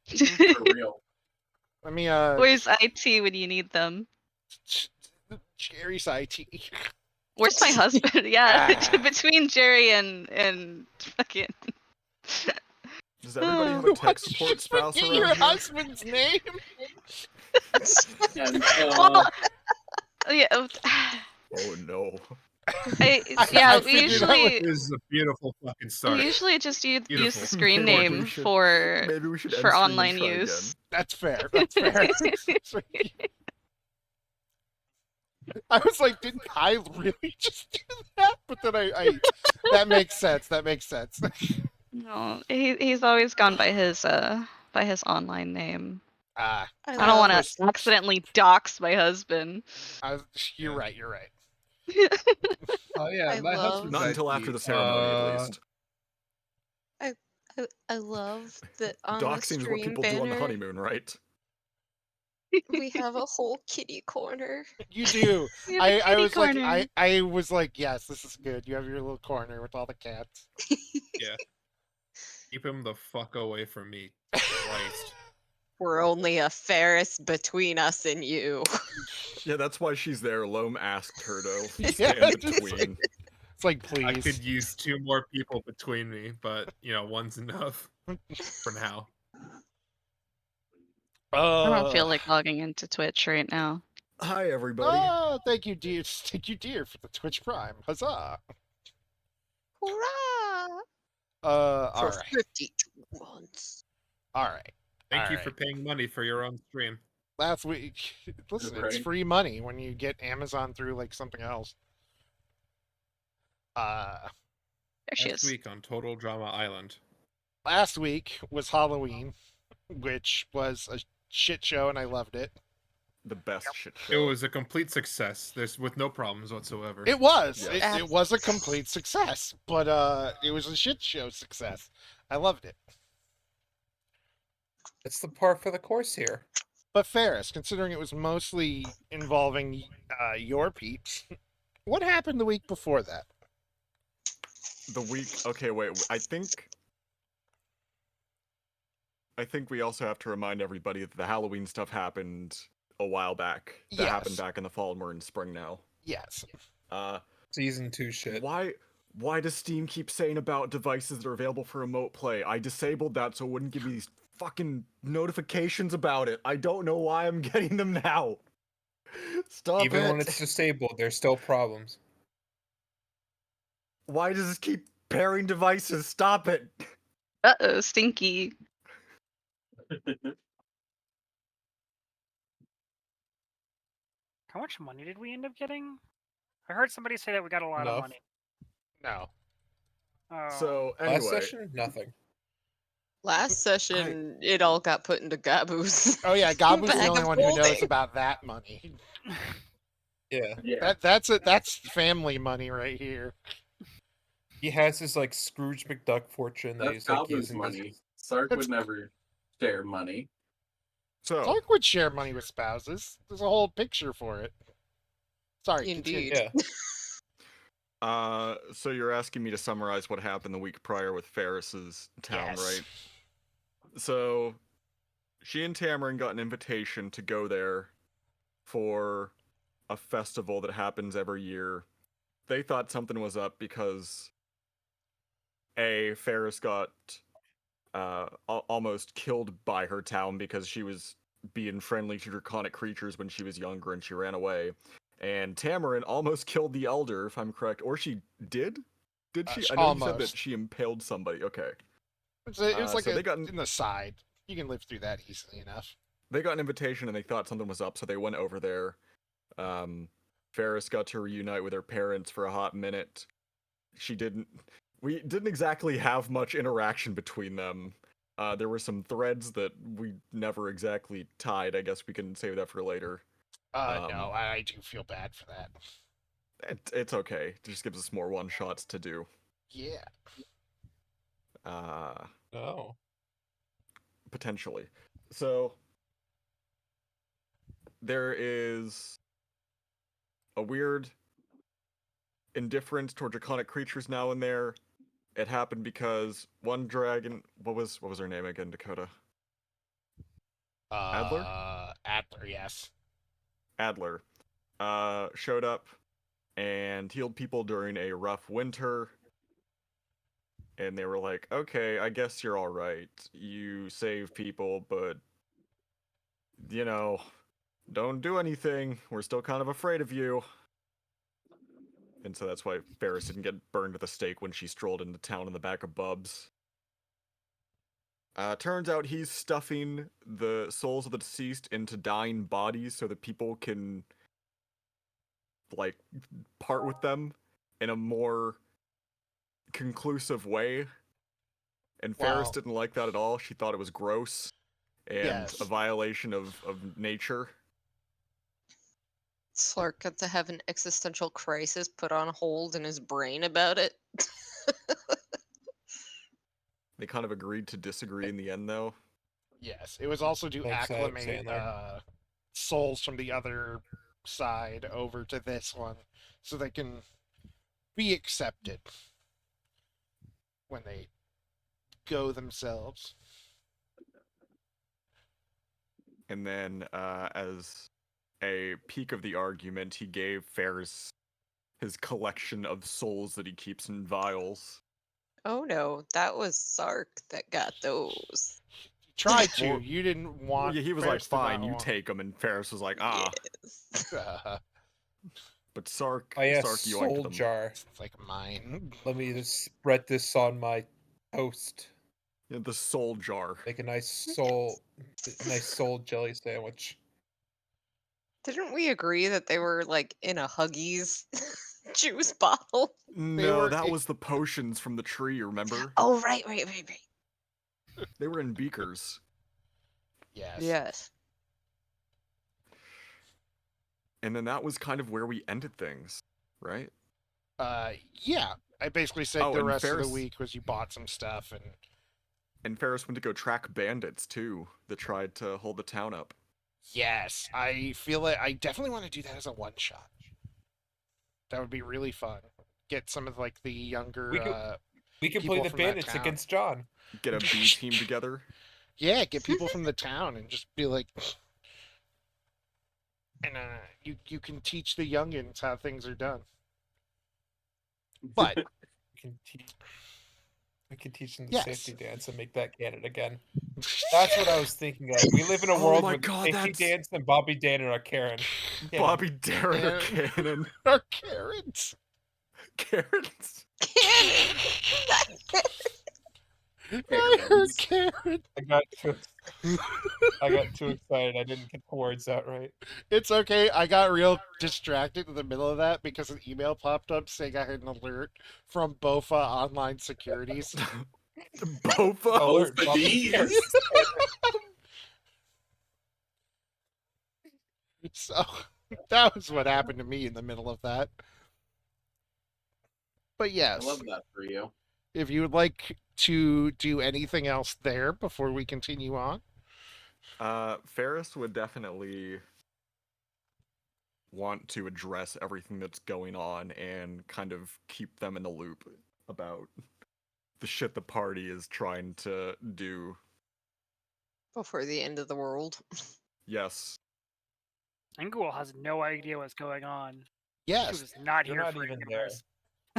For real. Let me Where's IT when you need them? Jerry's IT. Where's my husband? Yeah, between Jerry and fucking. Does everybody have a tech support spouse around your here? husband's name? And Well, yeah. Oh no. We figured usually This is a beautiful fucking start. we usually just use the Beautiful. screen Maybe name we should- for Maybe we should end for stream and online try use. again. That's fair. That's fair. I was like, did Kai really just do that? But then I that makes sense. That makes sense. No, he's always gone by his online name. Ah, I don't want to accidentally dox my husband. you're right. You're right. Oh yeah, my husband's Not until IT. after the ceremony, at least. I love that on Doxing the is what stream people do on the banner, honeymoon, right? we have a whole kitty corner. You do. You have a I kitty was corner. like, I was like, yes, this is good. You have your little corner with all the cats. Yeah. Keep him the fuck away from me. Christ. We're only a Ferris between us and you. Yeah, that's why she's there. Loam asked her to Yeah, stand just between. It's like, I please. could use 2 more people between me, but one's enough for now. I don't feel like logging into Twitch right now. Hi, everybody. Oh, thank you, dear. Thank you, dear, for the Twitch Prime. Huzzah! Hurrah! All For right. 52 months. All right. Thank you All for right. paying money for your own stream. Last week, listen, it's Right. free money when you get Amazon through like something else. There she Last is. week on Total Drama Island. Last week was Halloween, which was a shit show, and I loved it. The best shit It show. was a complete success. There's with no problems whatsoever. It was. Yes. It was a complete success, but it was a shit show success. I loved it. It's the par for the course here. But Ferris, considering it was mostly involving your peeps, what happened the week before that? The week. Okay, wait. I think we also have to remind everybody that the Halloween stuff happened a while back. That happened Yes. back in the fall, and we're in spring now. Yes. Season 2 shit. Why does Steam keep saying about devices that are available for remote play? I disabled that so it wouldn't give me these fucking notifications about it. I don't know why I'm getting them now. Stop Even it. when it's disabled, there's still problems. Why does this keep pairing devices? Stop it. Uh-oh, stinky. How much money did we end up getting? I heard somebody say that we got a lot of Enough. money. No. Oh. So anyway, Last session, nothing. Last session, it all got put into Gabu's. Oh yeah, Gabu's the Bag only of one who knows holding. about that money. Yeah. Yeah. That's family money right here. He has his like Scrooge McDuck fortune that That's he's like Gabu's using. money. Sark would never share money. so Sark would share money with spouses. There's a whole picture for it. Sorry, Indeed. continue. Yeah. so you're asking me to summarize what happened the week prior with Ferris's town, Yes. right? So she and Tamarin got an invitation to go there for a festival that happens every year. They thought something was up because Ferris got almost killed by her town because she was being friendly to draconic creatures when she was younger and she ran away. And Tamarin almost killed the elder, if I'm correct. Or she did? Did she? I know you said almost. that she impaled somebody. Okay. It was like so they got in the side. You can live through that easily enough. They got an invitation and they thought something was up, so they went over there. Ferris got to reunite with her parents for a hot minute. We didn't exactly have much interaction between them. There were some threads that we never exactly tied. I guess we can save that for later. No, I do feel bad for that. It's okay. It just gives us more one-shots to do. Yeah. Oh. Potentially. So there is a weird indifference toward draconic creatures now and there. It happened because one dragon, what was her name again, Dakota? Adler? Adler, yes. Adler, showed up and healed people during a rough winter. And they were like, okay, I guess you're alright. You save people, but, you know, don't do anything. We're still kind of afraid of you. And so that's why Ferris didn't get burned at the stake when she strolled into town in the back of Bubs. Turns out he's stuffing the souls of the deceased into dying bodies so that people can, like, part with them in a more conclusive way. And Ferris Wow. didn't like that at all. She thought it was gross and Yes. a violation of nature. Slark got to have an existential crisis put on hold in his brain about it. They kind of agreed to disagree in the end, though. Yes. It was also to Thanks, acclimate Sandler. souls from the other side over to this one so they can be accepted when they go themselves. And then, as a peak of the argument, he gave Ferris his collection of souls that he keeps in vials. Oh no, that was Sark that got those. Tried to. Well, You didn't want. Yeah, he was Ferris like, did not fine, you want- take them. And Ferris was like, ah. Yes. But Sark, I asked Sark yoinked Soul them. Jar. It's like mine. Let me just spread this on my toast. Yeah, the soul jar. Make a nice soul jelly sandwich. Didn't we agree that they were like in a Huggies juice bottle? No, were that in- was the potions from the tree, remember? Oh, right. They were in beakers. Yes. Yes. And then that was kind of where we ended things, right? Yeah. I basically said Oh, the and rest of Ferris- the week was you bought some stuff and And Ferris went to go track bandits, too, that tried to hold the town up. yes, I feel like I definitely want to do that as a one shot. That would be really fun. Get some of like the younger We can people play the from that bandits town. against John. Get a B team together. yeah, get people from the town and just be like and you can teach the youngins how things are done. But We can teach them the Yes. safety dance and make that canon again. That's what I was thinking of. We live in a Oh world my where God, safety that's- dance and Bobby Daner are Karen. Yeah. Bobby Darren or Yeah. Cannon. Our carrots. Karens. I heard carrot. I got too excited. I didn't get the words out right. It's okay. I got real distracted in the middle of that because an email popped up saying I had an alert from BOFA Online Securities. Bofa. Alert, the Bobby Ds. Daner. So that was what happened to me in the middle of that. But I yes, love that for you. if you would like to do anything else there before we continue on. Ferris would definitely want to address everything that's going on and kind of keep them in the loop about the shit the party is trying to do. Before the end of the world. Yes. Angul has no idea what's going on. She Yes, was not You're here not for even any of this.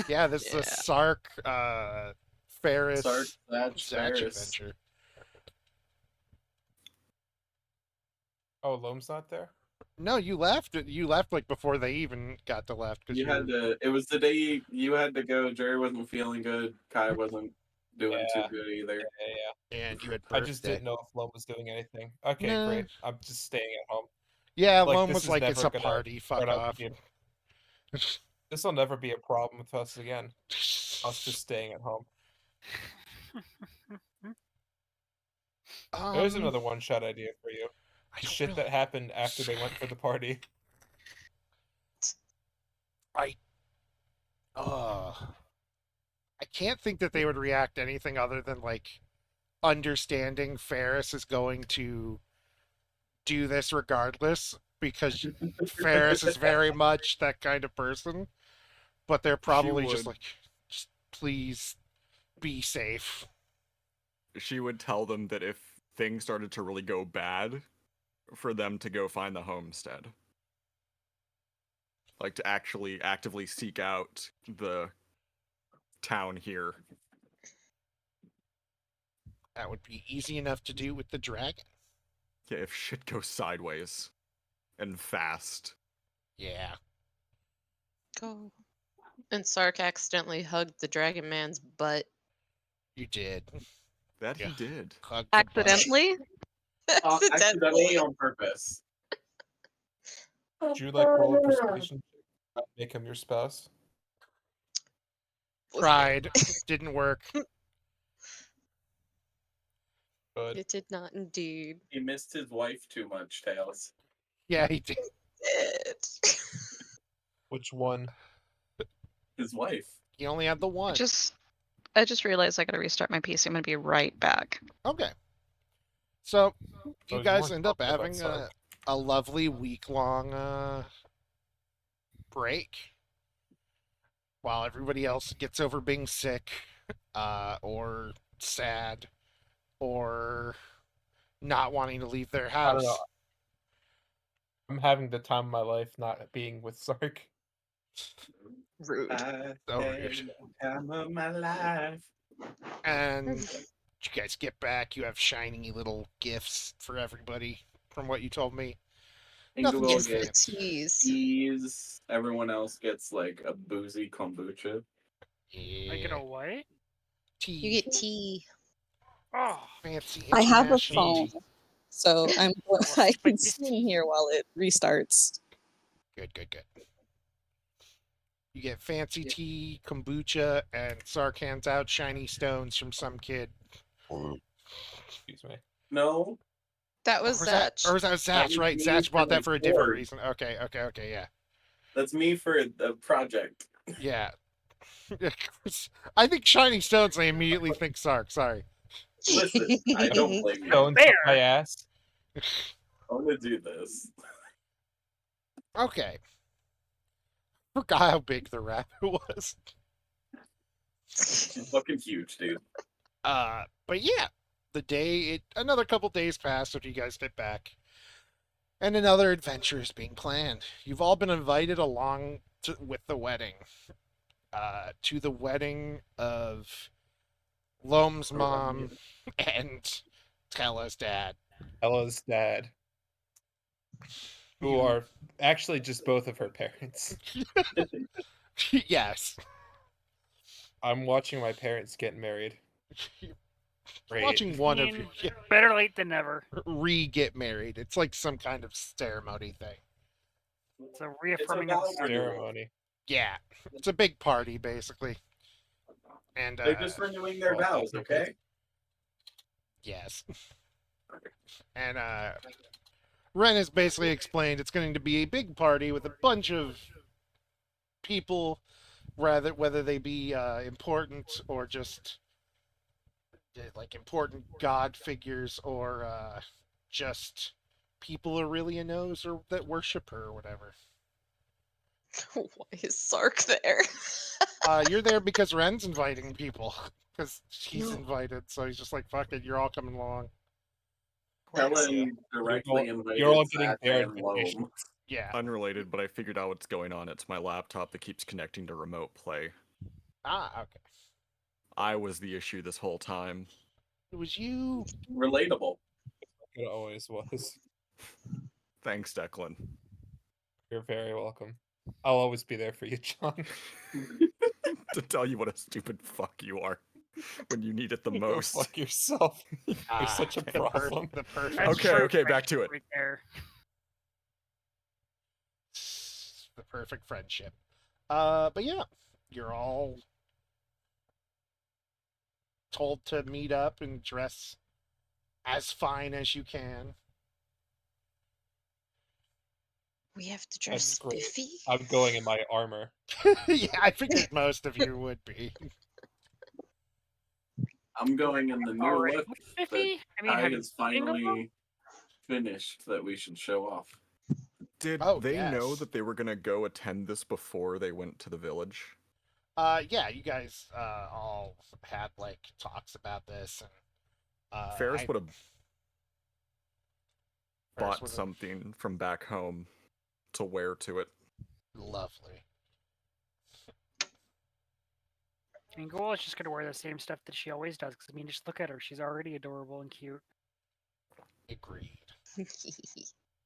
yeah, this is a Yeah. Sark, Ferris, Sark, that's Zatch Ferris. adventure. Oh, Loam's not there? No, you left. You left like before they even got to left because You had to. It was the day you had to go. Jerry wasn't feeling good. Kai wasn't doing Yeah. too good either. Yeah. and you had I birthday. just didn't know if Loam was doing anything. Okay, Nah. great. I'm just staying at home. Yeah, Like, Lone this was is like, it's never a gonna party. Fuck turn out to off. be a- This will never be a problem with us again. Us just staying at home. There's another one-shot idea for you. I don't Shit really- that happened after they went for the party. I can't think that they would react anything other than like understanding Ferris is going to do this regardless because Ferris is very much that kind of person. But they're probably just would. like, just please be safe. She would tell them that if things started to really go bad, for them to go find the homestead. Like to actually actively seek out the town here. That would be easy enough to do with the dragon. Yeah, if shit goes sideways. And fast. Yeah. Go. And Sark accidentally hugged the dragon man's butt. You did. That Yeah. he did. Hug the butt. Accidentally? Accidentally on purpose. Would you like roll a persuasion to make him your spouse? Tried. Didn't work. Good. It did not indeed. He missed his wife too much, Tails. Yeah, he did. It. Which one? His wife. He only had the one. I just realized I gotta restart my PC. I'm gonna be right back. Okay. So, So you you guys weren't end up talking about having Sark. a lovely week-long break while everybody else gets over being sick or sad or not wanting to leave their I don't house. know. I'm having the time of my life not being with Sark. Rude. So rude. Time of my life. And you guys get back, you have shiny little gifts for everybody from what you told me. Nothing Inglewood too gets fancy. Tease. teas. Everyone else gets like a boozy kombucha. Yeah. I get a what? tea. You get tea. Oh, fancy I have a international phone, so I Well, can spicy stream here while it restarts. Good. You get fancy tea, kombucha, and Sark hands out shiny stones from some kid. Excuse me. No, That was that? Zatch. Or was that Zatch, was right? me Zatch for, bought that like, for a different board. reason. Okay, yeah. that's me for the project. Yeah. I think shiny stones, I immediately think Sark, sorry. Listen, I don't blame you. Stones up my ass. I'm gonna do this. Okay. Forgot how big the rabbit was. She's fucking huge, dude. But yeah, another couple days pass after you guys get back, and another adventure is being planned. You've all been invited along with the wedding, to the wedding of Loam's mom and Tella's dad. Ella's dad. Who are actually just both of her parents. Yes. I'm watching my parents get married. Great. Watching one of mean, you better late than never. get married. It's like some kind of ceremony thing. It's a reaffirming of vow the renewal. Ceremony. Yeah. It's a big party, basically. And They're just renewing their well, vows, okay? yes. And Ren has basically explained it's going to be a big party with a bunch of people, whether they be important or just like important god figures or just people Aurelia knows or that worship her or whatever. Why is Sark there? You're there because Ren's inviting people because he's No. invited, so he's just like, fuck it, you're all coming along. Helen directly invited you're all getting Zach their and Loam. Yeah. Unrelated, but I figured out what's going on. It's my laptop that keeps connecting to remote play. Okay. I was the issue this whole time. It was you. Relatable. It always was. Thanks, Declan. You're very welcome. I'll always be there for you, John. To tell you what a stupid fuck you are when you need it the Go most. fuck yourself. You're such a The problem. perfect. That's Okay, true okay, back to friendship it. Right there. The perfect friendship. But yeah, you're all told to meet up and dress as fine as you can. We have to That's dress great. spiffy? I'm going in my armor. Yeah, I figured most of you would be. I'm going in the new All right. look that 50? I mean, Kai have you is seen them? finally finished that we should show off. Did Oh, they know yes. that they were gonna go attend this before they went to the village? Yeah, you guys all had like talks about this, and Ferris would have. bought with it. something from back home to wear to it. Lovely. And Goal is just gonna wear the same stuff that she always does. Because I mean, just look at her; she's already adorable and cute. Agreed. You're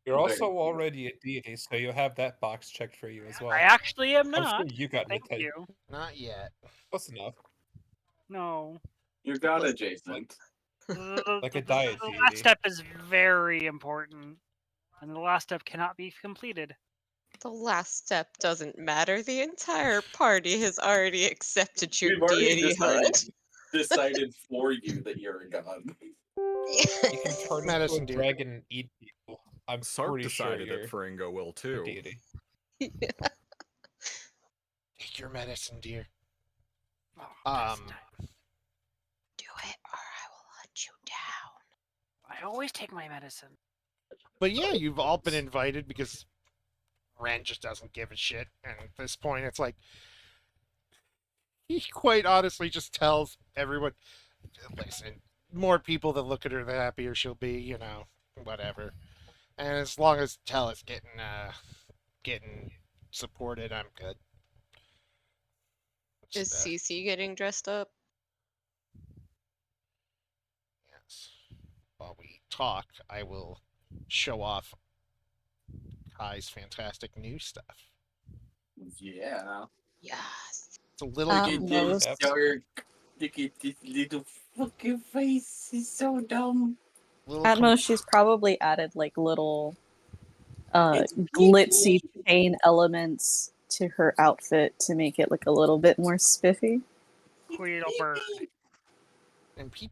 There also you go. already a deity, so you'll have that box checked for you as well. I actually am I'm not. sure you got Thank Nintendo. you. Not yet. Close enough. No. You're god adjacent. Like a diet The deity. last step is very important, and the last step cannot be completed. The last step doesn't matter. The entire party has already accepted your We've already deityhood. decided for you that you're a god. You can turn into a Medicine, dear. dragon and eat people. I'm Sark pretty sure decided you're that Faringo will a too. deity. Take your medicine, dear. Oh, that's Um, nice. Do it or I will hunt you down. I always take my medicine. But yeah, you've all been invited because Ren just doesn't give a shit. And at this point, it's like, he quite honestly just tells everyone, listen, more people that look at her, the happier she'll be, you know, whatever. And as long as Tellus getting supported, I'm good. Is Just, Cece getting dressed up? yes. While we talk, I will show off Kai's fantastic new stuff. Yeah. Yes. It's a little Um, Look at no, this dark. Look at this little fucking face. He's so dumb. little at most she's probably added like little It's glitzy chain elements to her outfit to make it look a little bit more spiffy. Little bird. and peep.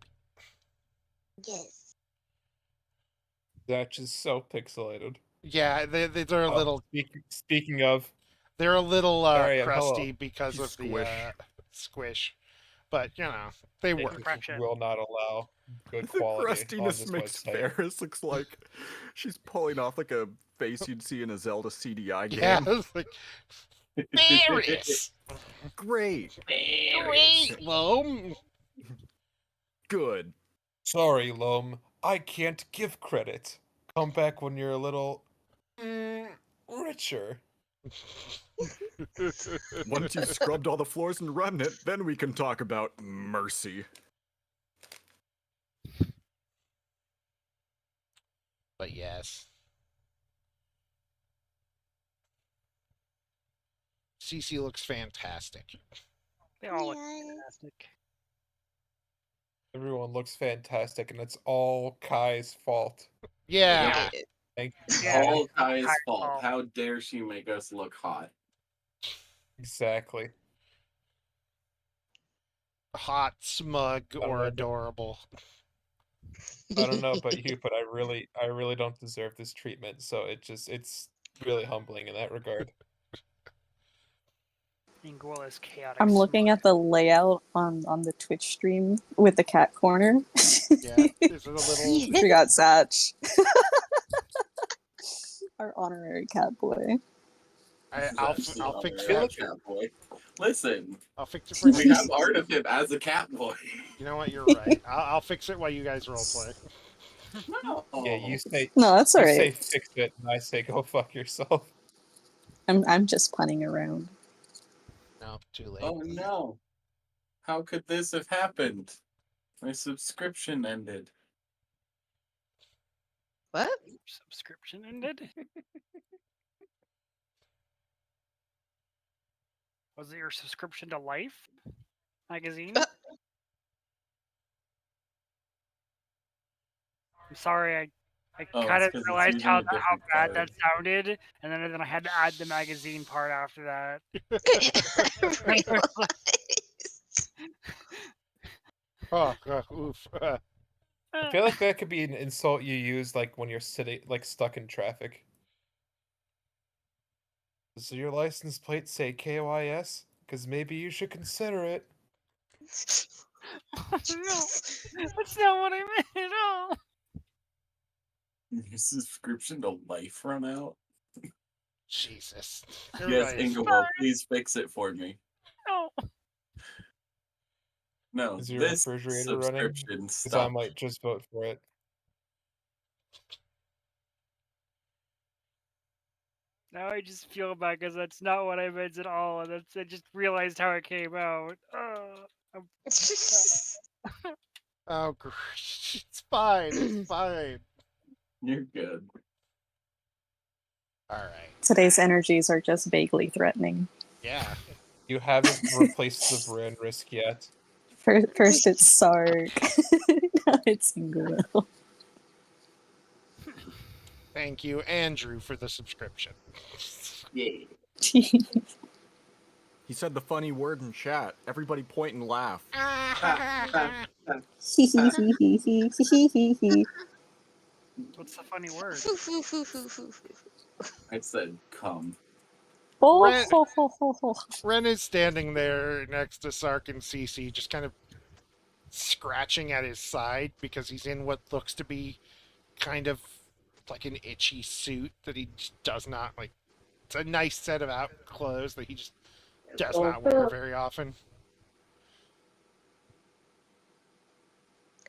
Yes. That's just so pixelated. Yeah, they're a Oh, little speaking of, they're a little Arian, crusty hello. because He's of the squish. squish, but you know they Big work. impression. will not allow good The quality on crustiness this makes website. Ferris looks like she's pulling off like a face you'd see in a Zelda CDI game. Yeah, it's like Ferris. Great. Great, Loam. Good. Sorry, Loam. I can't give credit. Come back when you're a little richer. Once you've scrubbed all the floors and run it, then we can talk about mercy. But yes, Cece looks fantastic. They all look Yes. fantastic. Everyone looks fantastic, and it's all Kai's fault. Yeah, It- Thank you, Yeah. Kai. all Kai's Kai's fault. fault. How dare she make us look hot? Exactly. hot, smug, don't or know, but- adorable. I don't know about you, but I really don't deserve this treatment. So it's really humbling in that regard. Ingwell is chaotic. I'm looking smug. at the layout on the Twitch stream with the cat corner. Yeah, is it a little? We got Satch. Our honorary cat boy. I'll That's fix the that. cat boy. Listen, I'll fix it for we you. have art of him as a cat boy. You know what? You're right. I'll fix it while you guys roleplay. No. Yeah, you say No, that's you say alright. fix it, and I say go fuck yourself. I'm just punning around. No, too late. Oh no. How could this have happened? My subscription ended. What? Subscription ended. Was it your subscription to Life magazine? I'm sorry, I Oh, kind it's of 'cause it's realized using how a different bad that card. sounded, and then I had to add the magazine part after that. I realized. Oh, oof. I feel like that could be an insult you use like when you're sitting like stuck in traffic. Does your license plate say KYS? Because maybe you should consider it. No, that's not what I meant at all. Your subscription to Life run out? Jesus. Yes, Right. Ingewell, please fix it for me. No. No, Is your this refrigerator running? subscription Because I stopped. might just vote for it. Now I just feel bad because that's not what I meant at all. And I just realized how it came out. Oh, it's fine. It's fine. You're good. All right. Today's energies are just vaguely threatening. Yeah. You haven't replaced the brand risk yet. First it's Sark, now it's Single. Thank you, Andrew, for the subscription. Yeah. He said the funny word in chat. Everybody point and laugh. What's the funny word? I said come. Oh, Ren, ho, ho, ho, ho. Ren is standing there next to Sark and Cece, just kind of scratching at his side because he's in what looks to be kind of like an itchy suit that he just does not like. It's a nice set of out clothes that he just does not wear very often.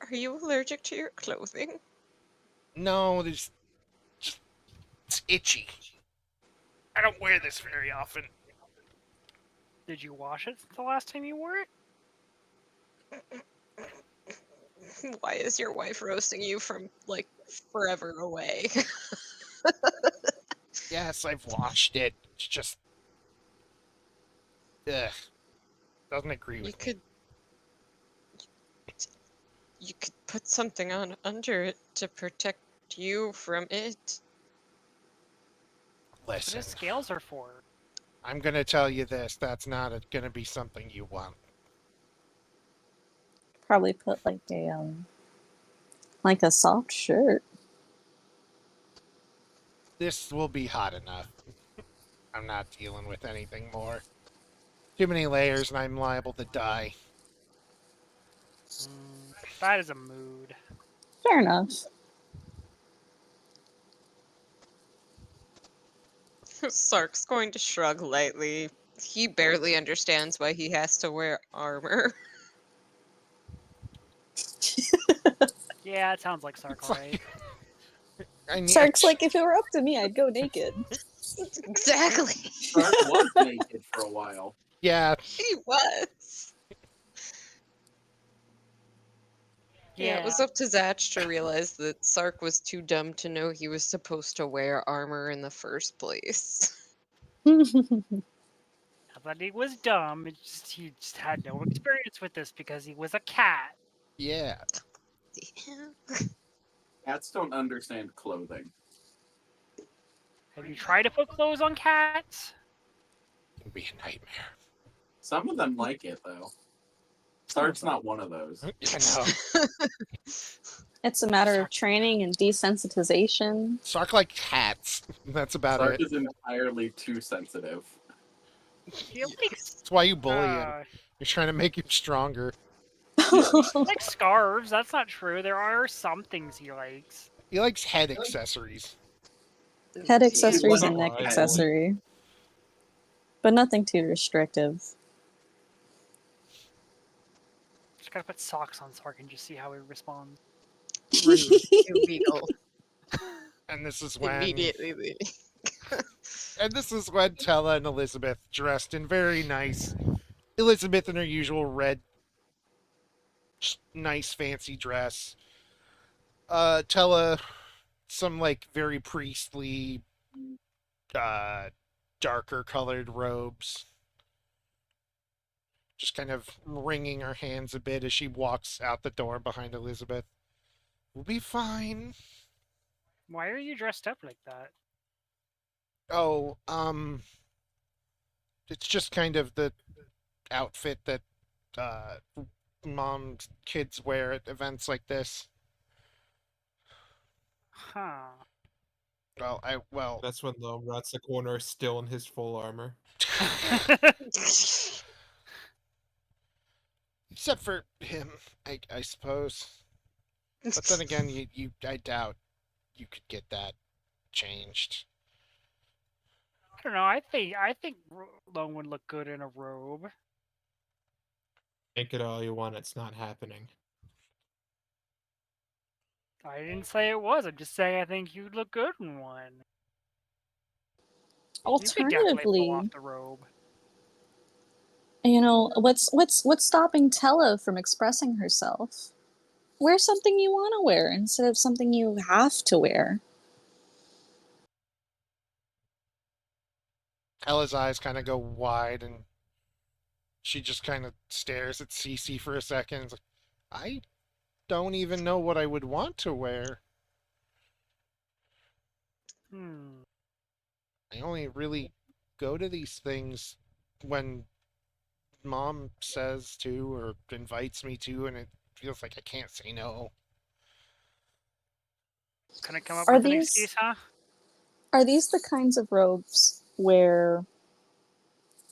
Are you allergic to your clothing? No, there's just it's itchy. I don't wear this very often. Did you wash it since the last time you wore it? Why is your wife roasting you from like forever away? Yes, I've washed it. It's just ugh. Doesn't agree You with me. could put something on under it to protect you from it. What Listen, his scales are for? I'm gonna tell you this. That's not gonna be something you want. Probably put like a soft shirt. This will be hot enough. I'm not dealing with anything more. Too many layers and I'm liable to die. That is a mood. Fair enough. Sark's going to shrug lightly. He barely understands why he has to wear armor. Yeah, it sounds like Sark, It's like- right? Sark's like, if it were up to me, I'd go naked. Exactly. Sark was naked for a while. Yeah, He was. Yeah, it was up to Zach to realize that Sark was too dumb to know he was supposed to wear armor in the first place. Not that he was dumb. He just had no experience with this because he was a cat. yeah. Cats don't understand clothing. Have you tried to put clothes on cats? It can be a nightmare. Some of them like it though. Sark's not one of those. I know. It's a matter of training and desensitization. Sark like cats. That's about Sark it. is entirely too sensitive. He likes. That's why you bully him. You're trying to make him stronger. He likes scarves. That's not true. There are some things he likes. He likes head accessories. Head He accessories was- and neck Surprisingly. accessory. But nothing too restrictive. Just gotta put socks on Sark and just see how he responds. Rude. Illegal. And this is when Immediately leaving. And this is when Tella and Elizabeth, dressed in very nice, Elizabeth in her usual red, nice fancy dress. Tella, some like very priestly, darker colored robes. Just kind of wringing her hands a bit as she walks out the door behind Elizabeth. We'll be fine. Why are you dressed up like that? Oh, it's just kind of the outfit that mom's kids wear at events like this. Huh. Well, That's when the Ratsakorn are still in his full armor. except for him, I suppose. But then again, I doubt you could get that changed. I don't know. I think Lone would look good in a robe. Think it all you want, it's not happening. I didn't say it was. I'm just saying I think you'd look good in one. You could definitely pull Alternatively, off the robe. you know, what's stopping Tella from expressing herself? Wear something you want to wear instead of something you have to wear. Ella's eyes kind of go wide, and she just kind of stares at Cece for a second. It's like, I don't even know what I would want to wear. Hmm. I only really go to these things when Mom says to or invites me to, and it feels like I can't say no. Couldn't come up Are with an these excuse, huh? are these the kinds of robes where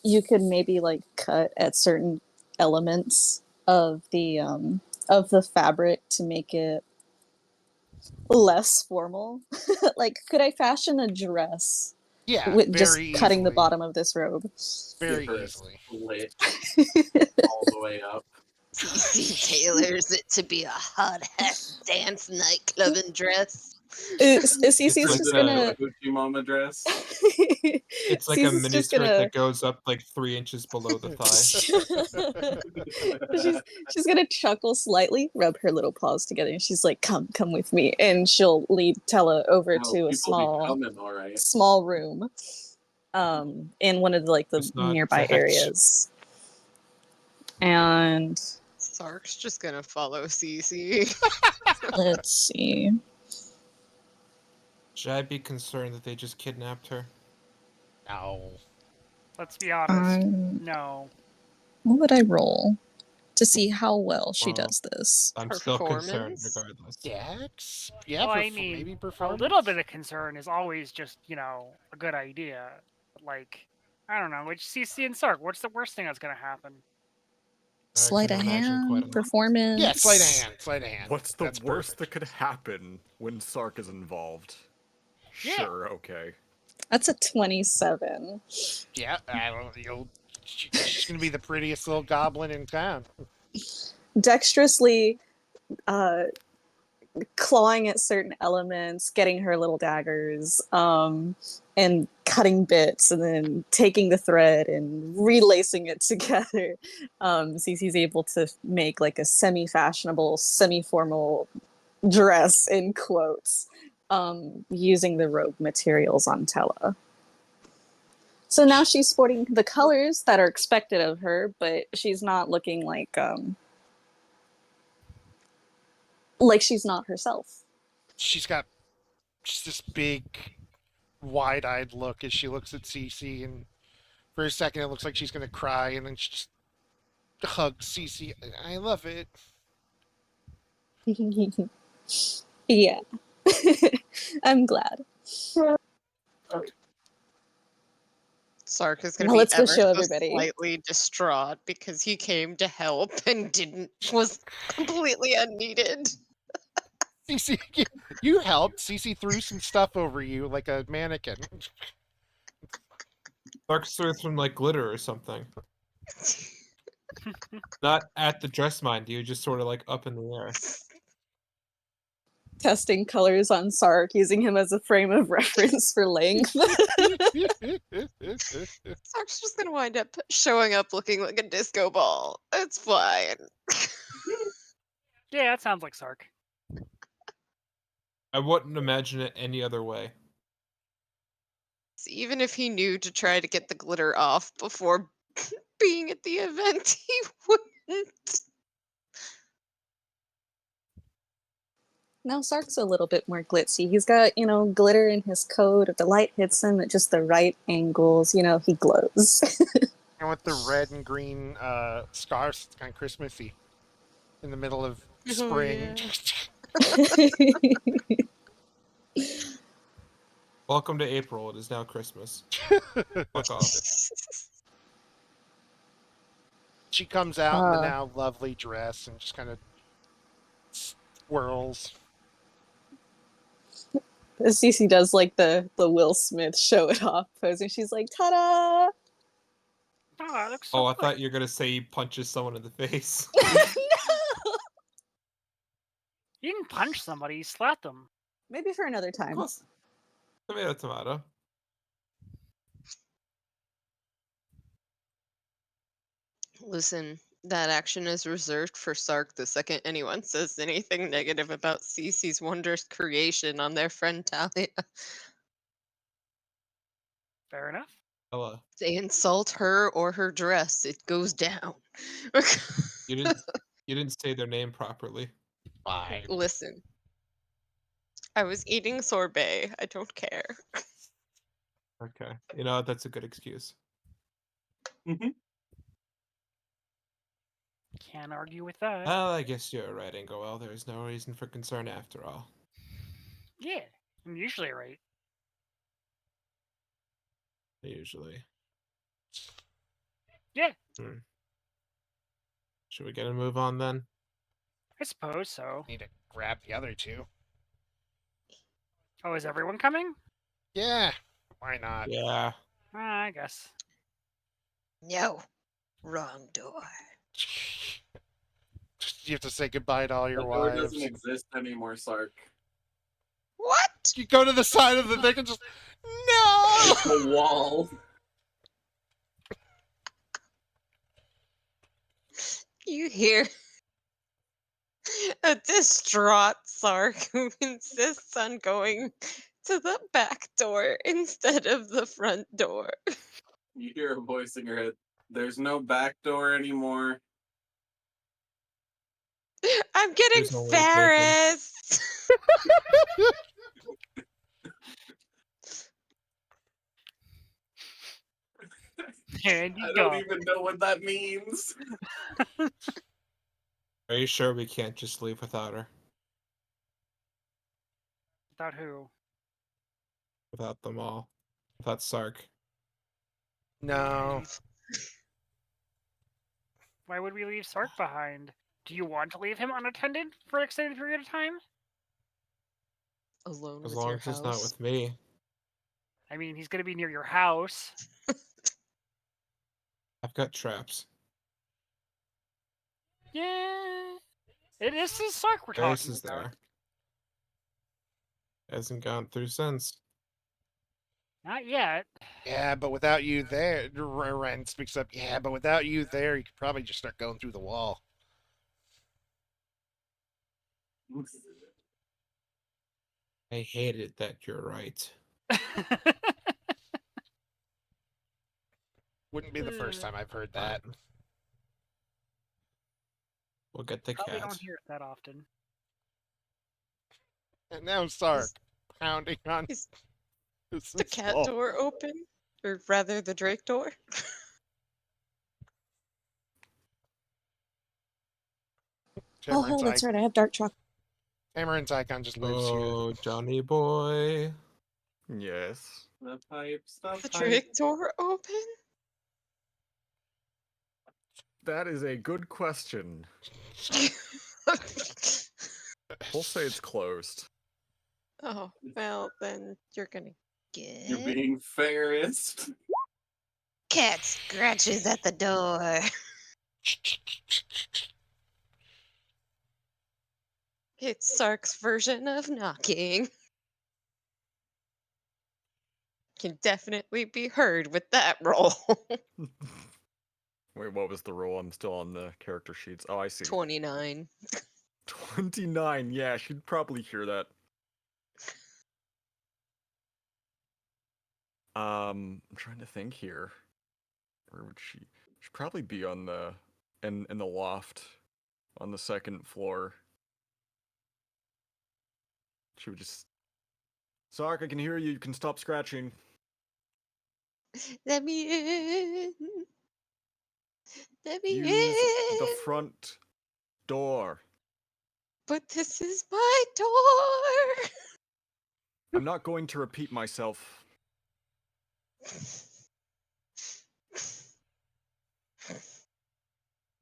you could maybe like cut at certain elements of the fabric to make it less formal? Like, could I fashion a dress Yeah, with just very cutting the easily. bottom of this robe? Very Give her a easily. split all the way up. TC tailors it to be a hot ass dance nightclubbing dress. Cece's It's Turns like just it into gonna a Hoochie Mama dress. It's like a Cece's mini just skirt gonna that goes up like 3 inches below the thigh. she's gonna chuckle slightly, rub her little paws together, and she's like, come with me. And she'll lead Tella over No, to a people be coming, all right. small room in one of the, like the It's not nearby Zatch. areas. And Sark's just gonna follow Cece. let's see. Should I be concerned that they just kidnapped her? No. Let's be honest. Um, No. what would I roll to see how well she Well, does this? I'm still concerned Performance? regardless. Dex? Yeah, Well, I mean, maybe a performance? little bit of concern is always just, a good idea. But, like, I don't know. Which CC and Sark, what's the worst thing that's gonna happen? I Sleight can of imagine quite a hand, lot. performance. Yeah, sleight of hand, sleight of hand. What's the That's worst perfect. that could happen when Sark is involved? Yeah. Sure, okay. That's a 27. Yeah, she's gonna be the prettiest little goblin in town. Dexterously uh, clawing at certain elements, getting her little daggers, and cutting bits, and then taking the thread and relacing it together. Cece's able to make like a semi-fashionable, semi-formal dress in quotes, using the robe materials on Tella. So now she's sporting the colors that are expected of her, but she's not looking like she's not herself. She's got just this big, wide-eyed look as she looks at Cece, and for a second it looks like she's gonna cry, and then she just hugs Cece. I love it. Yeah. I'm glad. Sark is gonna Now be let's go ever show so everybody. slightly distraught because he came to help and was completely unneeded. Cece, you helped. Cece threw some stuff over you like a mannequin. Sark's through some like glitter or something. Not at the dress, mind you, just sort of like up in the air. Testing colors on Sark, using him as a frame of reference for length. Sark's just gonna wind up showing up looking like a disco ball. It's fine. Yeah, that sounds like Sark. I wouldn't imagine it any other way. Even if he knew to try to get the glitter off before being at the event, he wouldn't. Now Sark's a little bit more glitzy. He's got, glitter in his coat. If the light hits him at just the right angles, he glows. And with the red and green scarves, it's kind of Christmassy. In the middle of spring. Welcome to April. It is now Christmas. Fuck off. She comes out in the now lovely dress and just kind of swirls. Cece does like the Will Smith show it off pose, and she's like, ta-da! Oh, that looks so Oh, I good. thought you were gonna say he punches someone in the face. No! You didn't punch somebody, you slapped them. Maybe for another time. Tomato, tomato. Listen, that action is reserved for Sark the second anyone says anything negative about Cece's wondrous creation on their friend Talia. Fair enough. Ella, They insult her or her dress, it goes down. you didn't say their name properly. Fine. Listen, I was eating sorbet. I don't care. Okay. You know what? That's a good excuse. Can't argue with that. Well, I guess you're right, Ingowell. There is no reason for concern after all. Yeah, I'm usually right. Usually. Yeah, Should we get a move on then? I suppose so. Need to grab the other two. Oh, is everyone coming? Yeah, why not? Yeah. I guess. No. Wrong door. You have to say goodbye to all your That door wives. doesn't exist anymore, Sark. What? You go to the side of the thing and just no. The wall. You hear a distraught Sark who insists on going to the back door instead of the front door. You hear a voice in your head. There's no back door anymore. I'm getting There's only bacon. Ferris. And you I go. don't even know what that means. Are you sure we can't just leave without her? Without who? Without them all? Without Sark? No. Why would we leave Sark behind? Do you want to leave him unattended for an extended period of time? Alone As with long your as it's house. not with me. I mean, he's going to be near your house. I've got traps. Yeah. It is his Sark we're Ferris talking is about. there. Hasn't gone through since. Not yet. Yeah, but without you there, Ren speaks up. Yeah, but without you there, you could probably just start going through the wall. I hate it that you're right. Wouldn't be the first time I've heard that. Fine. We'll get the Probably cat. don't hear it that often. And now Sark pounding on Is this the cat wall. door open? Or rather, the Drake door? Oh, that's right. I have dark chocolate. Amaran's icon just lives here. Oh, Johnny boy. Yes. The pipes, the The pipes. Drake door open? That is a good question. We'll say it's closed. Oh, well, then you're gonna get You're being fairest. cat scratches at the door. It's Sark's version of knocking. Can definitely be heard with that roll. Wait, what was the roll? I'm still on the character sheets. Oh, I see. 29. 29. Yeah, she'd probably hear that. I'm trying to think here. Where would she? She'd probably be on the in the loft on the second floor. She would just Sark, I can hear you. You can stop scratching. Let me in. Let me Use in. the front door. But this is my door. I'm not going to repeat myself.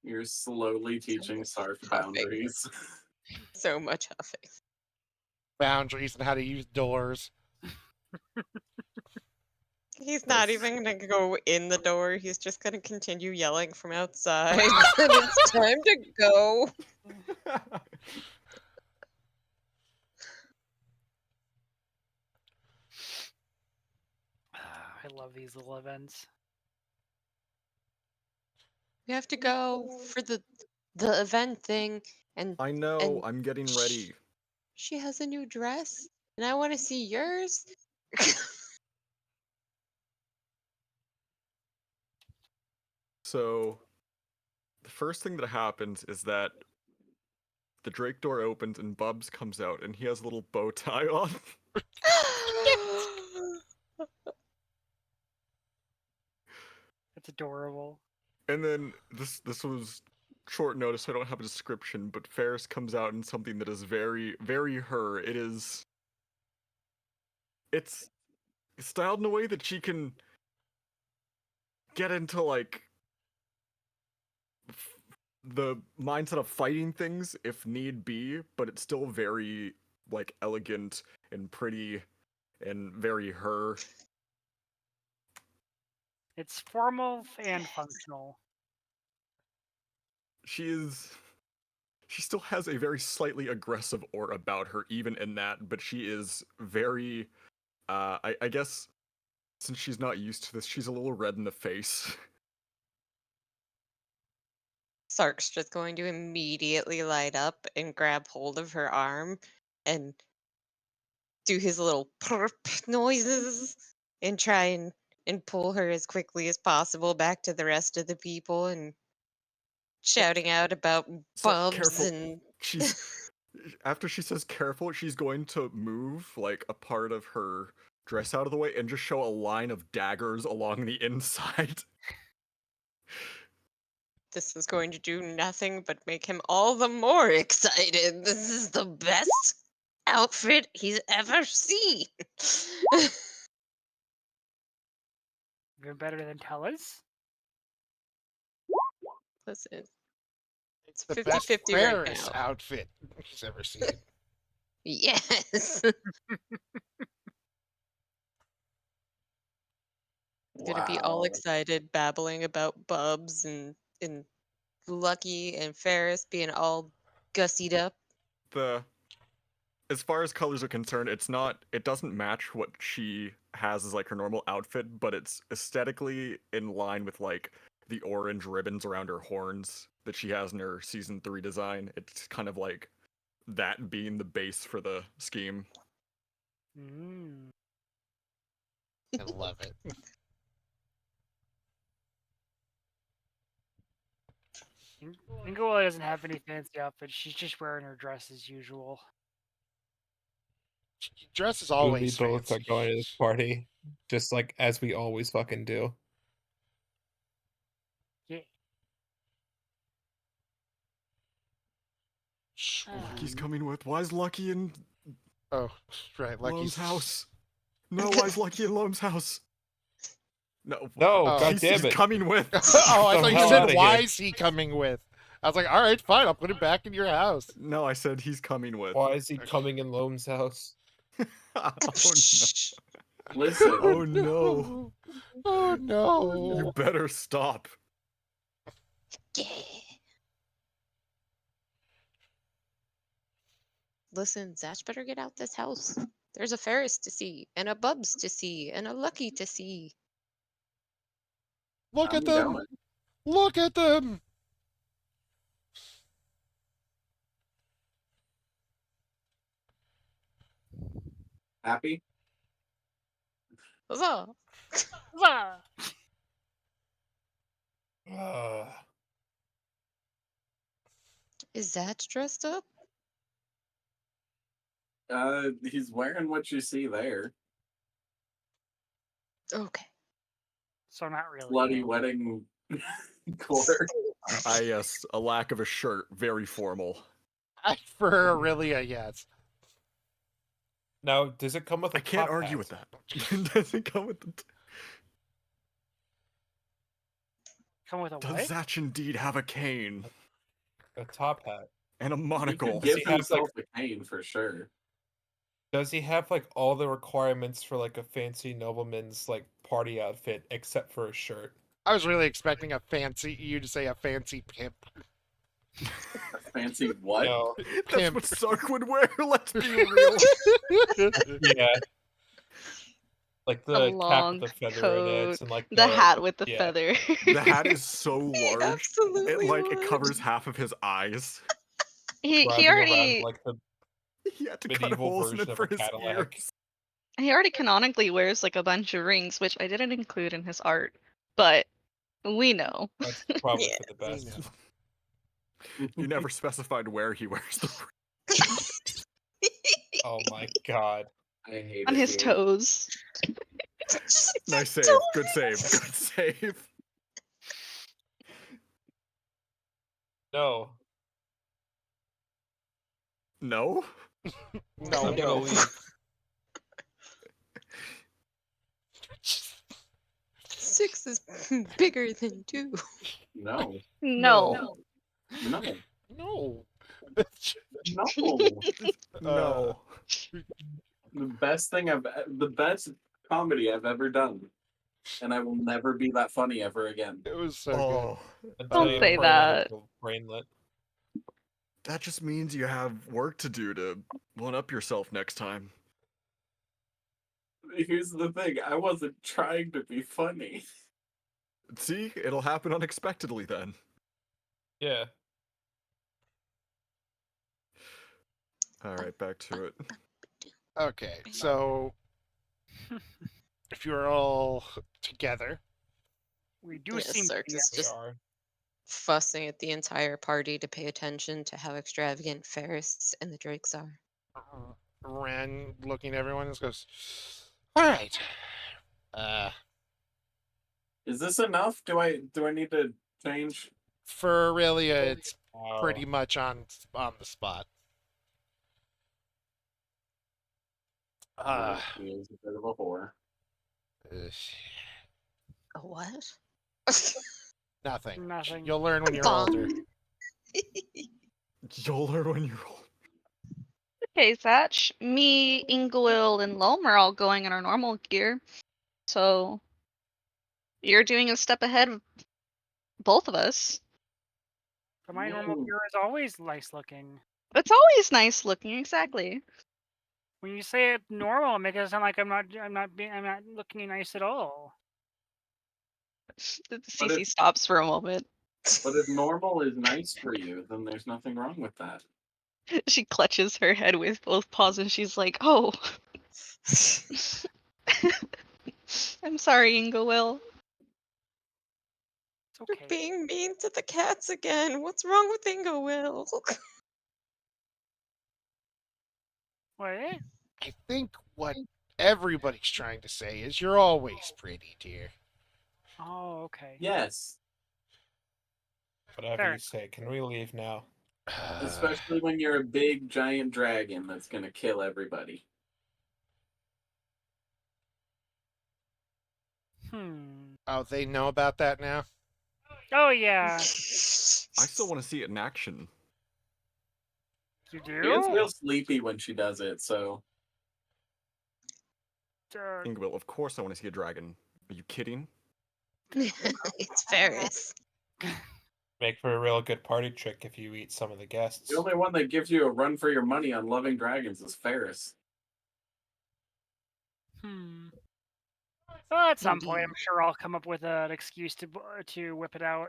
You're slowly teaching Sark huffing. boundaries. So much huffing. Boundaries and how to use doors. He's not even gonna go in the door. He's just gonna continue yelling from outside. And it's time to go. I love these little events. We have to go for the event thing, and I know, and I'm getting ready. she has a new dress, and I want to see yours. So, the first thing that happens is that the Drake door opens and Bubs comes out and he has a little bow tie on. That's adorable. And then this was short notice, so I don't have a description, but Ferris comes out in something that is very, very her. It's styled in a way that she can get into like the mindset of fighting things if need be, but it's still very like elegant and pretty and very her. It's formal and functional. She still has a very slightly aggressive aura about her even in that, but she is very I guess since she's not used to this, she's a little red in the face. Sark's just going to immediately light up and grab hold of her arm and do his little perp noises and try and pull her as quickly as possible back to the rest of the people and shouting out about Sark, Bubs careful. and She's after she says careful, she's going to move like a part of her dress out of the way and just show a line of daggers along the inside. this is going to do nothing but make him all the more excited. This is the best outfit he's ever seen. Even better than Tella's. Listen, it's The 50 best 50 right Ferris now. outfit he's ever seen. Yes. Gonna be all Wow. excited, babbling about Bubs and Lucky and Ferris being all gussied up. As far as colors are concerned, it doesn't match what she has as like her normal outfit, but it's aesthetically in line with like the orange ribbons around her horns that she has in her season 3 design. It's kind of like that being the base for the scheme. Mm. I love it. Ingawilla doesn't have any fancy outfits. She's just wearing her dress as usual. Dress is You and me always both fancy. are going to this party, just like as we always fucking do. Yeah. Lucky's coming with. Why is Lucky in Oh, right. Loam's Lucky's house? No, why is Lucky in Loam's house? No, No, Oh. god damn he's it. coming with. Oh, I The thought you hell said, outta why here. is he coming with? I was like, all right, fine. I'll put him back in your house. No, I said he's coming with. Why is he coming in Loam's house? Oh no. Listen, Oh no. Oh no. You better stop. Yeah. Listen, Zach better get out this house. There's a Ferris to see, and a Bubs to see, and a Lucky to see. Look I'm at them. going. Look at them. Happy? Huzzah! Huzzah! Is Zach dressed up? He's wearing what you see there. Okay. So not really. Bloody no. wedding core. Yes, a lack of a shirt, very formal. For Aurelia, yes. Now, does it come with a I can't top argue hat? with that. It doesn't come with the. Come with a Does what? Zach indeed have a cane A top hat. and a He monocle? could give he have, himself a cane for sure. Does he have like all the requirements for like a fancy nobleman's like party outfit except for a shirt? I was really expecting you to say a fancy pimp. A fancy what? No. That's Pimp. what Sark would wear. Let's be real. Yeah. Like A the cap long with the feather coat, in it, and like the hat with the yeah. feather. The hat is so He large. absolutely It would. covers half of his eyes. he driving around already like the He had to cut medieval holes in version it of for a his Cadillac. ears. he already canonically wears like a bunch of rings, which I didn't include in his art, but we know. That's probably Yeah. for the We best. know. He never specified where he wears the Oh my god. I hate On it his here. toes. Nice save. Don't Good save. read. Good save. No. No? No. I'm gonna No. leave. 6 is bigger than 2. No. No. No. No. No. No. The best comedy I've ever done. And I will never be that funny ever again. It was so Oh, Until Don't you say pray on that. the brainlet. that just means you have work to do to one up yourself next time. Here's the thing, I wasn't trying to be funny. See, it'll happen unexpectedly then. Yeah. All right, back to it. good. Okay, so if you're all together, We do Yes, seem to Sark be is We just are. fussing at the entire party to pay attention to how extravagant Ferris and the Drakes are. Ren looking at everyone and goes, "All right, Is this enough? Do I need to change? for Aurelia, it's Wow. pretty much on the spot." She is a bit of a whore. A what? Nothing. Nothing. You'll learn when you're older. You'll learn when you're old. Okay, Thatch. Me, Ingwill, and Lom are all going in our normal gear. So you're doing a step ahead of both of us. But my normal gear is always nice looking. It's always nice looking, exactly. When you say it normal, it makes it sound like I'm not looking nice at all. Cece stops for a moment. But if normal is nice for you, then there's nothing wrong with that. She clutches her head with both paws and she's like, "Oh, I'm sorry, Ingwill." It's You're okay. being mean to the cats again. What's wrong with Ingo Will? What? I think what everybody's trying to say is you're always pretty, dear. Oh, okay. Yes, Whatever Fair. you say. Can we leave now? especially when you're a big giant dragon that's gonna kill everybody. Oh, they know about that now? Oh yeah. I still want to see it in action. You She is do? real sleepy when she does it, so Ingvill, of course I want to see a dragon. Are you kidding? It's Ferris. Make for a real good party trick if you eat some of the guests. the only one that gives you a run for your money on loving dragons is Ferris. Well, at some point, Indeed. I'm sure I'll come up with an excuse to whip it out.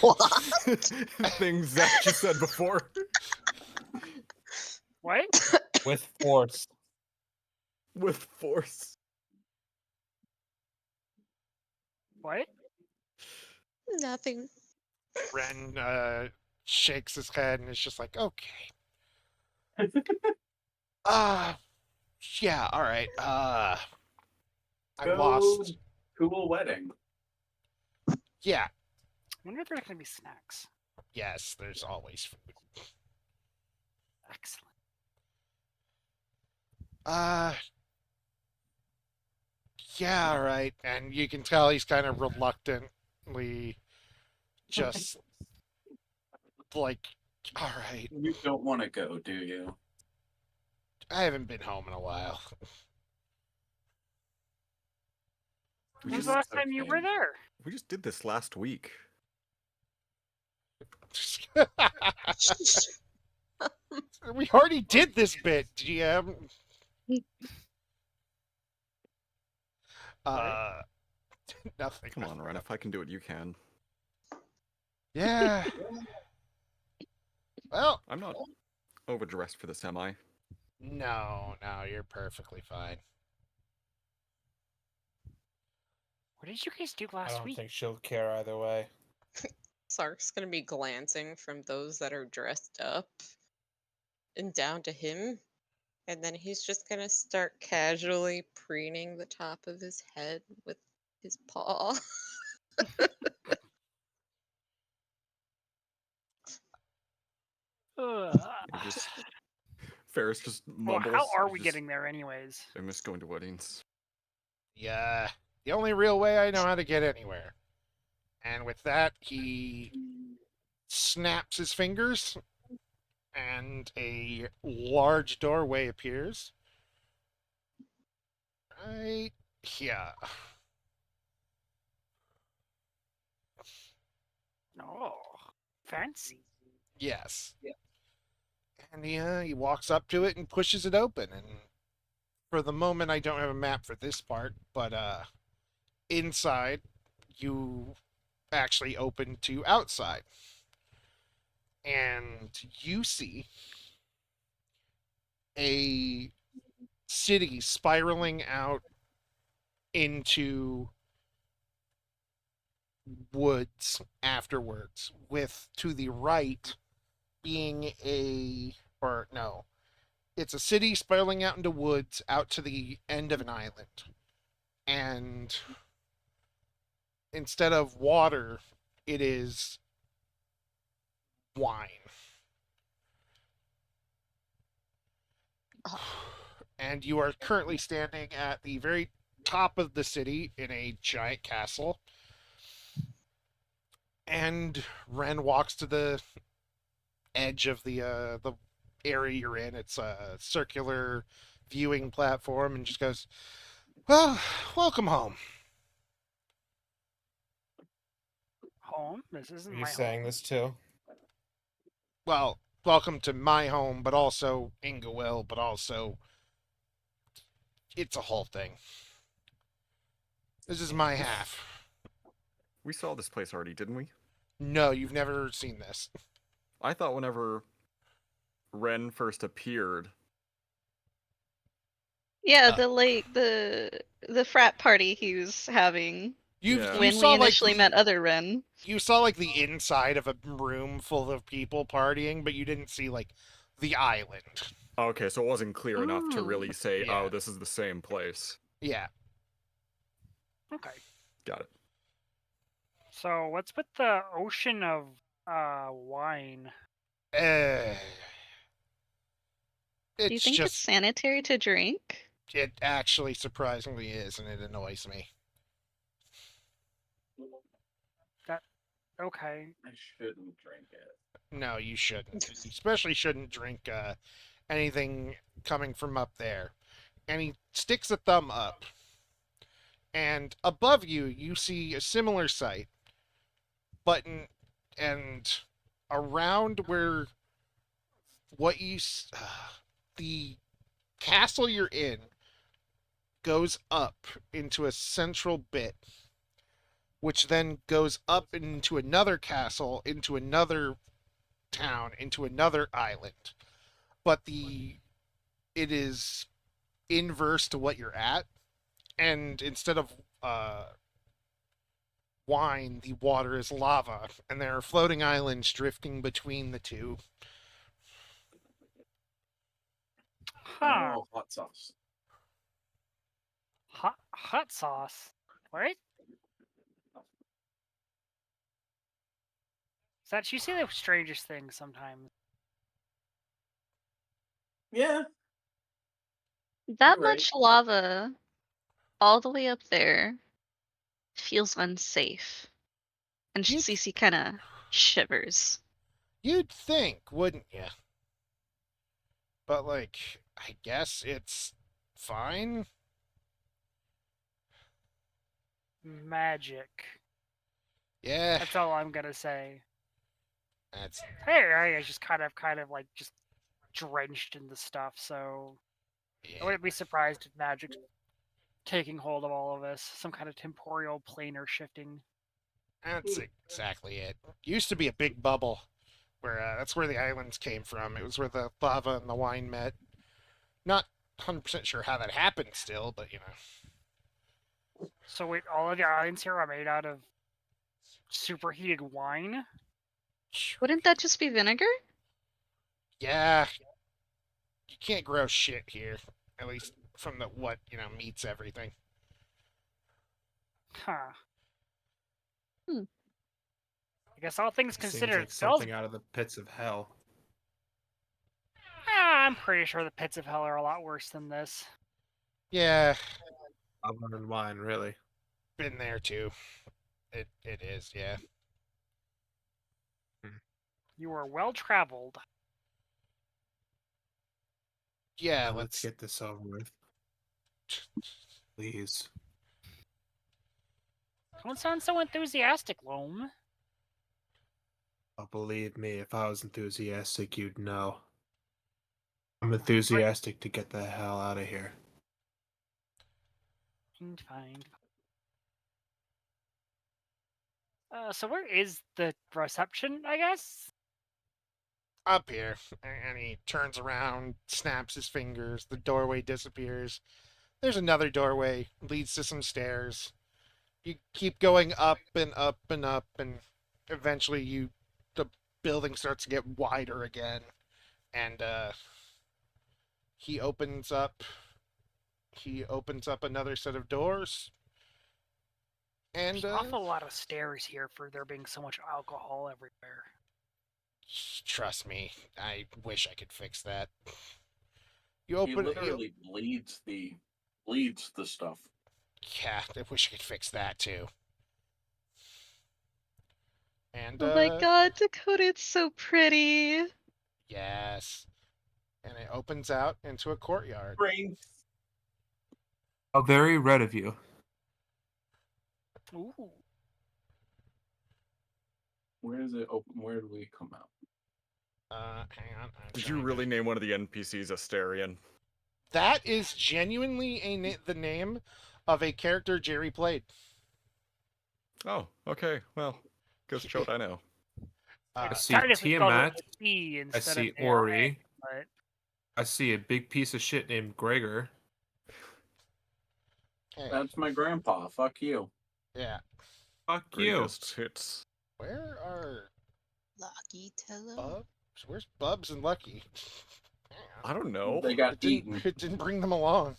What? Things Zach just said before. What? With force. With force. What? Nothing. Ren shakes his head and is just like, okay. Yeah, all right. I Go lost. cool wedding. Yeah, I wonder if there's gonna be snacks. yes, there's always food. Excellent. Yeah, all right. And you can tell he's kind of reluctantly just like, all right. You don't want to go, do you? I haven't been home in a while. When's the last time you were there? We just did this last week. We already did this bit, GM. Nothing. Come on, Ren. If I can do it, you can. Yeah. Well, I'm not overdressed for this, am I? no, you're perfectly fine. What did you guys do I last don't week? think she'll care either way. Sark's gonna be glancing from those that are dressed up and down to him. And then he's just gonna start casually preening the top of his head with his paw. You just Ferris just Well, mumbles. how are He's we just, getting there, anyways? I miss going to weddings. Yeah. The only real way I know how to get anywhere. And with that, he snaps his fingers, and a large doorway appears. Right here. Oh, fancy. Yes. And he walks up to it and pushes it open. And for the moment, I don't have a map for this part, but inside, you actually open to outside. And you see a city spiraling out into woods afterwards, with to the right being it's a city spiraling out into woods out to the end of an island. And instead of water, it is wine. And you are currently standing at the very top of the city in a giant castle. And Ren walks to the edge of the area you're in. It's a circular viewing platform, and just goes, "Well, welcome home." Home? This isn't Are you my saying home. this too? Well, welcome to my home, but also Ingawil, but also it's a whole thing. This is my half. We saw this place already, didn't we? No, you've never seen this. I thought whenever Ren first appeared, Yeah, Uh, the frat party he was having Yeah. You when saw we like initially met other Ren. you saw like the inside of a room full of people partying, but you didn't see like the island. okay, so it wasn't clear enough to Oh. really say, Yeah. oh, this is the same place. Yeah. Okay. Got it. So what's with the ocean of wine? Uh, Do you it's think it's just sanitary to drink? it actually surprisingly is, and it annoys me. Okay. I shouldn't drink it. No, you shouldn't. You especially shouldn't drink anything coming from up there. And he sticks a thumb up. And above you, you see a similar sight. Button and around where what you the castle you're in goes up into a central bit, which then goes up into another castle, into another town, into another island. But it is inverse to what you're at, and instead of wine, the water is lava, and there are floating islands drifting between the two. Huh. Oh, hot sauce. Hot sauce. What? That you say the strangest things sometimes. Yeah. That You're right. much lava all the way up there feels unsafe. And You- Cece kind of shivers. You'd think, wouldn't you? But like, I guess it's fine. Magic. Yeah, That's all I'm gonna say. that's Hey, I just kind of like just drenched in the stuff, so I yeah. wouldn't be surprised if magic taking hold of all of this. Some kind of temporal planar shifting. That's exactly it. Used to be a big bubble, where that's where the islands came from. It was where the lava and the wine met. Not 100% sure how that happened still, but you know. So wait, all of the islands here are made out of superheated wine? Wouldn't that just be vinegar? Yeah, you can't grow shit here. At least from the what meets everything. Huh. Hmm. I guess all things It seems considered, like it smells. something out of the pits of hell. I'm pretty sure the pits of hell are a lot worse than this. Yeah, Lava and wine, really. been there too. It is, yeah. You are well traveled. Yeah, Now let's get this over with. Please. Don't sound so enthusiastic, Loam. Oh, believe me, if I was enthusiastic, you'd know. I'm enthusiastic to get the hell out of here. Fine. So where is the reception, I guess? Up here, and he turns around, snaps his fingers, the doorway disappears. There's another doorway, leads to some stairs. You keep going up and up and up, and eventually the building starts to get wider again. And he opens up another set of doors. And There's an awful lot of stairs here for there being so much alcohol everywhere. Trust me, I wish I could fix that. He literally bleeds the stuff. Yeah, I wish I could fix that too. And Oh my god, Dakota, it's so pretty. yes. And it opens out into a courtyard. Brain. How very red of you. Ooh. Where is it open? Where do we come out? Hang on. Did you really name one of the NPCs Asterion? That is genuinely the name of a character Jerry played. Oh, okay. Well, goes to show what I know. I see Technically spelled with Tiamat. a C I instead see of Ori. but I see a big piece of shit named Gregor. Hey, That's my grandpa. Fuck you. yeah. Fuck you. Greatest hits. Where are Lucky Tello. Bubs? Where's Bubs and Lucky? I don't know. They got eaten. It didn't bring them along.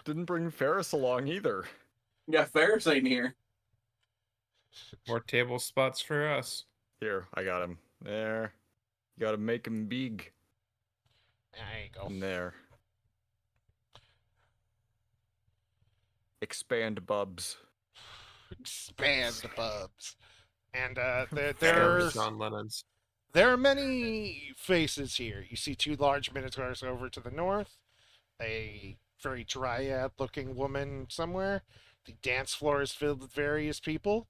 Didn't bring Ferris along either. Yeah, Ferris ain't here. More table spots for us. Here, I got him. There. You gotta make him big. There you go. And there. Expand Bubs. Expand the Bubs. And there's John Lennon's. there are many faces here. You see two large minotaurs over to the north, a very dryad-looking woman somewhere. The dance floor is filled with various people.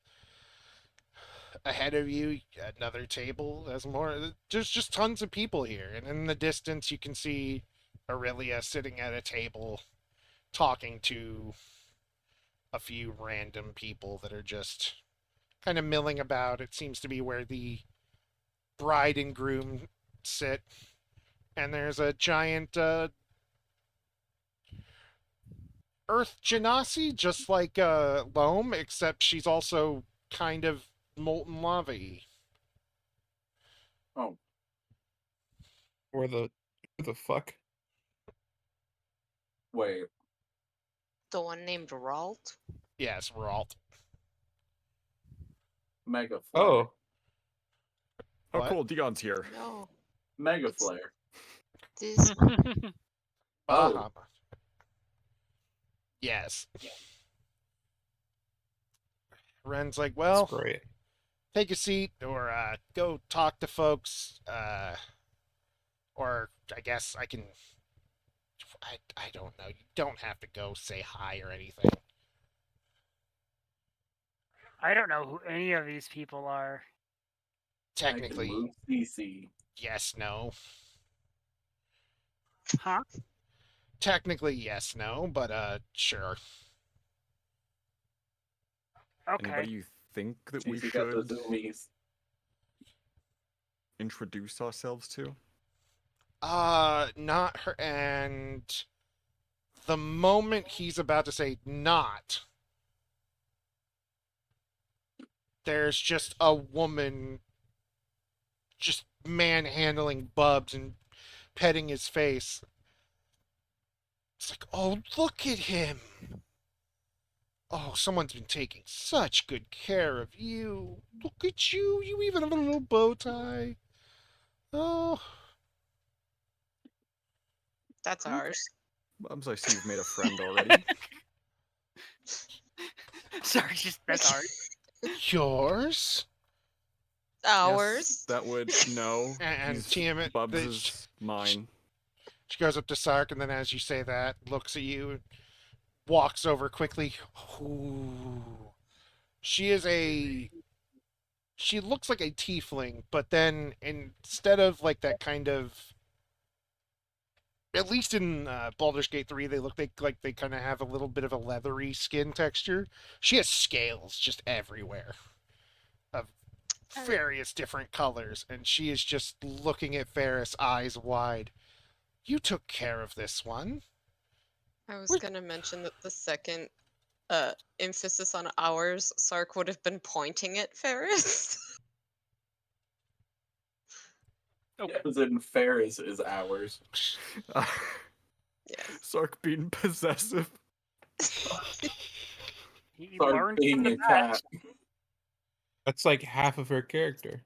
Ahead of you, another table. There's more. There's just tons of people here. And in the distance, you can see Aurelia sitting at a table talking to a few random people that are just kind of milling about. It seems to be where the bride and groom sit. And there's a giant Earth Genasi, just like Loam, except she's also kind of molten lava-y. Oh, Where the fuck? wait. The one named Ralt. Yes, Ralt. Mega Flare. Oh, Oh, What? cool. Dion's here. No, Mega it's- Flare. this one. Oh. Bahamut. Yes. Ren's like, well, that's great. take a seat or go talk to folks. Or I guess I can. I don't know. You don't have to go say hi or anything. I don't know who any of these people are. Technically, I can move CC. yes, no. Huh? Technically, yes, no, but sure. Okay. Anybody you think that we Cheesy got the should zoomies. introduce ourselves to? Not her. And the moment he's about to say not, there's just a woman just manhandling Bubs and petting his face. It's like, oh, look at him. Oh, someone's been taking such good care of you. Look at you. You even have a little bow tie. Oh. That's ours. Bubs, I see you've made a friend already. Sorry, just that's art. Yours? Ours. That would no. And He's Tiamat, Bubs is mine. she goes up to Sark, and then as you say that, looks at you and walks over quickly. Ooh. She is a. She looks like a tiefling, but then instead of like that kind of. At least in Baldur's Gate 3, they look like they kind of have a little bit of a leathery skin texture. She has scales just everywhere of various different colors, and she is just looking at Ferris, eyes wide. You took care of this one. I was gonna mention that the second emphasis on ours, Sark would have been pointing at Ferris. As in Ferris is ours. Yes. Sark being possessive. He Start learned from being the a cat. best. That's like half of her character.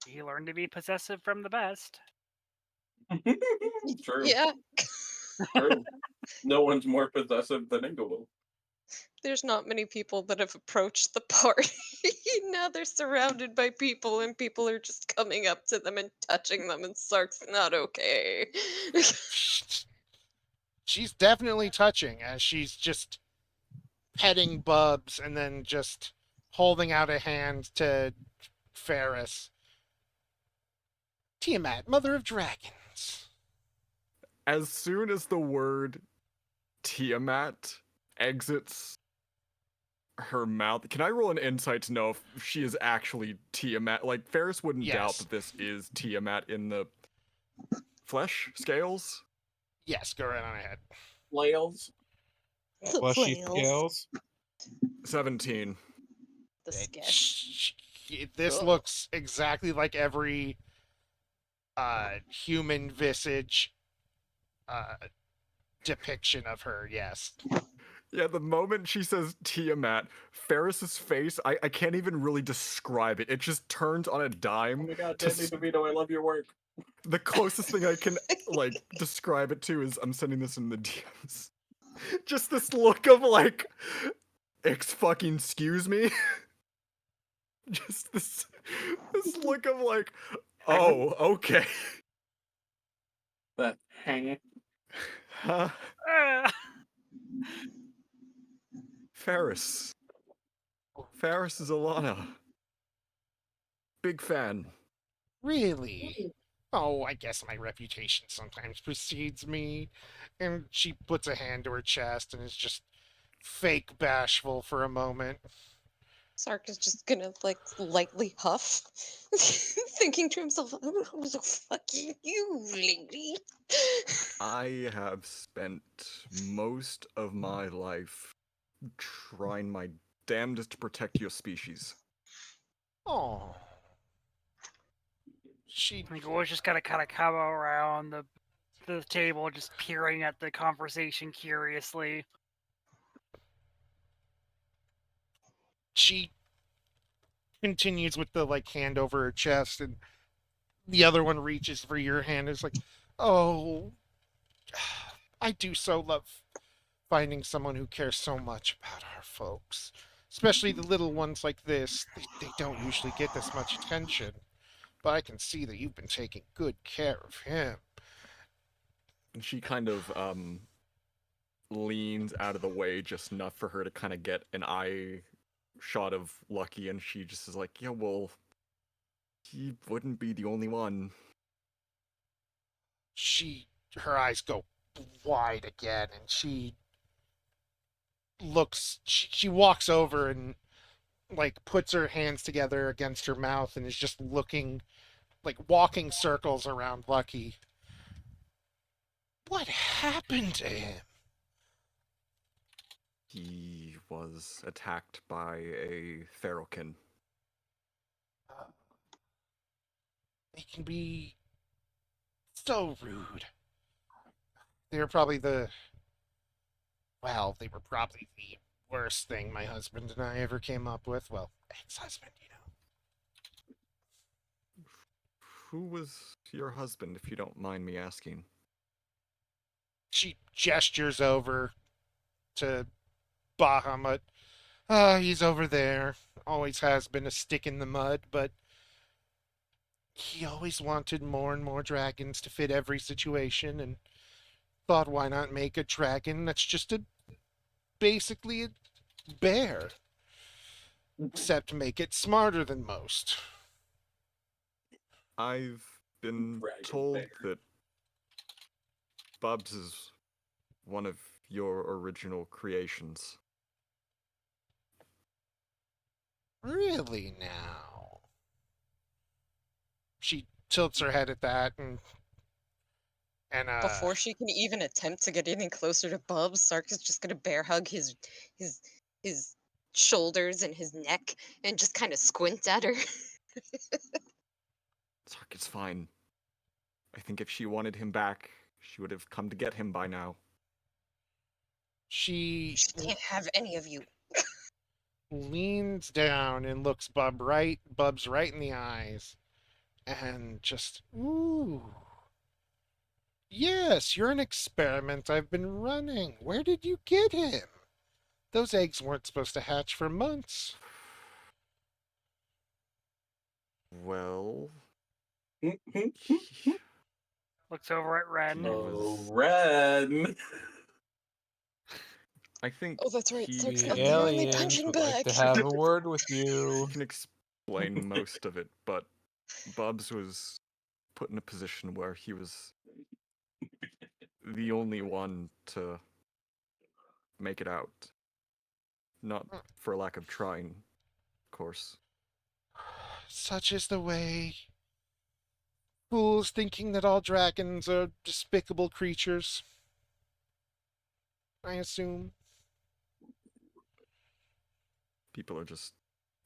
He learned to be possessive from the best. True. Yeah. True. No one's more possessive than Inglewood. There's not many people that have approached the party. Now they're surrounded by people, and people are just coming up to them and touching them, and Sark's not okay. She's definitely touching as she's just petting Bubs and then just holding out a hand to Ferris. Tiamat, Mother of Dragons. As soon as the word Tiamat exits her mouth, can I roll an insight to know if she is actually Tiamat? Like, Ferris wouldn't doubt Yes. that this is Tiamat in the flesh scales. Yes, go right on ahead. Flails. The Fleshy flails. scales. 17. The sketch. This Ugh. looks exactly like every human visage depiction of her, yes. Yeah, the moment she says Tiamat, Ferris's face, I can't even really describe it. It just turns on a Oh dime. my god, to Danny DeVito, I love your work. The closest thing I can like describe it to is I'm sending this in the DMs. Just this look of like, fucking excuse me. Just this look of like, oh, okay. That hang. Huh? Ah. Ferris. Ferris is Alana. Big fan. Really? Oh, I guess my reputation sometimes precedes me. And she puts a hand to her chest and is just fake bashful for a moment. Sark is just gonna like lightly huff, thinking to himself, "Who the fuck are you, lady?" I have spent most of my life trying my damnedest to protect your species. Oh. She Inglewood's just gonna kind of come around the table, just peering at the conversation curiously. continues with the like hand over her chest, and the other one reaches for your hand. It's like, oh, I do so love finding someone who cares so much about our folks, especially the little ones like this. They don't usually get this much attention, but I can see that you've been taking good care of him. And she kind of leans out of the way just enough for her to kind of get an eye shot of Lucky, and she just is like, yeah, well, he wouldn't be the only one. Her eyes go wide again, and she looks. She walks over and like puts her hands together against her mouth and is just looking, like walking circles around Lucky. What happened to him? He was attacked by a feralkin. They can be so rude. They were probably the. Well, they were probably the worst thing my husband and I ever came up with. Well, ex-husband, you know. Who was your husband, if you don't mind me asking? She gestures over to Bahamut. He's over there. Always has been a stick in the mud, but he always wanted more and more dragons to fit every situation, and thought, why not make a dragon that's just basically a bear, except make it smarter than most. I've been Dragon told bear. that Bubs is one of your original creations. Really now? She tilts her head at that and Before she can even attempt to get any closer to Bubs, Sark is just gonna bear hug his his shoulders and his neck and just kind of squint at her. Sark, it's fine. I think if she wanted him back, she would have come to get him by now. she She can't have any of you. leans down and looks Bubs right in the eyes, and just, ooh. Yes, you're an experiment I've been running. Where did you get him? Those eggs weren't supposed to hatch for months. Well, Looks over at Ren. He Oh, was- Ren. I think Oh, that's right. he Sark's The got the only aliens punching would like bag. to have a word with you. can explain most of it, but Bubs was put in a position where he was the only one to make it out. Not for lack of trying, of course. Such is the way. Fools thinking that all dragons are despicable creatures. I assume. People are just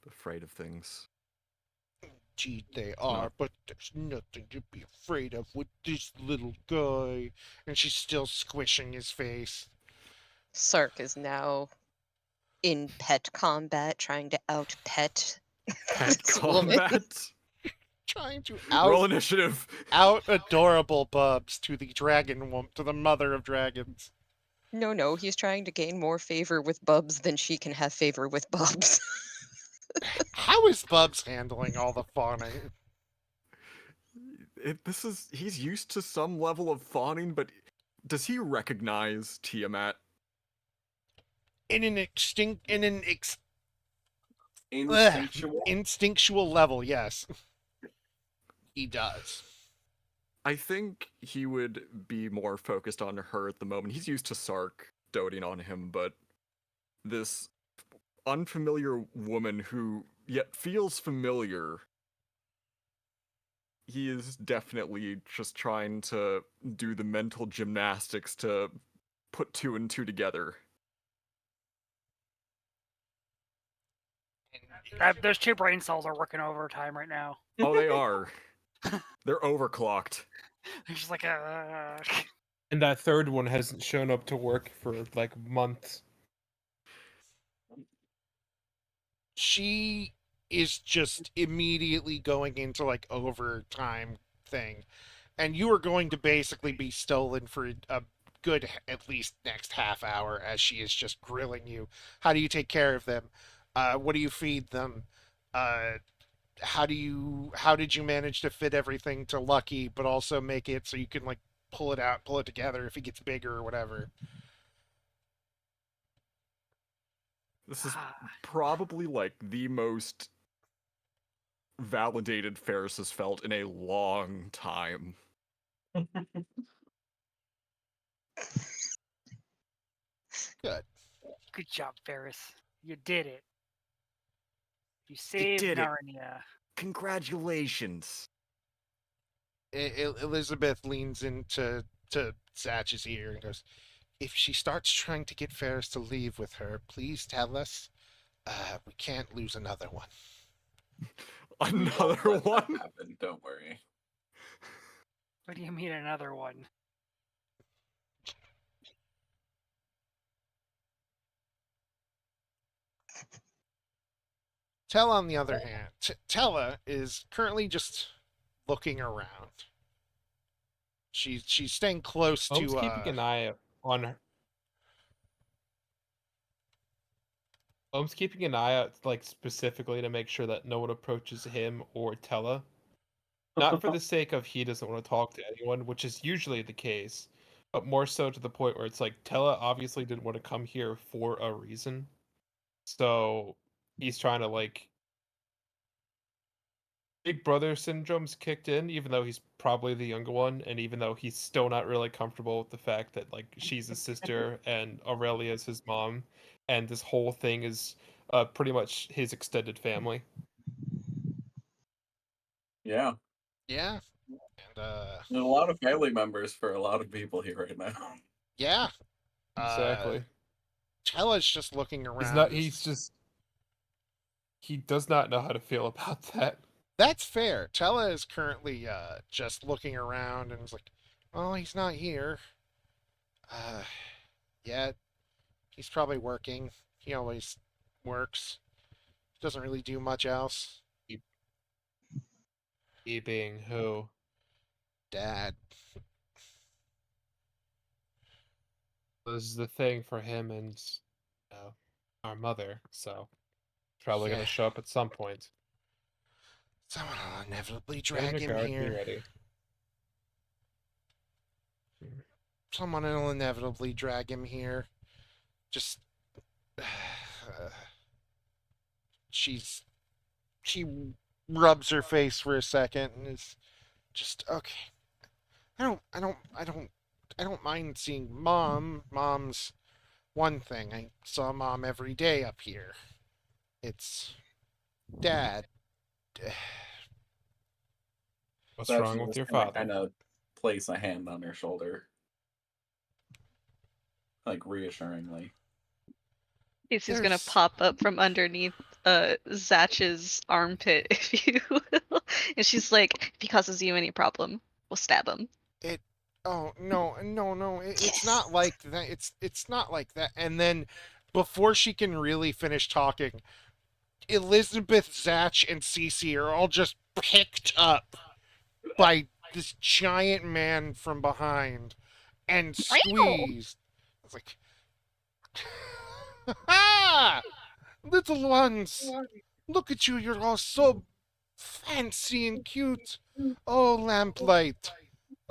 afraid of things. Indeed they are, Not- but there's nothing to be afraid of with this little guy. And she's still squishing his face. Sark is now in pet combat, trying to out pet Pet this woman. combat? Trying to Roll initiative! out adorable Bubs to the to the mother of dragons. No, he's trying to gain more favor with Bubs than she can have favor with Bubs. How is Bubs handling all the fawning? He's used to some level of fawning, but does he recognize Tiamat? Instinctual. Instinctual level, yes. He does. I think he would be more focused on her at the moment. He's used to Sark doting on him, but this unfamiliar woman who yet feels familiar, he is definitely just trying to do the mental gymnastics to put two and two together. Those two brain cells are working overtime right now. Oh, they are. They're overclocked. They're just like, And that third one hasn't shown up to work for like months. She is just immediately going into like overtime thing. And you are going to basically be stolen for a good at least next half hour as she is just grilling you. How do you take care of them? What do you feed them? How did you manage to fit everything to Lucky, but also make it so you can like pull it together if he gets bigger or whatever? This is probably like the most validated Ferris has felt in a long time. Good. Good job, Ferris. You did it. You saved did it. Narnia. Congratulations. Elizabeth leans into Zatch's ear and goes, "If she starts trying to get Ferris to leave with her, please tell us. We can't lose another one." We won't Another let that one? happen, don't worry. What do you mean another one? Tella, on the other hand, Tella is currently just looking around. She's staying close Holmes to keeping an eye on her. Holmes keeping an eye out, like specifically to make sure that no one approaches him or Tella. Not for the sake of he doesn't want to talk to anyone, which is usually the case, but more so to the point where it's like Tella obviously didn't want to come here for a reason. So he's trying to like Big Brother syndrome's kicked in, even though he's probably the younger one, and even though he's still not really comfortable with the fact that like she's his sister and Aurelia's his mom, and this whole thing is pretty much his extended family. Yeah. yeah, and There's a lot of family members for a lot of people here right now. yeah. Exactly. Tella's just looking around. He's not. He's just. He does not know how to feel about that. That's fair. Tella is currently just looking around and is like, "Oh, he's not here. Yeah, he's probably working. He always works. Doesn't really do much else." He being who? Dad. This is the thing for him and our mother, so probably Yeah. gonna show up at some point. Someone will inevitably Get drag in him your car, be here. ready. Someone will inevitably drag him here. Just. She rubs her face for a second and is just okay. I don't mind seeing Mom. Mom's one thing. I saw Mom every day up here. It's Dad. What's So wrong she's with just your gonna father? kind of place a hand on her shoulder, like reassuringly. Casey's gonna pop up from underneath Zatch's armpit, if you will. And she's like, if he causes you any problem, we'll stab him. Oh no. It's Yes. not like that. It's not like that. And then, before she can really finish talking, Elizabeth, Zatch, and Cece are all just picked up by this giant man from behind and squeezed. It's like, ha! Little ones, look at you. You're all so fancy and cute. Oh, lamplight.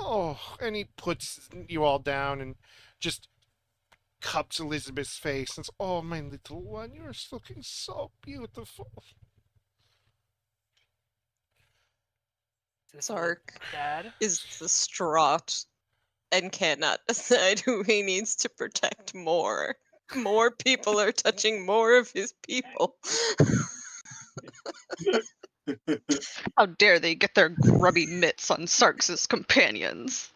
Oh, and he puts you all down and just cups Elizabeth's face and says, "Oh, my little one, you're looking so beautiful." Is this Sark Dad? is distraught and cannot decide who he needs to protect more. More people are touching more of his people. How dare they get their grubby mitts on Sark's companions?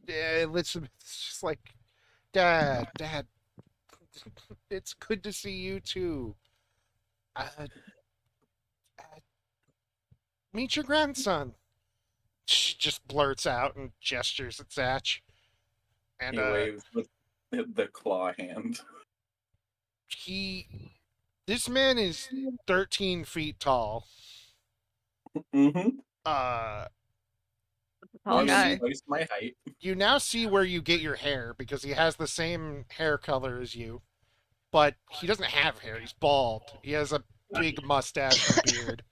Yeah, Elizabeth's just like, Dad, it's good to see you too. Uh, meet your grandson. She just blurts out and gestures at Zatch. And He waves with the claw hand. this man is 13 feet tall. Mm-hmm. Tall You guy. see, Twice my height. you now see where you get your hair because he has the same hair color as you, but he doesn't have hair. He's bald. He has a big mustache and beard.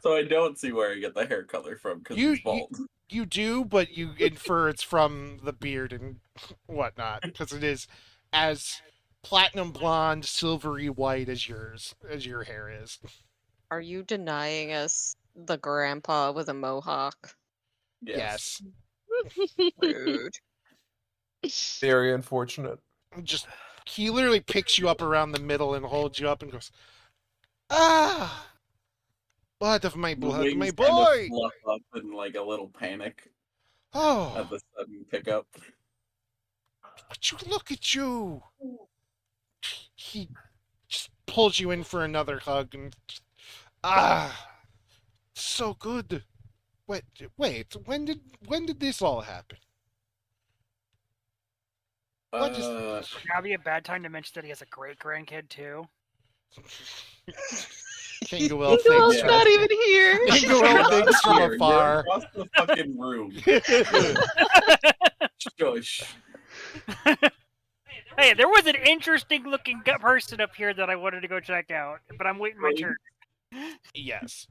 So I don't see where I get the hair color from because he's bald. You do, but you infer it's from the beard and whatnot because it is as platinum blonde, silvery white as your hair is. Are you denying us the grandpa with a mohawk? Yes. Rude. Very unfortunate. Just he literally picks you up around the middle and holds you up and goes, ah, blood of my The blood, my wings kind of boy. fluff up in like a little panic at Oh, the sudden pickup. but you look at you. He just pulls you in for another hug and so good. Wait, when did this all happen? What is Uh, Would now be a bad time to mention that he has a great grandkid too? Kinguel Ingwell's thinks not from even here. Ingwell not thinks from here, you're afar. across the fucking room. Shush. Hey, there was an interesting looking person up here that I wanted to go check out, but I'm waiting my Right. turn. Yes.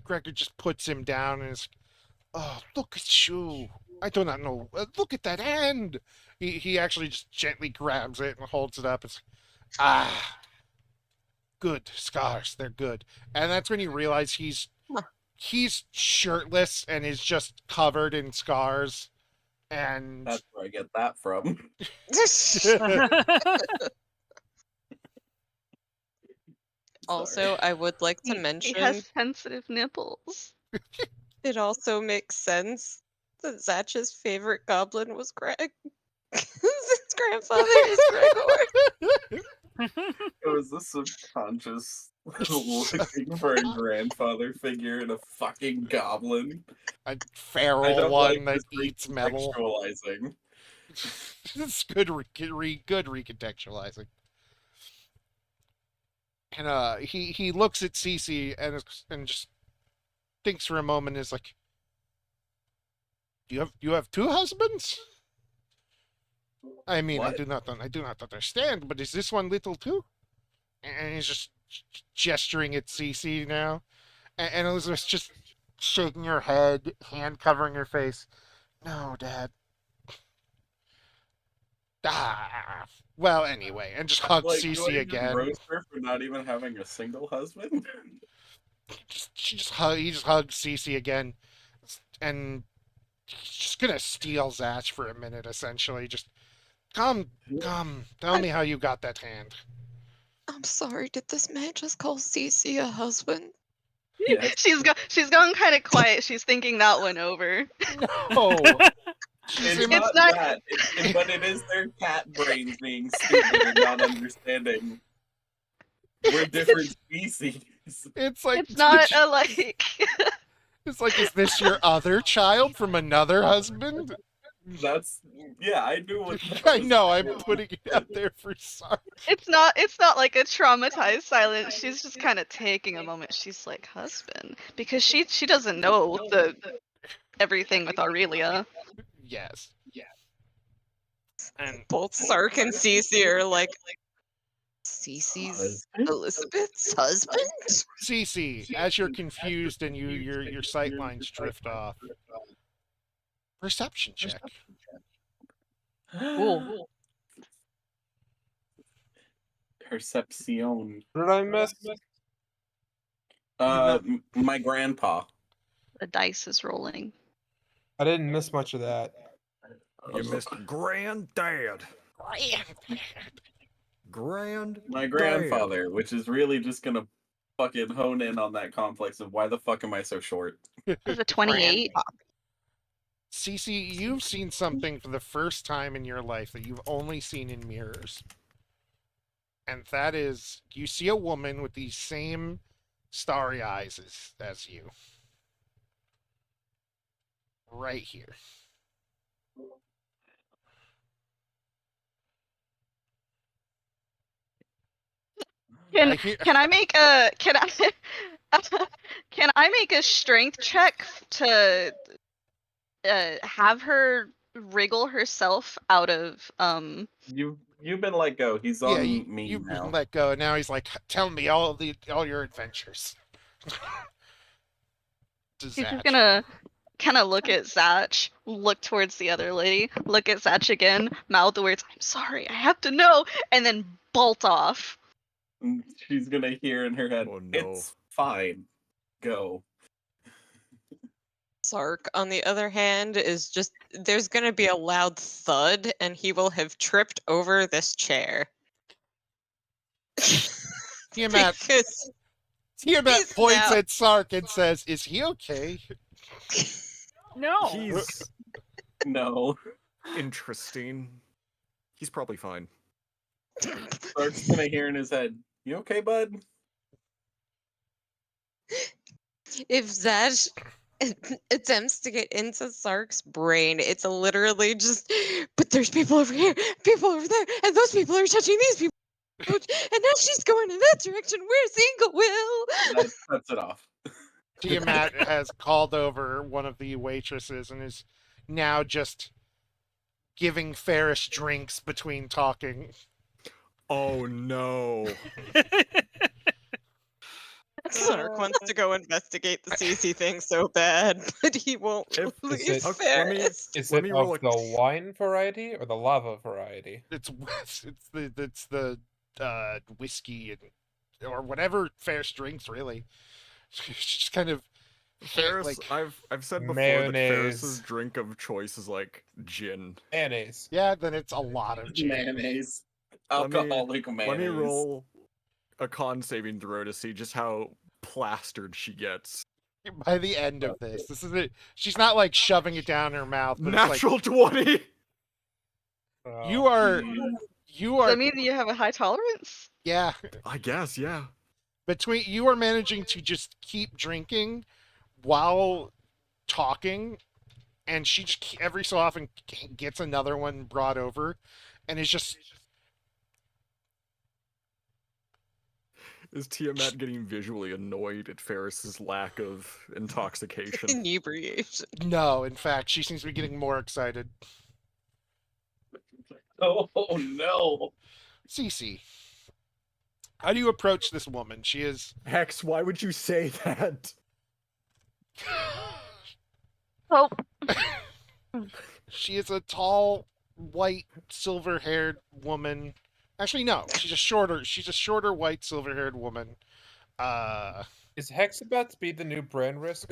Gregor just puts him down and is, oh, look at you. I do not know. Look at that hand. He actually just gently grabs it and holds it up. It's, good scars. They're good. And that's when you realize he's shirtless and is just covered in scars. And That's where I get that from. Also, I would like to He mention has sensitive nipples. it also makes sense that Zatch's favorite goblin was Greg. His grandfather is Gregor. It was a subconscious looking for a grandfather figure in a fucking goblin. a I feral don't one like that this eats metal. recontextualizing. It's good, good recontextualizing. And he looks at Cece and just thinks for a moment. And is like, you have two husbands? I mean, What? I do not understand. But is this one little too? And he's just gesturing at Cece now, and Elizabeth's just shaking her head, hand covering her face. No, Dad. Well, anyway, and just hugs Like, do I Cece just again. roast her for not even having a single husband? He just hugs Cece again, and he's just gonna steal Zatch for a minute. Essentially, just come, tell me how you got that hand. I'm sorry, did this man just call Cece a husband? Yes. She's gone kind of quiet. She's thinking that one over. No, It's not that, but it is their cat brains being stupid and not understanding. We're different species. It's like It's not a like. It's like, is this your other child from another husband? That's I knew what that I was. know, I'm putting it out there for Sark. It's not like a traumatized silence. She's just kind of taking a moment. She's like, husband, because she doesn't know the everything with Aurelia. Yes. And Both Sark and Cece are like, Cece's Elizabeth's husband? Cece, as you're confused and your sight lines drift off, perception check. Cool. Perception. What did I miss? My grandpa. The dice is rolling. I didn't miss much of that. You missed granddad. My grandfather, which is really just gonna fucking hone in on that complex of why the fuck am I so short? Is a 28? Cece, you've seen something for the first time in your life that you've only seen in mirrors. And that is, you see a woman with these same starry eyes as you. Right here. Can I make a can I make a strength check to have her wriggle herself out of You've been let go. He's on me you've now. been let go, and now he's like, tell me all your adventures. He's just gonna kind of look at Zatch, look towards the other lady, look at Zatch again, mouth the words, I'm sorry, I have to know, and then bolt off. She's gonna hear in her head, Oh, no. it's fine. Go. Sark, on the other hand, is just there's going to be a loud thud and he will have tripped over this chair. Tiamat, Because Tiamat he's points now- at Sark and says, "Is he okay?" No. He's No. interesting. He's probably fine. Stark's gonna hear in his head, "You okay, bud?" if Zash attempts to get into Sark's brain, it's literally just, but there's people over here, people over there, and those people are touching these people. And now she's going in that direction. Where's Inglewill? That cuts it off. Tiamat has called over one of the waitresses and is now just giving Ferris drinks between talking. Oh no. Sark wants to go investigate the CC thing so bad, but he won't If- leave it- Okay, let me- Ferris. Is Let it me of roll a- the wine variety or the lava variety? It's the whiskey and or whatever Ferris drinks really. It's just kind of Ferris, like I've said before that Mayonnaise. Ferris's drink of choice is like gin. Mayonnaise. yeah, then it's a lot of gin. Mayonnaise. Let me- Alcoholic mayonnaise. Let me roll a con saving throw to see just how plastered she gets. By the end of this is it. She's not like shoving it down her mouth, but Natural 20. it's like you are Does that mean that you have a high tolerance? yeah. I guess, yeah. Between you are managing to just keep drinking while talking, and she just every so often gets another one brought over, and is just Is Tiamat getting visually annoyed at Ferris's lack of intoxication? Inebriation. no. In fact, she seems to be getting more excited. Oh no. Cece, how do you approach this woman? She is Hex, why would you say that? Oh, she is a tall, white, silver-haired woman. Actually, no. She's a shorter, white, silver-haired woman. Is Hex about to be the new brand risk?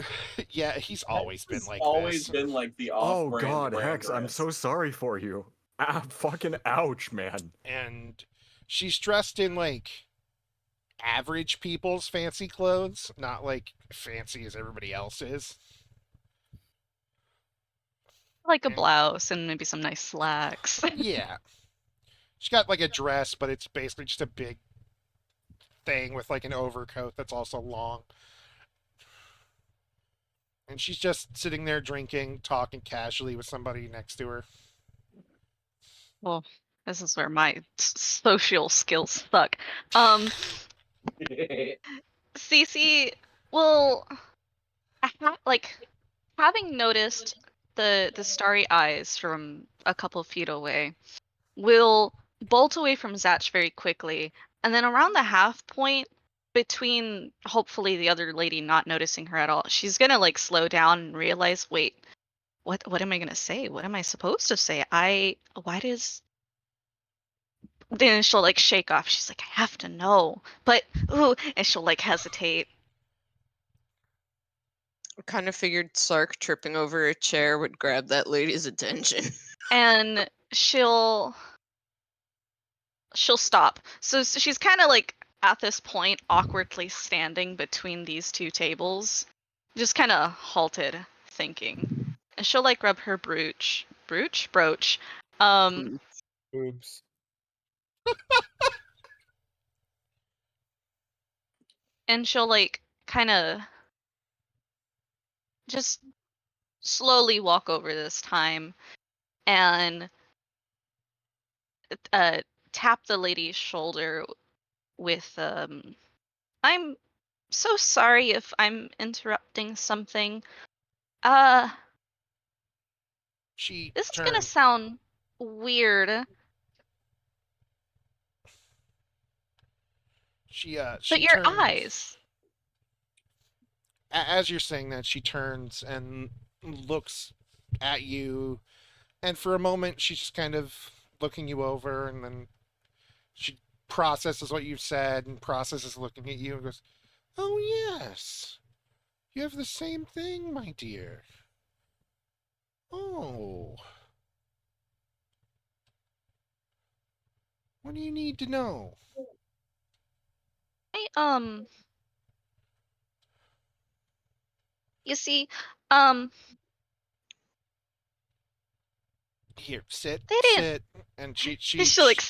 Yeah, he's always been It's like always this. been like the Oh off-brand god, brand Hex, I'm risk. so sorry for you. Ah, fucking ouch, man. And she's dressed in like average people's fancy clothes, not like fancy as everybody else is. like a Yeah. blouse and maybe some nice slacks. Yeah. She's got like a dress, but it's basically just a big thing with like an overcoat that's also long. And she's just sitting there drinking, talking casually with somebody next to her. Well, this is where my social skills suck. Cece, well, like having noticed the starry eyes from a couple feet away, will bolt away from Zatch very quickly, and then around the half point between hopefully the other lady not noticing her at all, she's gonna like slow down and realize, wait, what am I gonna say? What am I supposed to say? Why does then she'll like shake off. She's like, I have to know. But ooh, and she'll like hesitate. Kind of figured Sark tripping over a chair would grab that lady's attention. And she'll stop. So she's kind of like at this point awkwardly standing between these two tables, just kind of halted, thinking. And she'll like rub her brooch. Oops. And she'll like kind of just slowly walk over this time and tap the lady's shoulder with I'm so sorry if I'm interrupting something. She This is turns. gonna sound weird. She But your turns. eyes. As you're saying that, she turns and looks at you, and for a moment she's just kind of looking you over, and then she processes what you've said and processes looking at you and goes, "Oh yes, you have the same thing, my dear." Oh. What do you need to know? I, you see, um, Here, sit, they didn't. sit. And She'll like,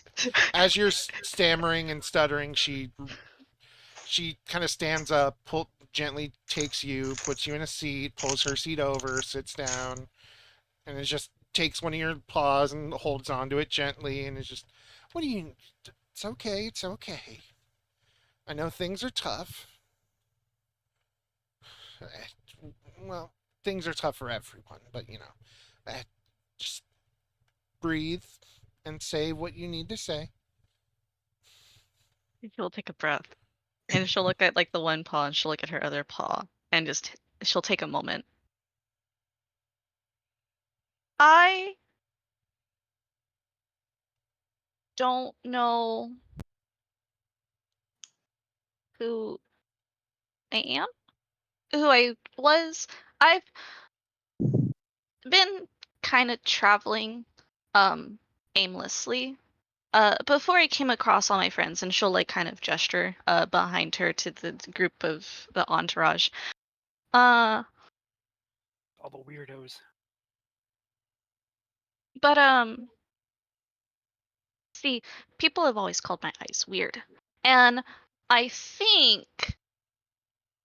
as you're stammering and stuttering, she kind of stands up, gently takes you, puts you in a seat, pulls her seat over, sits down, and it just takes one of your paws and holds onto it gently, and it's just, what do you? It's okay, it's okay. I know things are tough. Well, things are tough for everyone, but just breathe and say what you need to say. she'll take a breath, and she'll look at like the one paw, and she'll look at her other paw, and just she'll take a moment. I don't know who I am, who I was. I've been kind of traveling aimlessly before I came across all my friends, and she'll like kind of gesture behind her to the group of the entourage. Uh All the weirdos. but see, people have always called my eyes weird. And I think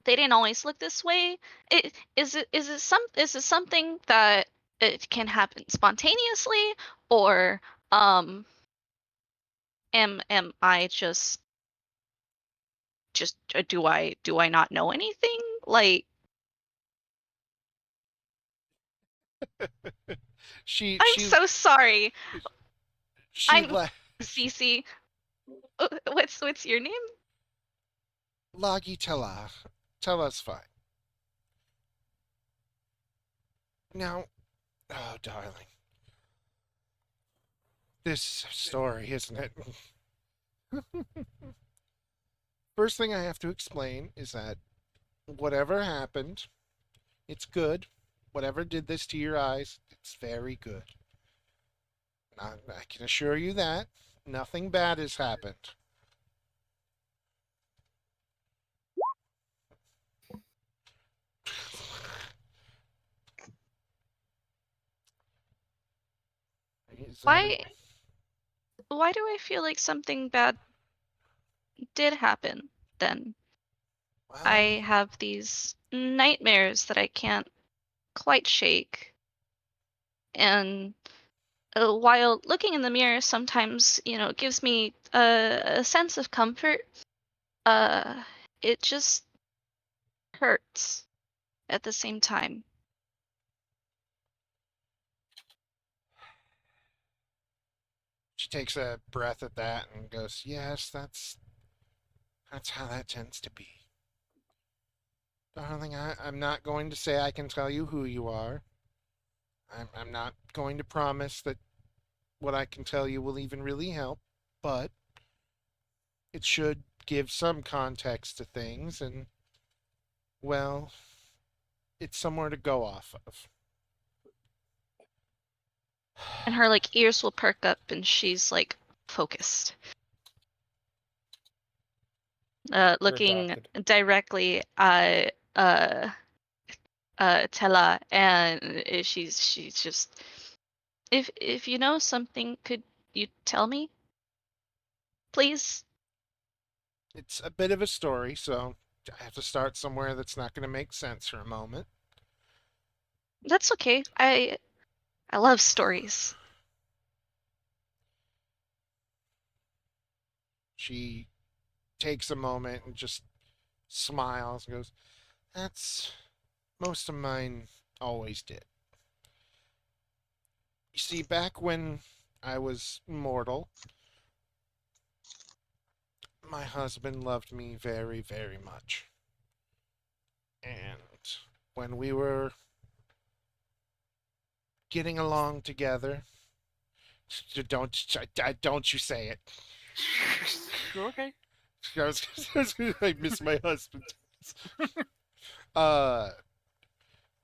they didn't always look this way. Is it something that it can happen spontaneously, or um am I just do I not know anything? Like, She I'm she so sorry. she I'm la- Cece. What's your name? Lagi Tella. Tella's fine. Now, oh darling, this story, isn't it? First thing I have to explain is that whatever happened, it's good. Whatever did this to your eyes, it's very good. I can assure you that nothing bad has happened. Is that Why why do I feel like something bad did happen then? Well, I have these nightmares that I can't quite shake. And while looking in the mirror sometimes, gives me a sense of comfort, uh, it just hurts at the same time. she takes a breath at that and goes, "Yes, that's how that tends to be." Darling, I'm not going to say I can tell you who you are. I'm not going to promise that what I can tell you will even really help, but it should give some context to things, and, well, it's somewhere to go off of. And her like ears will perk up and she's like focused. Looking Redacted. directly at Tella, and she's just, if you know something, could you tell me, please? It's a bit of a story, so I have to start somewhere that's not going to make sense for a moment. That's okay. I love stories. She takes a moment and just smiles and goes, "That's most of mine always did. You see, back when I was mortal, my husband loved me very, very much. And when we were getting along together, don't you say it. Okay. I miss my husband. Uh,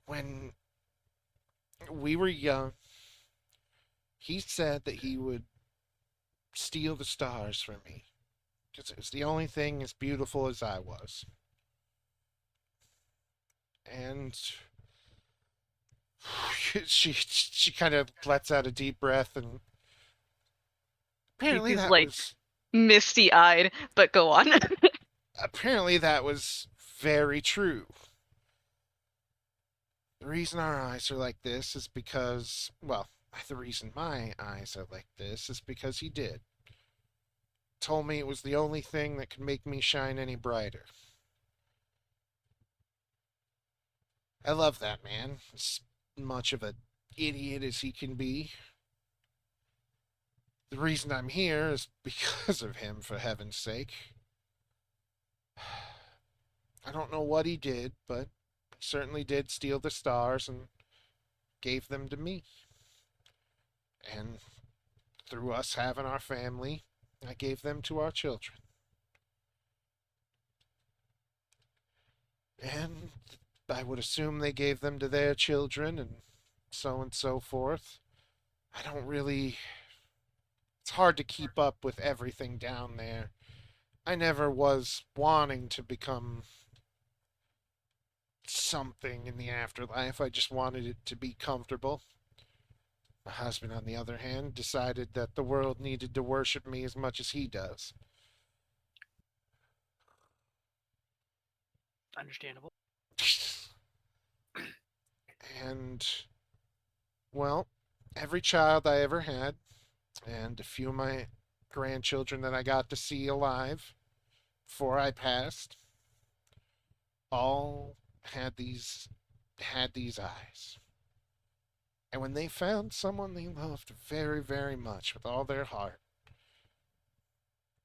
when we were young. He said that he would steal the stars from me because it was the only thing as beautiful as I was. And she kind of lets out a deep breath, and apparently He's that like was misty-eyed, but go on. apparently that was very true. The reason our eyes are like this is because, well, the reason my eyes are like this is because he did. Told me it was the only thing that could make me shine any brighter. I love that man. As much of an idiot as he can be. The reason I'm here is because of him, for heaven's sake. I don't know what he did, but he certainly did steal the stars and gave them to me. And through us having our family, I gave them to our children. And I would assume they gave them to their children and so forth. I don't really. It's hard to keep up with everything down there. I never was wanting to become something in the afterlife. I just wanted it to be comfortable. My husband, on the other hand, decided that the world needed to worship me as much as he does. Understandable. And, well, every child I ever had, and a few of my grandchildren that I got to see alive before I passed, all had these eyes. And when they found someone they loved very, very much with all their heart,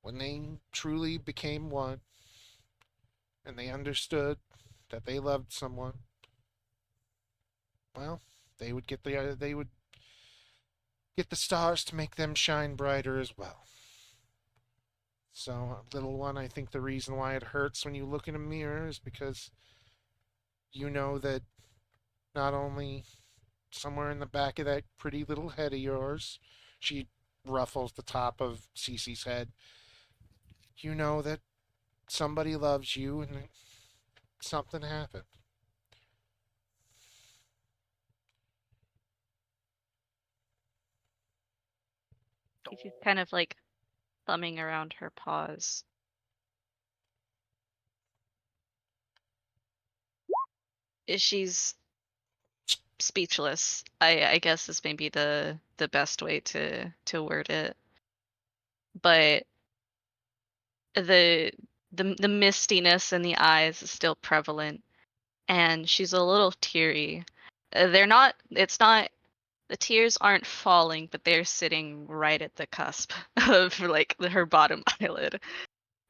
when they truly became one, and they understood that they loved someone, well, they would get the stars to make them shine brighter as well. So, little one, I think the reason why it hurts when you look in a mirror is because you know that not only somewhere in the back of that pretty little head of yours, she ruffles the top of Cece's head, you know that somebody loves you and something happened. She's kind of like thumbing around her paws. She's speechless. I guess is maybe the best way to word it. But the the mistiness in the eyes is still prevalent, and she's a little teary. They're not. It's not. The tears aren't falling, but they're sitting right at the cusp of like her bottom eyelid.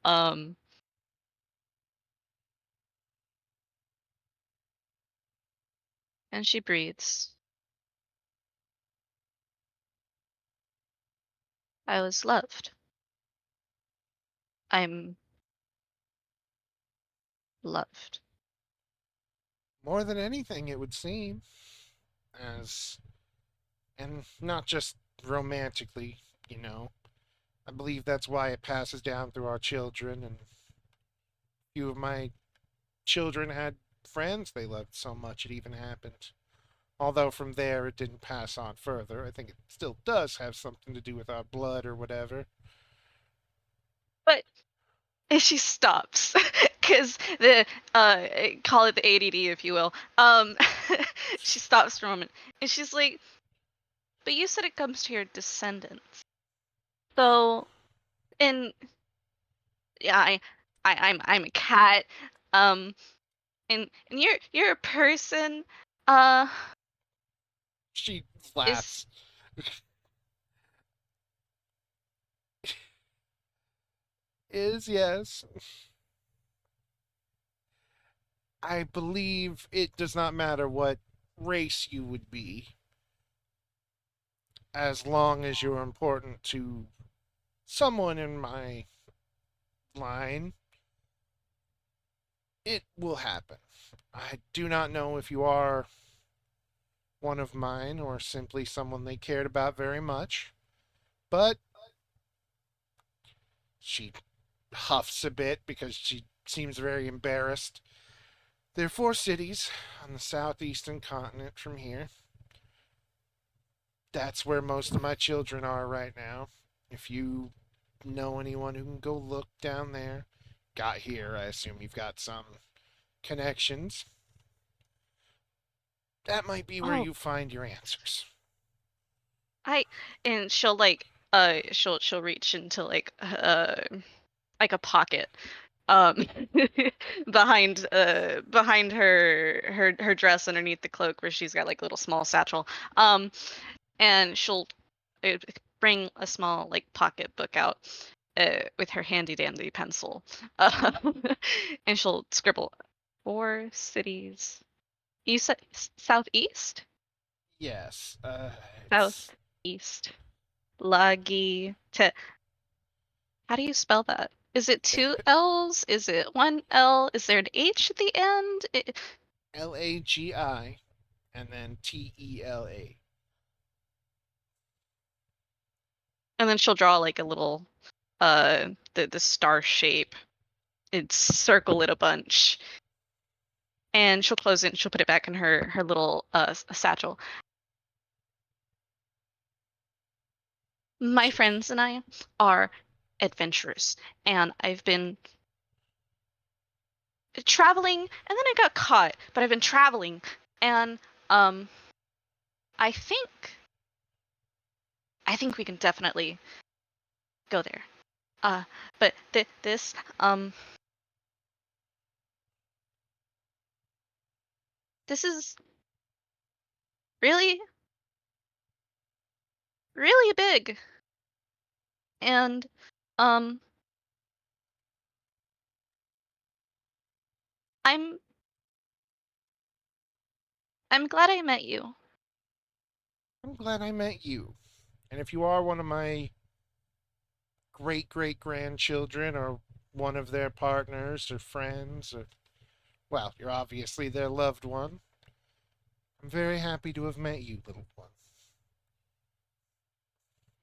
Um. And she breathes. I was loved. I'm loved. More than anything, it would seem, as and not just romantically, you know. I believe that's why it passes down through our children, and a few of my children had friends they loved so much it even happened. Although from there it didn't pass on further. I think it still does have something to do with our blood or whatever. But if she stops, because the call it the ADD, if you will. She stops for a moment, and she's like, "But you said it comes to your descendants. So, and yeah, I'm a cat. Um, and you're a person. Uh, She is laughs. Is yes. I believe it does not matter what race you would be, as long as you're important to someone in my line, it will happen. I do not know if you are one of mine or simply someone they cared about very much. But she huffs a bit because she seems very embarrassed. There are 4 cities on the southeastern continent from here. That's where most of my children are right now. If you know anyone who can go look down there, got here, I assume you've got some connections. That might be where Oh. you find your answers. And she'll she'll reach into like a pocket behind her dress underneath the cloak where she's got like a little small satchel, and she'll bring a small like pocket book out with her handy dandy pencil, and she'll scribble 4 cities. You said southeast? Yes, it's Southeast. Lagi. How do you spell that? Is it 2 L's? Is it 1 L? Is there an H at the end? Lagi and then Tela. And then she'll draw like a little the star shape and circle it a bunch. And she'll close it and she'll put it back in her little satchel. My friends and I are adventurers, and I've been traveling, and then I got caught, but I've been traveling, and I think we can definitely go there. But this is really, really big, and I'm glad I met you. I'm glad I met you. And if you are one of my great grandchildren or one of their partners or friends, or, well, you're obviously their loved one, I'm very happy to have met you, little one.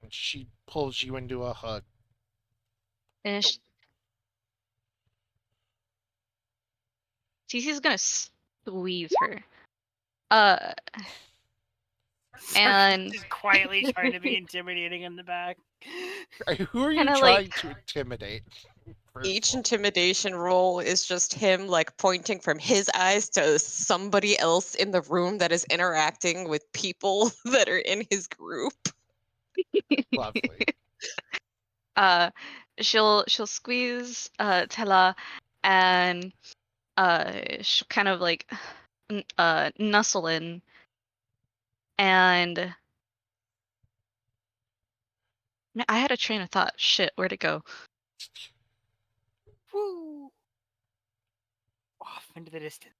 And she pulls you into a hug. And Cece's gonna squeeze her. And just quietly trying to be intimidating in the back. Who are you Kinda trying like- to intimidate? First Each of all? intimidation roll is just him like pointing from his eyes to somebody else in the room that is interacting with people that are in his group. Lovely. she'll squeeze Tella, and she'll kind of like nuzzle in, and I had a train of thought. Shit, where'd it go? Woo! Off into the distance.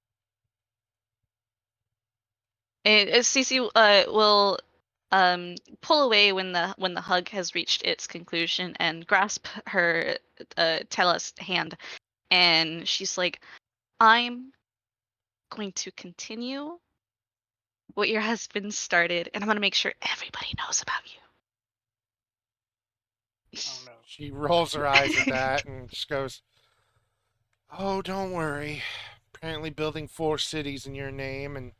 And Cece will pull away when the hug has reached its conclusion and grasp her Tella's hand, and she's like, I'm going to continue what your husband started, and I'm going to make sure everybody knows about you. Oh no. She rolls her eyes at that and just goes, "Oh, don't worry. Apparently building 4 cities in your name and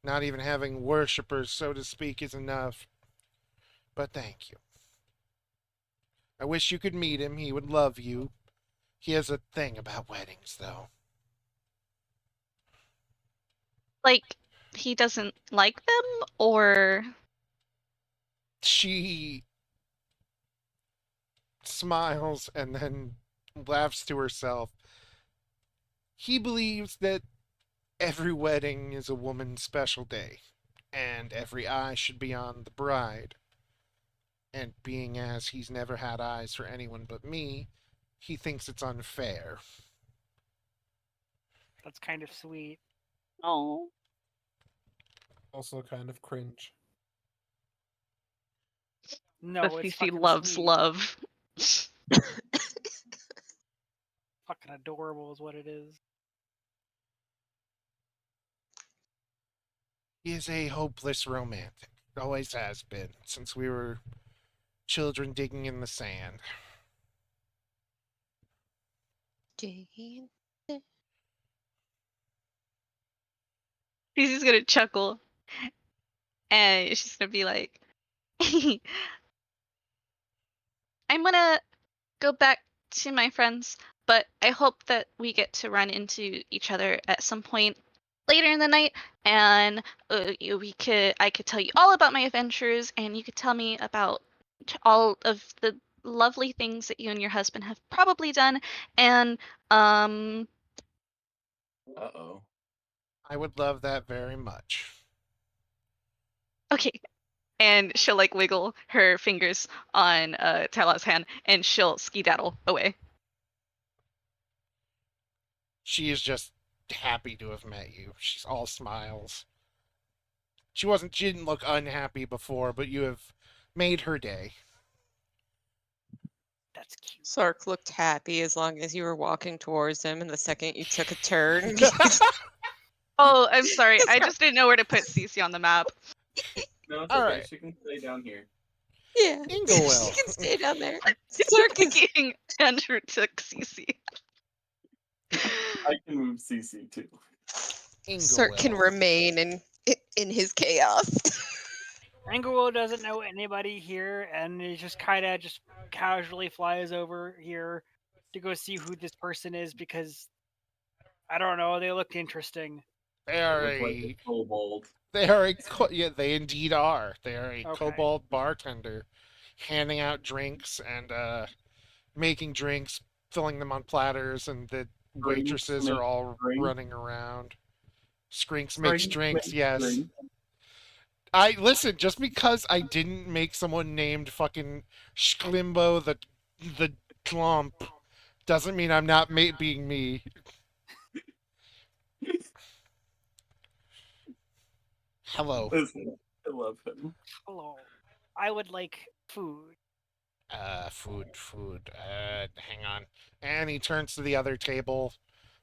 not even having worshippers, so to speak, is enough. But thank you. I wish you could meet him. He would love you. He has a thing about weddings, though." Like, he doesn't like them, or She smiles and then laughs to herself. He believes that every wedding is a woman's special day, and every eye should be on the bride. And being as he's never had eyes for anyone but me, he thinks it's unfair. That's kind of sweet. oh, Also kind of cringe. No, but it's Cece fucking loves sweet. love. Fucking adorable is what it is. He is a hopeless romantic. Always has been, since we were children digging in the sand. Jane. Cece's gonna chuckle, and she's gonna be like, "I'm gonna go back to my friends, but I hope that we get to run into each other at some point later in the night, and I could tell you all about my adventures, and you could tell me about all of the lovely things that you and your husband have probably done, and Uh-oh. I would love that very much. okay." And she'll like wiggle her fingers on Tala's hand, and she'll skedaddle away. She is just happy to have met you. She's all smiles. She didn't look unhappy before, but you have made her day. That's cute. Sark looked happy as long as you were walking towards him, and the second you took a turn, Oh, I'm sorry. I just didn't know where to put Cece on the map. No, it's All okay. right. She can stay down here. yeah, Inglewill. she can stay down there. Sark is Thinking Andrew took Cece. I can move CC too. Sark can Inglewill. remain in his chaos. Angelo doesn't know anybody here, and he just kind of just casually flies over here to go see who this person is because I don't know. They look interesting. They are Look like a kobold. yeah, they indeed are. They are a Okay. kobold bartender, handing out drinks and making drinks, filling them on platters, and the waitresses are all running around. Skrinks makes drinks, yes. I listen, just because I didn't make someone named fucking Sklimbo the Clump doesn't mean I'm not being me. Hello. Listen, I love him. Hello. I would like food. Food. Hang on. And he turns to the other table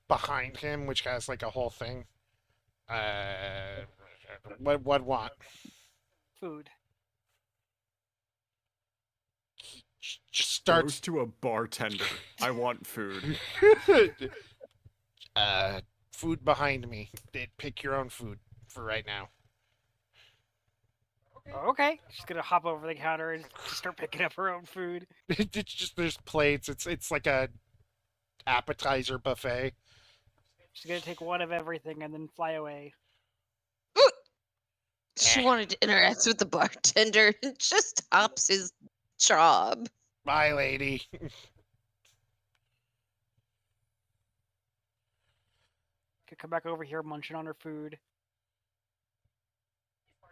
behind him, which has like a whole thing. What want? Food. Just starts. Goes to a bartender. I want food. Food behind me. Pick your own food for right now. Okay. She's gonna hop over the counter and just start picking up her own food. It's just there's plates. It's like a appetizer buffet. She's gonna take one of everything and then fly away. She wanted to interact with the bartender and just stops his job. Bye, lady. Could come back over here munching on her food.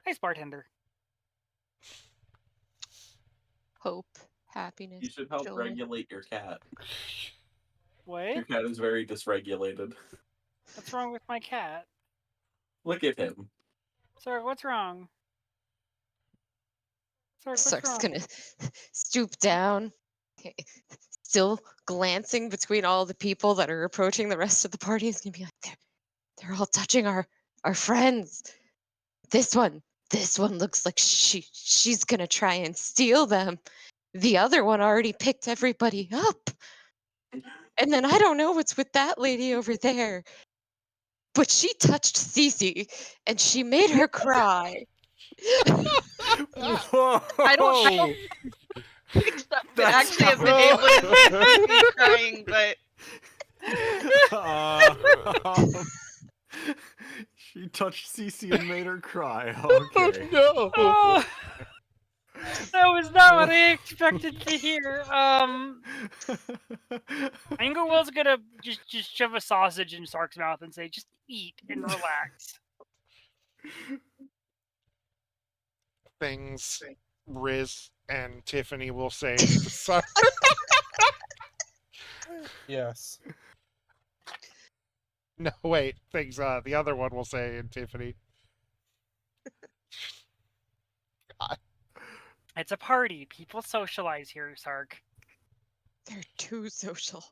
Nice bartender. Hope, happiness. You should help joy. regulate your cat. What? Your cat is very dysregulated. What's wrong with my cat? Look at him. Sir, what's wrong? Sir, what's Sark's wrong? gonna stoop down, still glancing between all the people that are approaching the rest of the party. He's gonna be like, they're all touching our friends. This one looks like she's gonna try and steal them. The other one already picked everybody up. And then I don't know what's with that lady over there. But she touched Cece and she made her cry. Whoa! I don't think that would That's actually have been how- able to be crying, but She touched Cece and made her cry. Okay. No. Oh, that was not what I expected to hear. Engelwell's gonna just shove a sausage in Sark's mouth and say, "Just eat and relax." Things Riz and Tiffany will say to Sark. Yes. No, wait. Things the other one will say and Tiffany. It's a party. People socialize here, Sark. They're too social.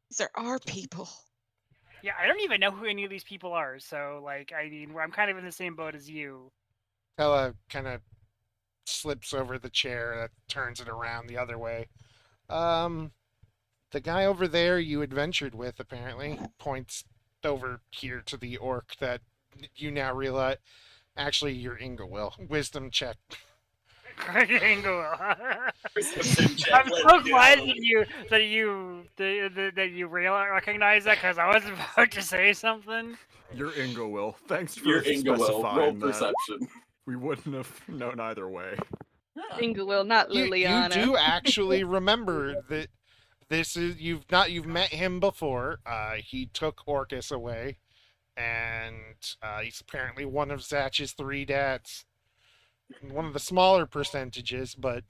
These are our people. Yeah, I don't even know who any of these people are. So, like, I mean, I'm kind of in the same boat as you. Tella kind of slips over the chair that turns it around the other way. The guy over there you adventured with apparently points over here to the orc that you now realize. Actually, you're Inglewill. Wisdom check. Perception check, I'm let's so glad go. that you recognize that because I was about to say something. You're Ingo, Will. Thanks for You're Inga Will. Roll specifying that. perception. We wouldn't have known either way. Inglewill, not You Liliana. do actually remember that this is you've met him before. He took Orcus away, and he's apparently one of Zatch's 3 dads. One of the smaller percentages, but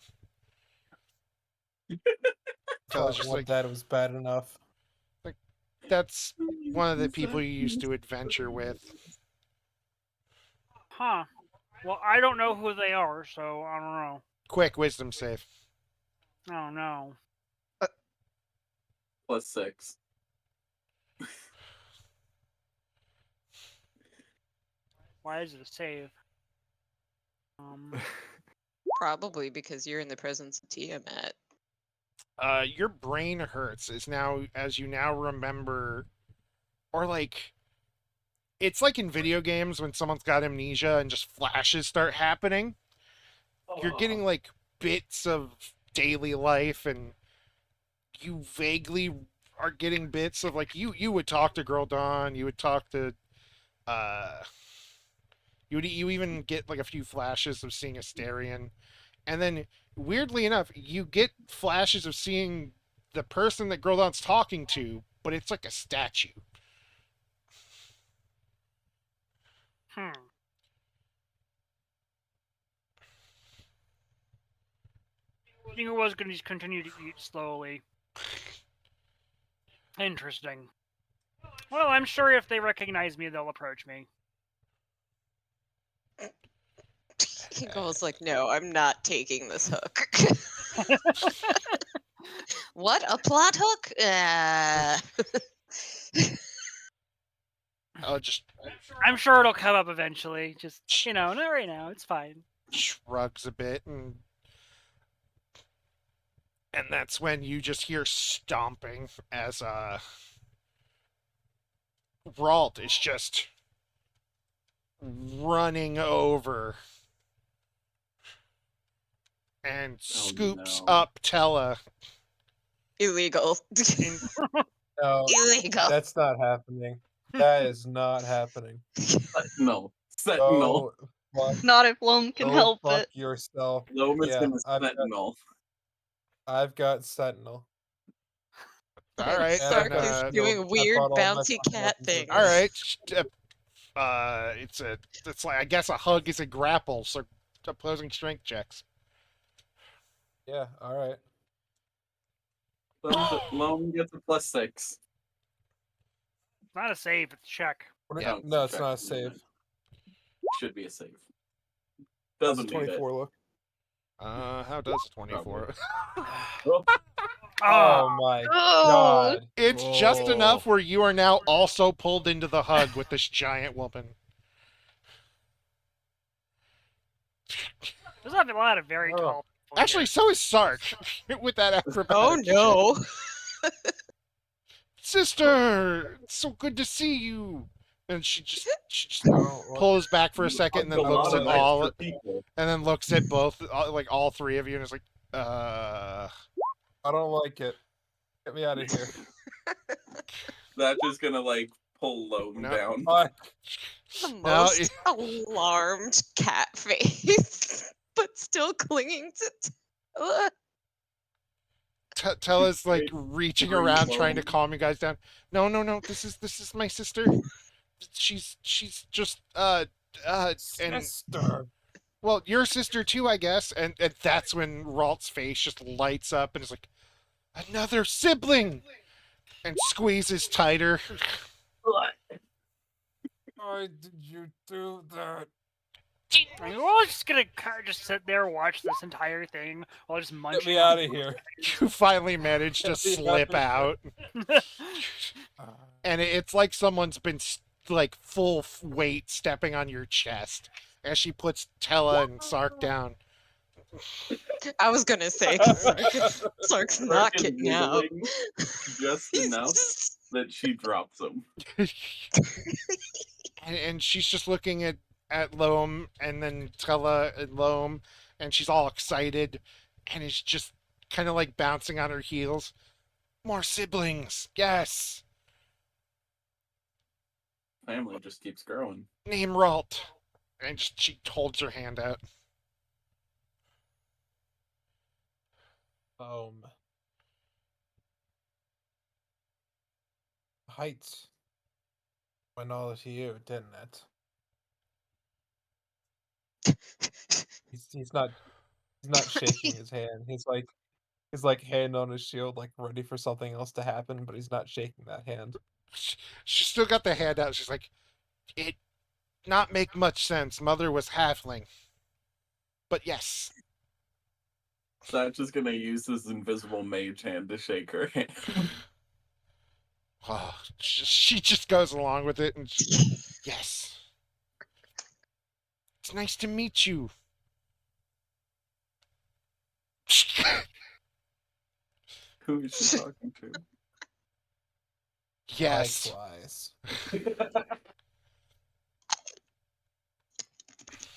Tella's just One like, that was bad enough. that's one of the people you used to adventure with. Huh. Well, I don't know who they are, so I don't know. Quick wisdom save. Oh no. +6. Why is it a save? Probably because you're in the presence of Tiamat. Your brain hurts is now as you now remember, or like, it's like in video games when someone's got amnesia and just flashes start happening. You're getting like bits of daily life, and you vaguely are getting bits of like you would talk to Girl Dawn, you would talk to you even get like a few flashes of seeing Asterion, and then weirdly enough, you get flashes of seeing the person that Girl Dawn's talking to, but it's like a statue. Hmm. I think it was going to continue to eat slowly. Interesting. Well, I'm sure if they recognize me, they'll approach me. Eagle's like, no, I'm not taking this hook. What? A plot hook? Oh, just I'm sure it'll come up eventually. Just, not right now. It's fine. shrugs a bit, and that's when you just hear stomping as Ralt is just running over and scoops no. up Tella. Illegal. No, Illegal. that's not happening. That is not happening. Sentinel. Sentinel. Not if Loam can Go help fuck it. yourself. Loam is Yeah, gonna Sentinel. I've got Sentinel. All And right, Sark then, is I doing weird brought all my bouncy fucking cat weapons things. with all right. It's like I guess a hug is a grapple, so opposing strength checks. Yeah, all right. Loam gets a +6. It's not a save, it's a check. Yeah. No, it's not a save. Should be a save. How's a Doesn't need it. 24 look? How does a 24? Oh, Oh my Oh, god. It's just Oh. enough where you are now also pulled into the hug with this giant woman. There's not a lot of very tall people Actually, here. so is Sark with that acrobatic. Oh no. Sister, it's so good to see you. And she just Oh, well, pulls back for a second and then a looks lot at of all extra people. and then looks at both like all 3 of you and is like, I don't like it. Get me out of here. That's just gonna pull Loam No. down. Fuck. The No, most alarmed cat face, but still clinging to Tella's like reaching around Loam. trying to calm you guys down. No, this is my sister. She's just and Sister. well, your sister too, I guess. And that's when Ralt's face just lights up and is like, another sibling, and squeezes tighter. Why did you do that? Like, we're just gonna just sit there watch this entire thing while just Get munching. me out of here. You finally manage to Get me slip outta out. And it's like someone's been like full weight stepping on your chest as she puts Tella and Sark down. I was gonna say, 'cause Sark's Sark not is getting out. giggling just He's enough just- that she drops him. And she's just looking at Loam and then Tella and Loam, and she's all excited and is just kind of like bouncing on her heels. More siblings, yes. Family just keeps growing. Name Ralt. And she holds her hand out. Heights went all to you, didn't it? He's not shaking his hand. He's like hand on his shield, like ready for something else to happen, but he's not shaking that hand. She's still got the hand out. She's like, it not make much sense. Mother was halfling. But yes. Satch is gonna use his invisible mage hand to shake her hand. Oh, she just goes along with it and yes. It's nice to meet you. Who is she talking to? Yes. Likewise.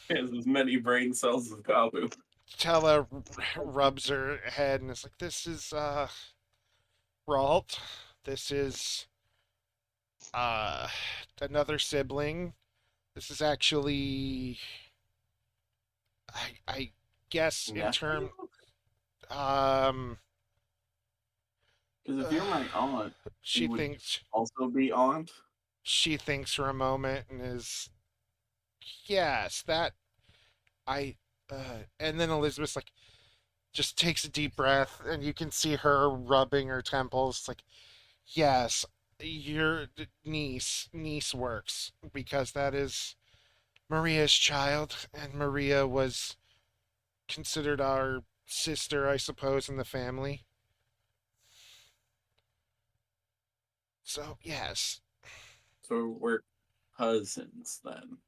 He has as many brain cells as Gabu. Tella rubs her head and is like, this is, Ralt. This is, another sibling. This is actually, I guess in term, Because if you're my aunt, she would thinks, also be aunt. she thinks for a moment and is, yes, that, and then Elizabeth's like, just takes a deep breath, and you can see her rubbing her temples. It's like, yes, your niece works, because that is Maria's child, and Maria was considered our sister, I suppose, in the family. So, yes. So we're cousins then.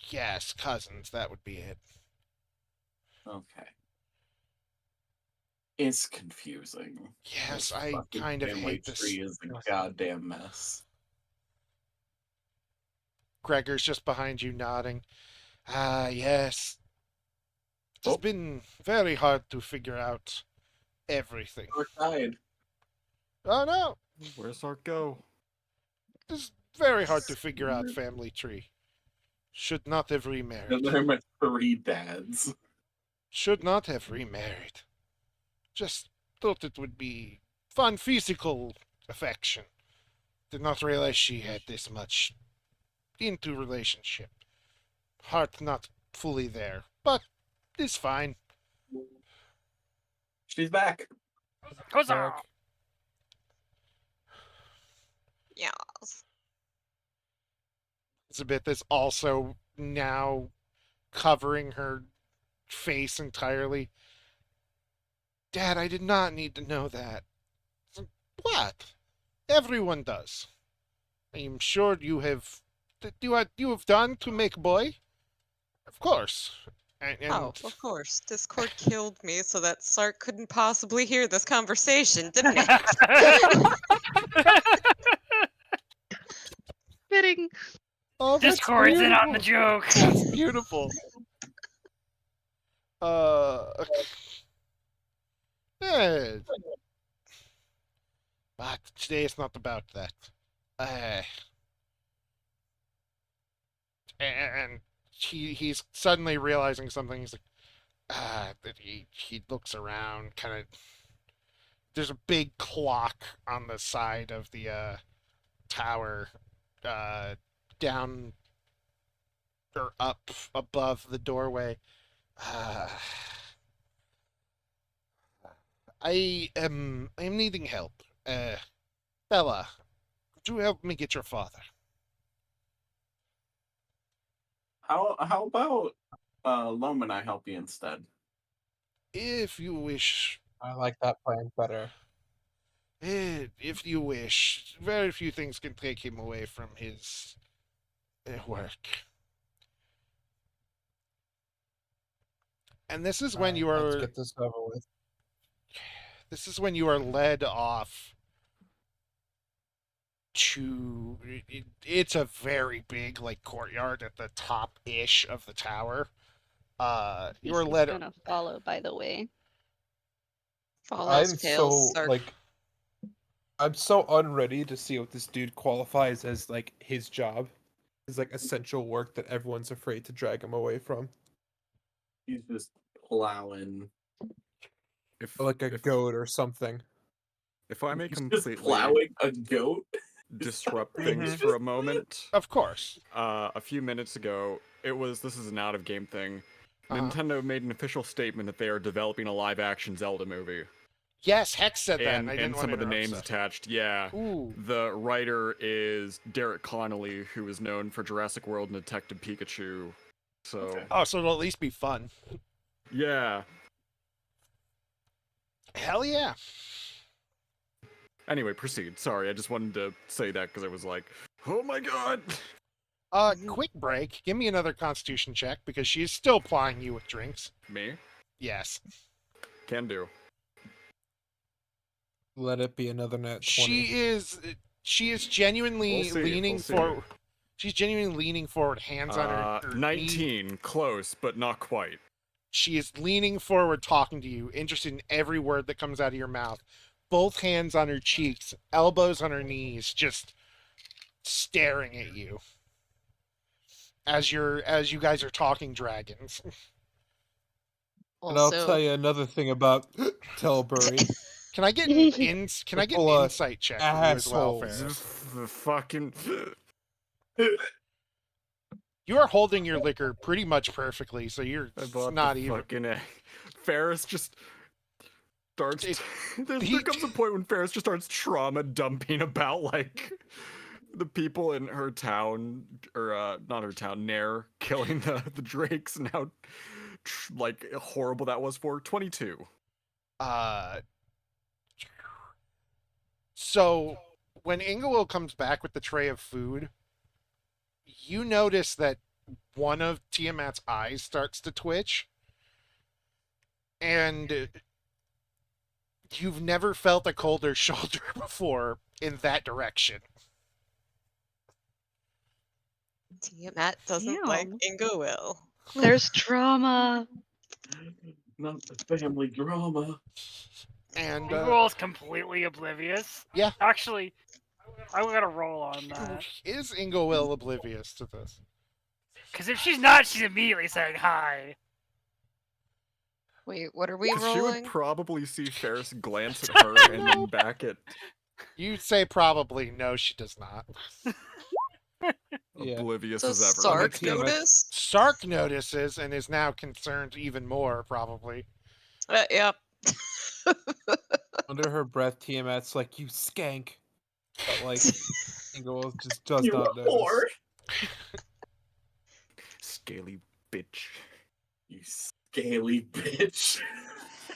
Yes, cousins, that would be it. Okay. It's confusing. Yes, This I fucking kind of family hate this. tree is a goddamn mess. Gregor's just behind you nodding. Ah, yes. It's been very hard to figure out everything. Sark died. Oh no! Where's Sark go? It's very hard to figure out family tree. Should not have remarried. There are 3 dads. Should not have remarried. Just thought it would be fun physical affection. Did not realize she had this much into relationship. Heart not fully there, but it's fine. She's back. Huzzah! Yes. Elizabeth is also now covering her face entirely. Dad, I did not need to know that. What? Everyone does. I am sure you have done to make boy. Of course. And Oh, of course. Discord killed me so that Sark couldn't possibly hear this conversation, didn't it? Fitting. Oh, that's Discord's in on the beautiful. joke. That's beautiful. Yeah. But today is not about that. And he's suddenly realizing something. He's like, that he looks around, kind of. There's a big clock on the side of the tower, down or up above the doorway. I'm needing help. Bella, could you help me get your father? How about Loam and I help you instead? If you wish. I like that plan better. If you wish. Very few things can take him away from his work. And this is when Alright, you let's are. get this over with. This is when you are led off to. It's a very big like courtyard at the top ish of the tower. You are He's led. gonna follow, by the way. Follows I'm pale so Sark. like I'm so unready to see what this dude qualifies as like his job. His like essential work that everyone's afraid to drag him away from. He's just plowing. If Like a goat or something. if I may He's just completely plowing a goat. disrupt He's things just for a moment, Of course. a few minutes ago, this is an out of game thing. Nintendo made an official statement that they are developing a live action Zelda movie. Yes, Hex said that. And, I didn't and want some to of the interrupt names Seth. attached, yeah. Ooh. The writer is Derek Connolly, who is known for Jurassic World and Detective Pikachu. So Okay. Oh, so it'll at least be fun. yeah. Hell yeah. Anyway, proceed. Sorry, I just wanted to say that because I was like, oh my god! Quick break. Give me another constitution check because she is still plying you with drinks. Me? Yes. Can do. Let it be another nat 20. She is genuinely We'll see, leaning we'll see. forward. She's genuinely leaning forward, hands on her 19, knee. close, but not quite. She is leaning forward, talking to you, interested in every word that comes out of your mouth. Both hands on her cheeks, elbows on her knees, just staring at you as you guys are talking dragons. And I'll Also, tell you another thing about Telbury. Can I get an insight check from you as well, assholes. Ferris? The fucking. You are holding your liquor pretty much perfectly, so you're I bought not the even. fucking egg. Ferris just starts. There comes a point when Ferris just starts trauma dumping about like the people in her town, or not her town, Nair, killing the drakes, and how like horrible that was for 22. So when Ingawil comes back with the tray of food, you notice that one of Tiamat's eyes starts to twitch, and you've never felt a colder shoulder before in that direction. Tiamat doesn't like Ingawil. There's drama. Not the family drama. And Ingawil is completely oblivious. Yeah. Actually, I'm gonna roll on that. Is Ingawil oblivious to this? Because if she's not, she's immediately saying hi. Wait, what are we She would rolling? probably see Ferris glance at her and then back at. You'd say probably no, she does not. Oblivious So as ever. Sark noticed? Sark notices and is now concerned even more, probably. Yep. Under her breath, Tiamat's like, you skank. But like, Ingawil just does You not notice. whore. Scaly bitch. You scaly bitch.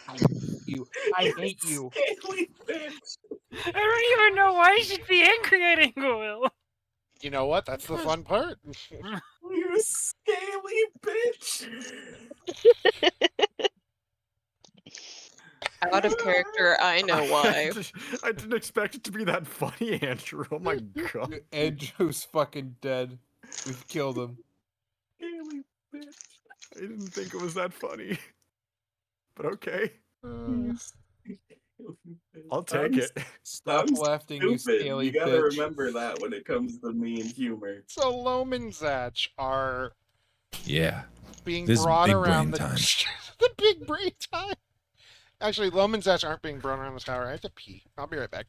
I hate you. Scaly bitch. I don't even know why she'd be angry at Ingawil. You know what? That's the fun part. You scaly bitch. Out of character, I know why. I didn't expect it to be that funny, Andrew. Oh my god. Andrew's fucking dead. We've killed him. Scaly bitch. I didn't think it was that funny. But okay. I'll take it. Stop I'm laughing, you stupid. scaly You gotta bitch. remember that when it comes to me and humor. So Loam and Zatch are being this is brought big around brain the time. the big brain time. Actually, Loam and Zatch aren't being brought around the tower. I have to pee. I'll be right back.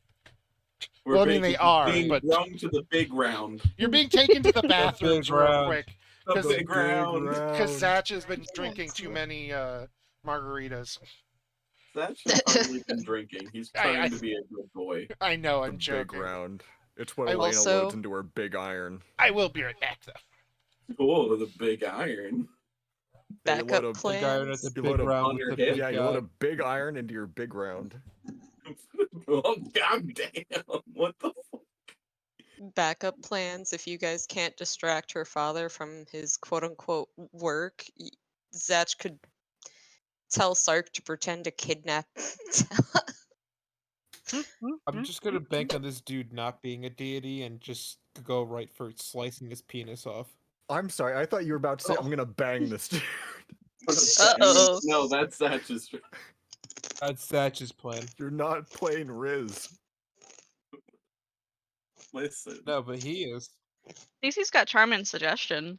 We're Well, I mean, they are, being but brung to the big round. you're being taken to the bathrooms real round. quick The because big round. Zatch has been drinking too many margaritas. That's just hardly been drinking. He's trying to be a good boy. I know, I'm The big joking. round. It's what I Elena also- loads into her big iron. I will be right back, though. Cool, the big iron. Yeah, you Backup load Big iron at plans. the you big load a- round on with your the hip. big you load guy. a big iron into your big round. Oh goddamn! What the fuck? Backup plans if you guys can't distract her father from his quote unquote work. Zach could tell Sark to pretend to kidnap I'm just gonna bank on this dude not being a deity and just go right for slicing his penis off. I'm sorry, I thought you were about to say Oh. I'm gonna bang this dude. Uh-oh. No, that's just. That's Thatch's plan. You're not playing Riz. Listen. No, but he is. Cece's got charm and suggestion.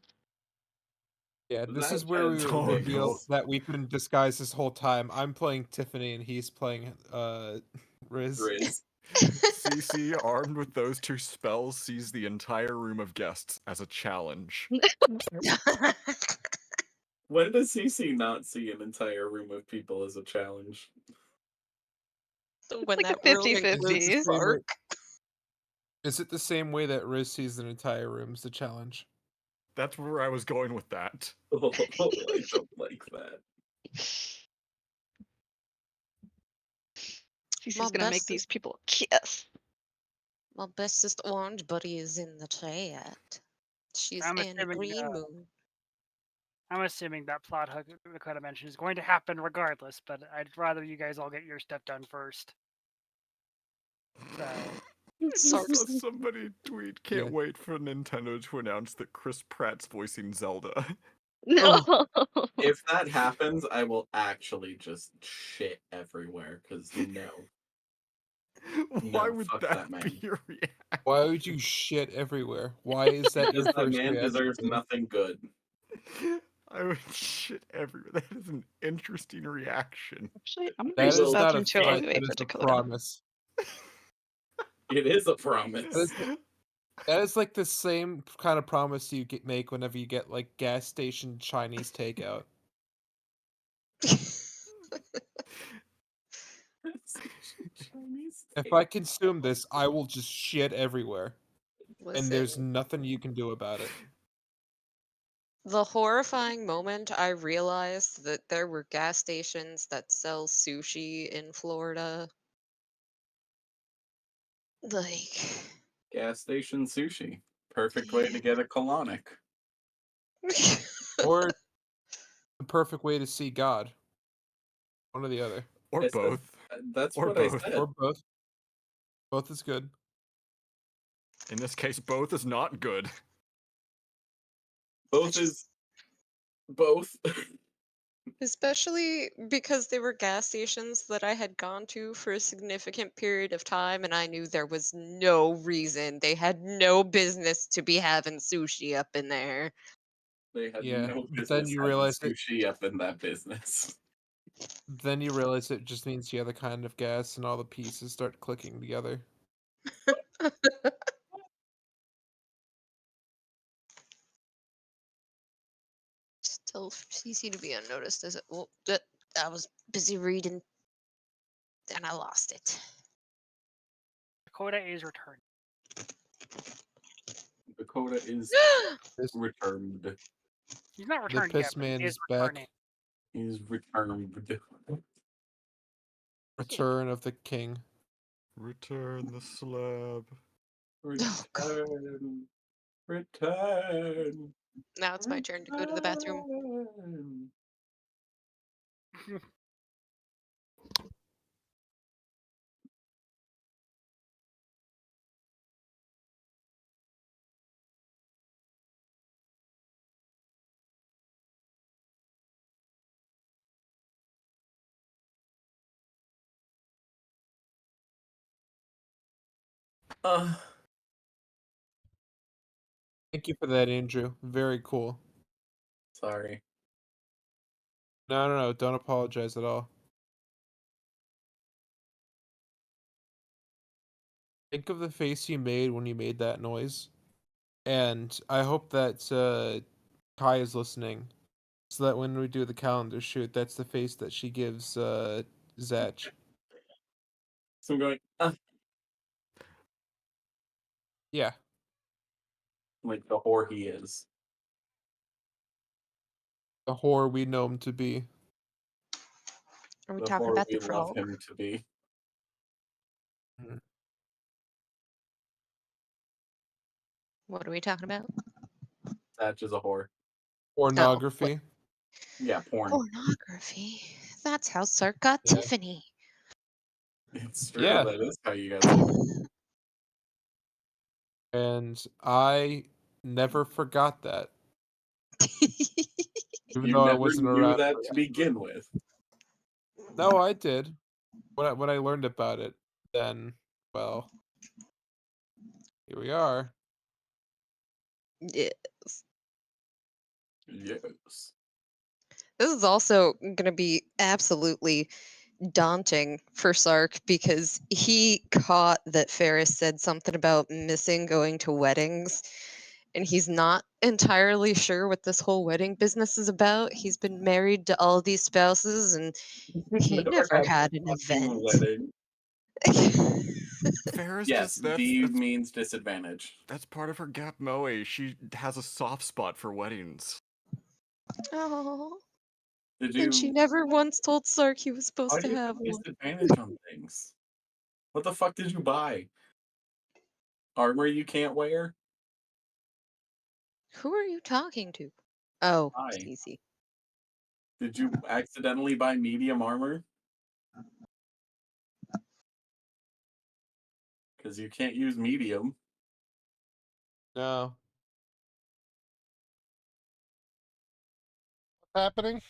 Yeah, this That is where we has Oh, reveal no. that we've been in disguise this whole time. I'm playing Tiffany and he's playing Riz. Riz. CC, armed with those two spells, sees the entire room of guests as a challenge. When does CC not see an entire room of people as a challenge? When like a that room 50-50. includes Sark. Is it the same way that Riz sees an entire room as a challenge? That's where I was going with that. Oh, I don't like that. Cece's gonna make these people kiss. My bestest orange buddy is in the chat. She's I'm in a assuming, green moon. I'm assuming that plot hook Dakota mentioned is going to happen regardless, but I'd rather you guys all get your stuff done first. So, Sark. Saw somebody tweet, can't Yeah. wait for Nintendo to announce that Chris Pratt's voicing Zelda. No. If that happens, I will actually just shit everywhere, because no. Why No, would fuck that that man. be your reaction? Why would you shit everywhere? Why is that your Because that first man reaction? deserves Caleb? nothing good. I would shit everywhere. That is an interesting reaction. Actually, I'm gonna That use the is not a bathroom too while threat. we wait That for is a Dakota. promise. It is a promise. That is like the same kind of promise you make whenever you get like gas station Chinese takeout. If I consume this, I will just shit everywhere, and there's Listen, nothing you can do about it. the horrifying moment I realized that there were gas stations that sell sushi in Florida. Like, Gas station sushi. Perfect way to get a colonic. Or the perfect way to see God. One or the other. Or I said- both. That's Or what both. I said. Or both. Both is good. In this case, both is not good. Both is both. especially because they were gas stations that I had gone to for a significant period of time, and I knew there was no reason. They had no business to be having sushi up in there. They had Yeah, no but then business you having realize that sushi up in that business. then you realize it just means the other kind of gas, and all the pieces start clicking together. Still easy to be unnoticed as it. Well, I was busy reading, and I lost it. Dakota is returned. Dakota is This, returned. He's not the returned yet, piss but he man is is back. returning. He's returned. Return of the king. Return the slab. Return. Return. Now it's my turn to go to the bathroom. Return. Thank you for that, Andrew. Very cool. Sorry. No, don't apologize at all. Think of the face you made when you made that noise. And I hope that Kai is listening, so that when we do the calendar shoot, that's the face that she gives Zach. So I'm going, Yeah. like the whore he is. The whore we know him to be. Are we The talking whore about we the love troll? him to be. What are we talking about? Thatch is a whore. Pornography. Yeah, porn. Pornography. That's how Sark got Yeah. Tiffany. It's true. Yeah. That is how you got Tiffany. And I never forgot that. Even You though I never wasn't knew around. that to begin with. No, I did. When I learned about it, then, well, here we are. Yeah. Yes. This is also going to be absolutely daunting for Sark because he caught that Ferris said something about missing going to weddings, and he's not entirely sure what this whole wedding business is about. He's been married to all these spouses, and he never had an fucking event. wedding. Ferris Yes, just D means disadvantage. that's part of her gap moe. She has a soft spot for weddings. Oh, Did and she you? never once told Sark he was Why supposed do to you have have one. disadvantage on things? What the fuck did you buy? Armor you can't wear? Who are you talking to? Oh, Hi. Cece. Did you accidentally buy medium armor? Because you can't use medium. No. What's happening?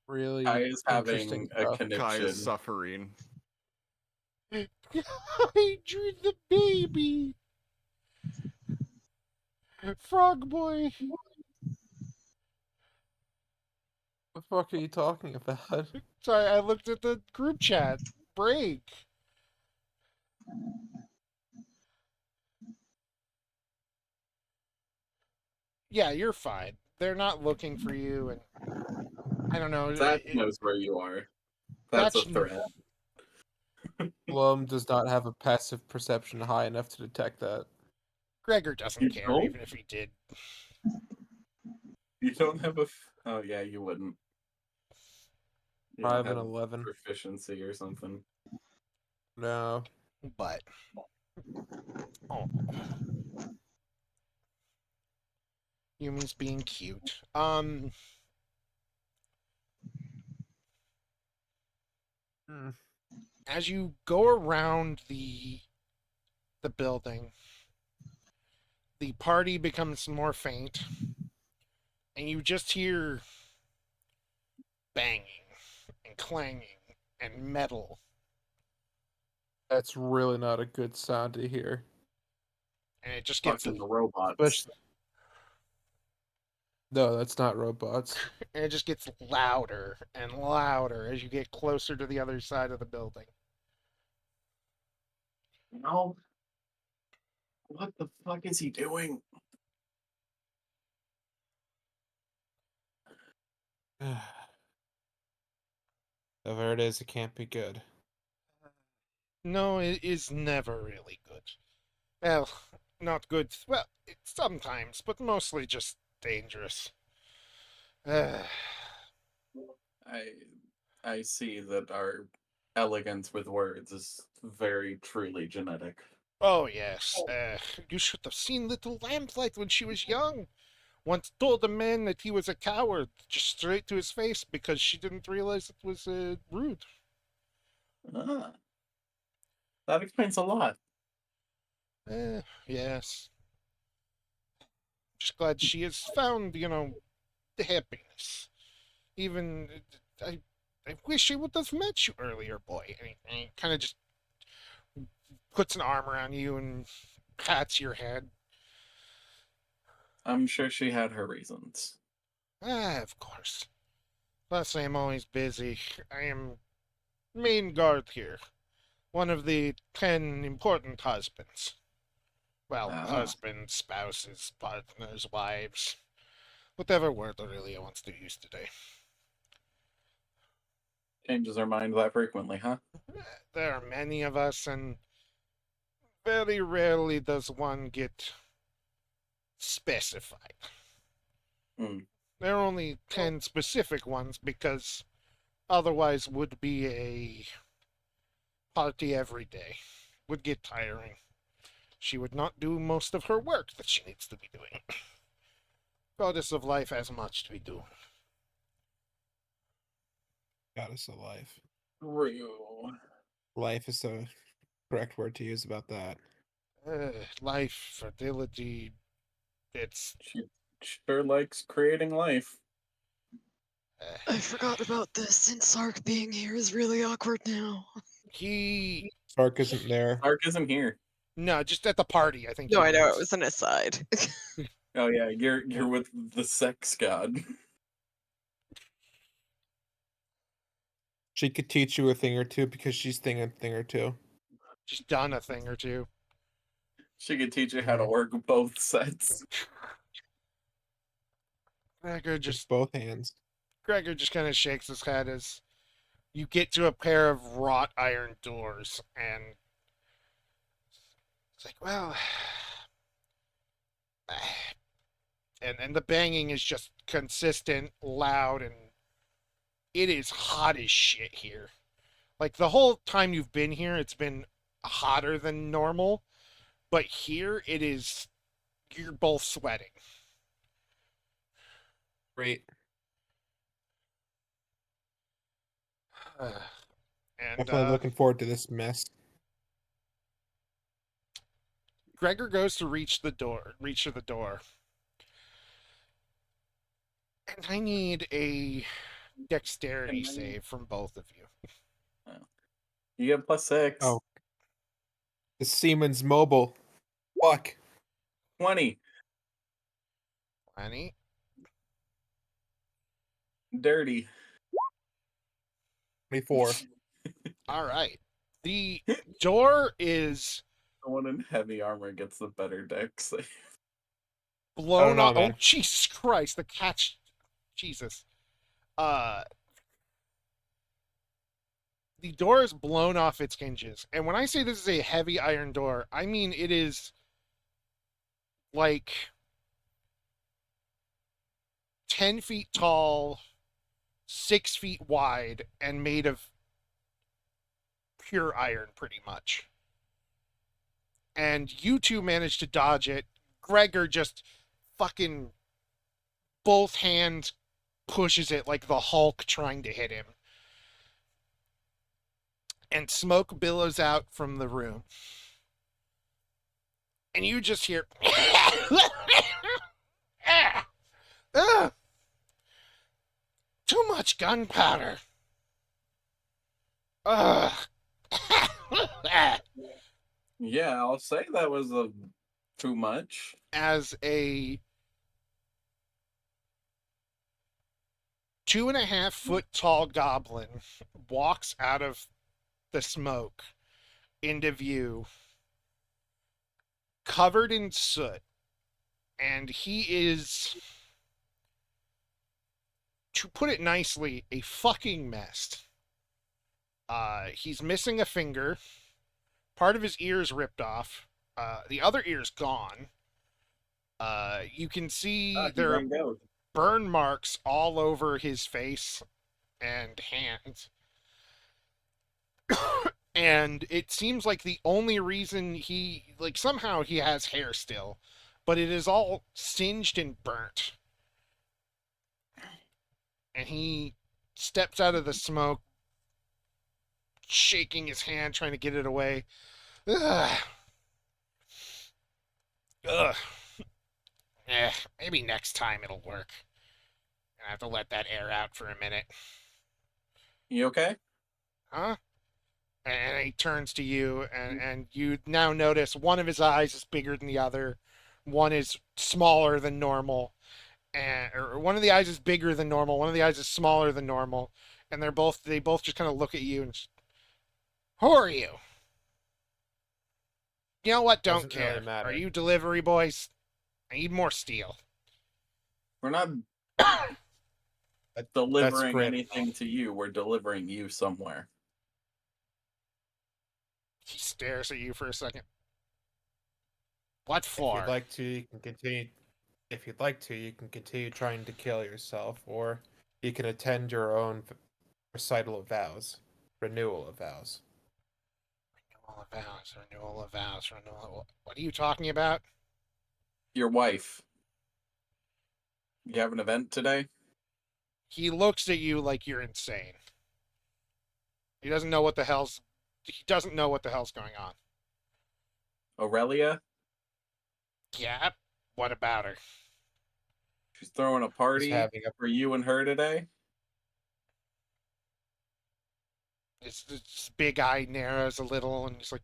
Really Kai is interesting having a stuff. Kai is conniption. suffering. I drew the baby. Frog boy. What the fuck are you talking about? Sorry, I looked at the group chat. Break. Yeah, you're fine. They're not looking for you, and I don't know. That knows where you are. That's a Thatch- threat. Blum does not have a passive perception high enough to detect that. Gregor doesn't You care, don't? even if he did. You don't have a. Oh yeah, you wouldn't. You don't 5 and have 11. proficiency or something. No. But oh, Yumi's being cute. As you go around the building, the party becomes more faint, and you just hear banging and clanging and metal. That's really not a good sound to hear. And it just gets Fucking robots. Especially... No, that's not robots. and it just gets louder and louder as you get closer to the other side of the building. No. What the fuck is he doing? Whatever it is, it can't be good. No, it is never really good. Well, not good. Well, sometimes, but mostly just dangerous. I I see that our elegance with words is very truly genetic. Oh, yes. You should have seen little Lamplight when she was young. Once told a man that he was a coward, just straight to his face, because she didn't realize it was rude. Ah, that explains a lot. Yes. Just glad she has found, the happiness. Even, I wish I would have met you earlier, boy. And he kind of just puts an arm around you and pats your head. I'm sure she had her reasons. Of course. Plus, I am always busy. I am main guard here. One of the 10 important husbands. Well, Ah. husbands, spouses, partners, wives. Whatever word Aurelia wants to use today. Changes her mind that frequently, huh? There are many of us, and very rarely does one get specified. There are only 10 specific ones because otherwise would be a party every day. Would get tiring. She would not do most of her work that she needs to be doing. Goddess of Life has much to be doing. Goddess of life. Real. Life is the correct word to use about that. Life, fertility, it's... She sure likes creating life. I forgot about this, and Sark being here is really awkward now. He... Sark isn't there. Sark isn't here. No, just at the party, I think. No, he I know, means. it was an aside. Oh yeah, you're with the sex god. She could teach you a thing or two because she's a thing or two. She's done a thing or two. She could teach you how to work both sets. Gregor Just just both hands. kind of shakes his head as you get to a pair of wrought iron doors, and it's like, well, and the banging is just consistent, loud, and it is hot as shit here. Like the whole time you've been here, it's been hotter than normal, but here it is. You're both sweating. Great. And Definitely looking forward to this mess. Gregor goes to reach for the door. And I need a dexterity save from both of you. You get +6. Oh. The Siemens Mobile. Fuck. 20. 20. Dirty. 24. All right. The door is Someone in heavy armor gets the better dex. blown know, off. Oh, man. Jesus Christ. The catch. Jesus. The door is blown off its hinges. And when I say this is a heavy iron door, I mean it is like 10 feet tall, 6 feet wide, and made of pure iron, pretty much. And you two managed to dodge it. Gregor just fucking both hands pushes it like the Hulk trying to hit him. And smoke billows out from the room. And you just hear... Too much gunpowder. Yeah, I'll say that was too much. As a 2.5 foot tall goblin walks out of the smoke into view, covered in soot, and he is, to put it nicely, a fucking mess. He's missing a finger. Part of his ear's ripped off. The other ear's gone. You can see there are burn marks all over his face and hands. And it seems like the only reason somehow he has hair still, but it is all singed and burnt. And he steps out of the smoke, shaking his hand, trying to get it away. Ugh. Maybe next time it'll work. I have to let that air out for a minute. You okay? Huh? And he turns to you, and you now notice one of his eyes is bigger than the other. One is smaller than normal. Or one of the eyes is bigger than normal. One of the eyes is smaller than normal. And they both just kind of look at you and who are you? You know what? Don't Doesn't care. really matter. Are you delivery boys? I need more steel. We're not That's delivering great. anything to you. We're delivering you somewhere. He stares at you for a second. What If for? you'd like to, you can continue. If you'd like to, you can continue trying to kill yourself, or you can attend your own recital of vows, renewal of vows. Renewal of vows, renewal of vows, renewal. What are you talking about? Your wife. You have an event today? He looks at you like you're insane. He doesn't know what the hell's going on. Aurelia? Yeah. What about her? She's throwing a party having a- for you and her today? His big eye narrows a little, and he's like,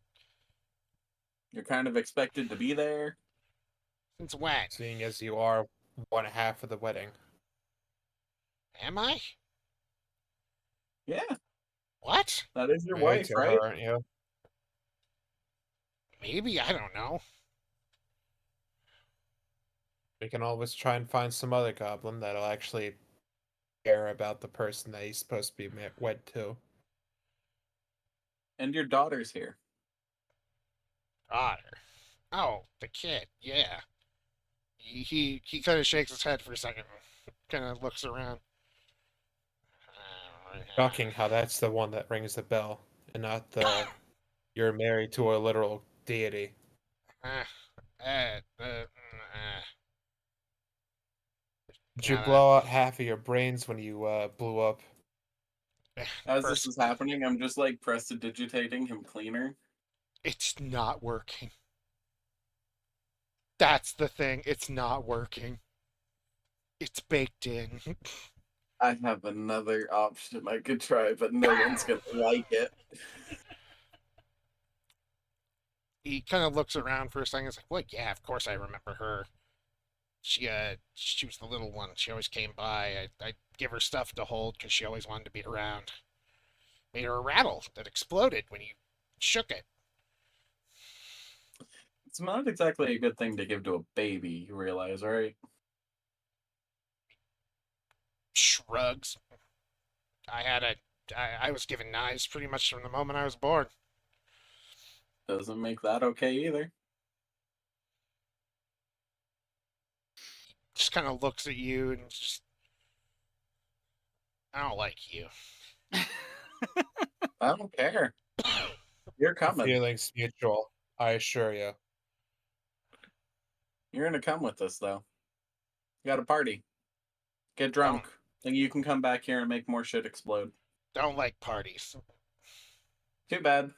You're kind of expected to be there? "Since when? Seeing as you are one half of the wedding. Am I? Yeah, What? that is your Married wife, to right? her, aren't you? Maybe, I don't know. We can always try and find some other goblin that'll actually care about the person that he's supposed to be wed to. And your daughter's here. Daughter. Oh, the kid. Yeah. He kind of shakes his head for a second, kind of looks around. Shocking how that's the one that rings the bell, and not the you're married to a literal deity. Did you blow out half of your brains when you blew up? As this is happening, I'm just like prestidigitating him cleaner. It's not working. That's the thing. It's not working. It's baked in. I have another option I could try, but no one's gonna like it. He kind of looks around for a second. He's like, "Well, yeah, of course I remember her. She was the little one. She always came by. I'd give her stuff to hold because she always wanted to be around. Made her a rattle that exploded when you shook it. It's not exactly a good thing to give to a baby, you realize, right? Shrugs. I was given knives pretty much from the moment I was born. Doesn't make that okay either. Just kind of looks at you and just, I don't like you. I don't care. You're The coming. feeling's mutual, I assure you. You're gonna come with us, though. You got a party. Get drunk. Then you can come back here and make more shit explode. Don't like parties. Too bad.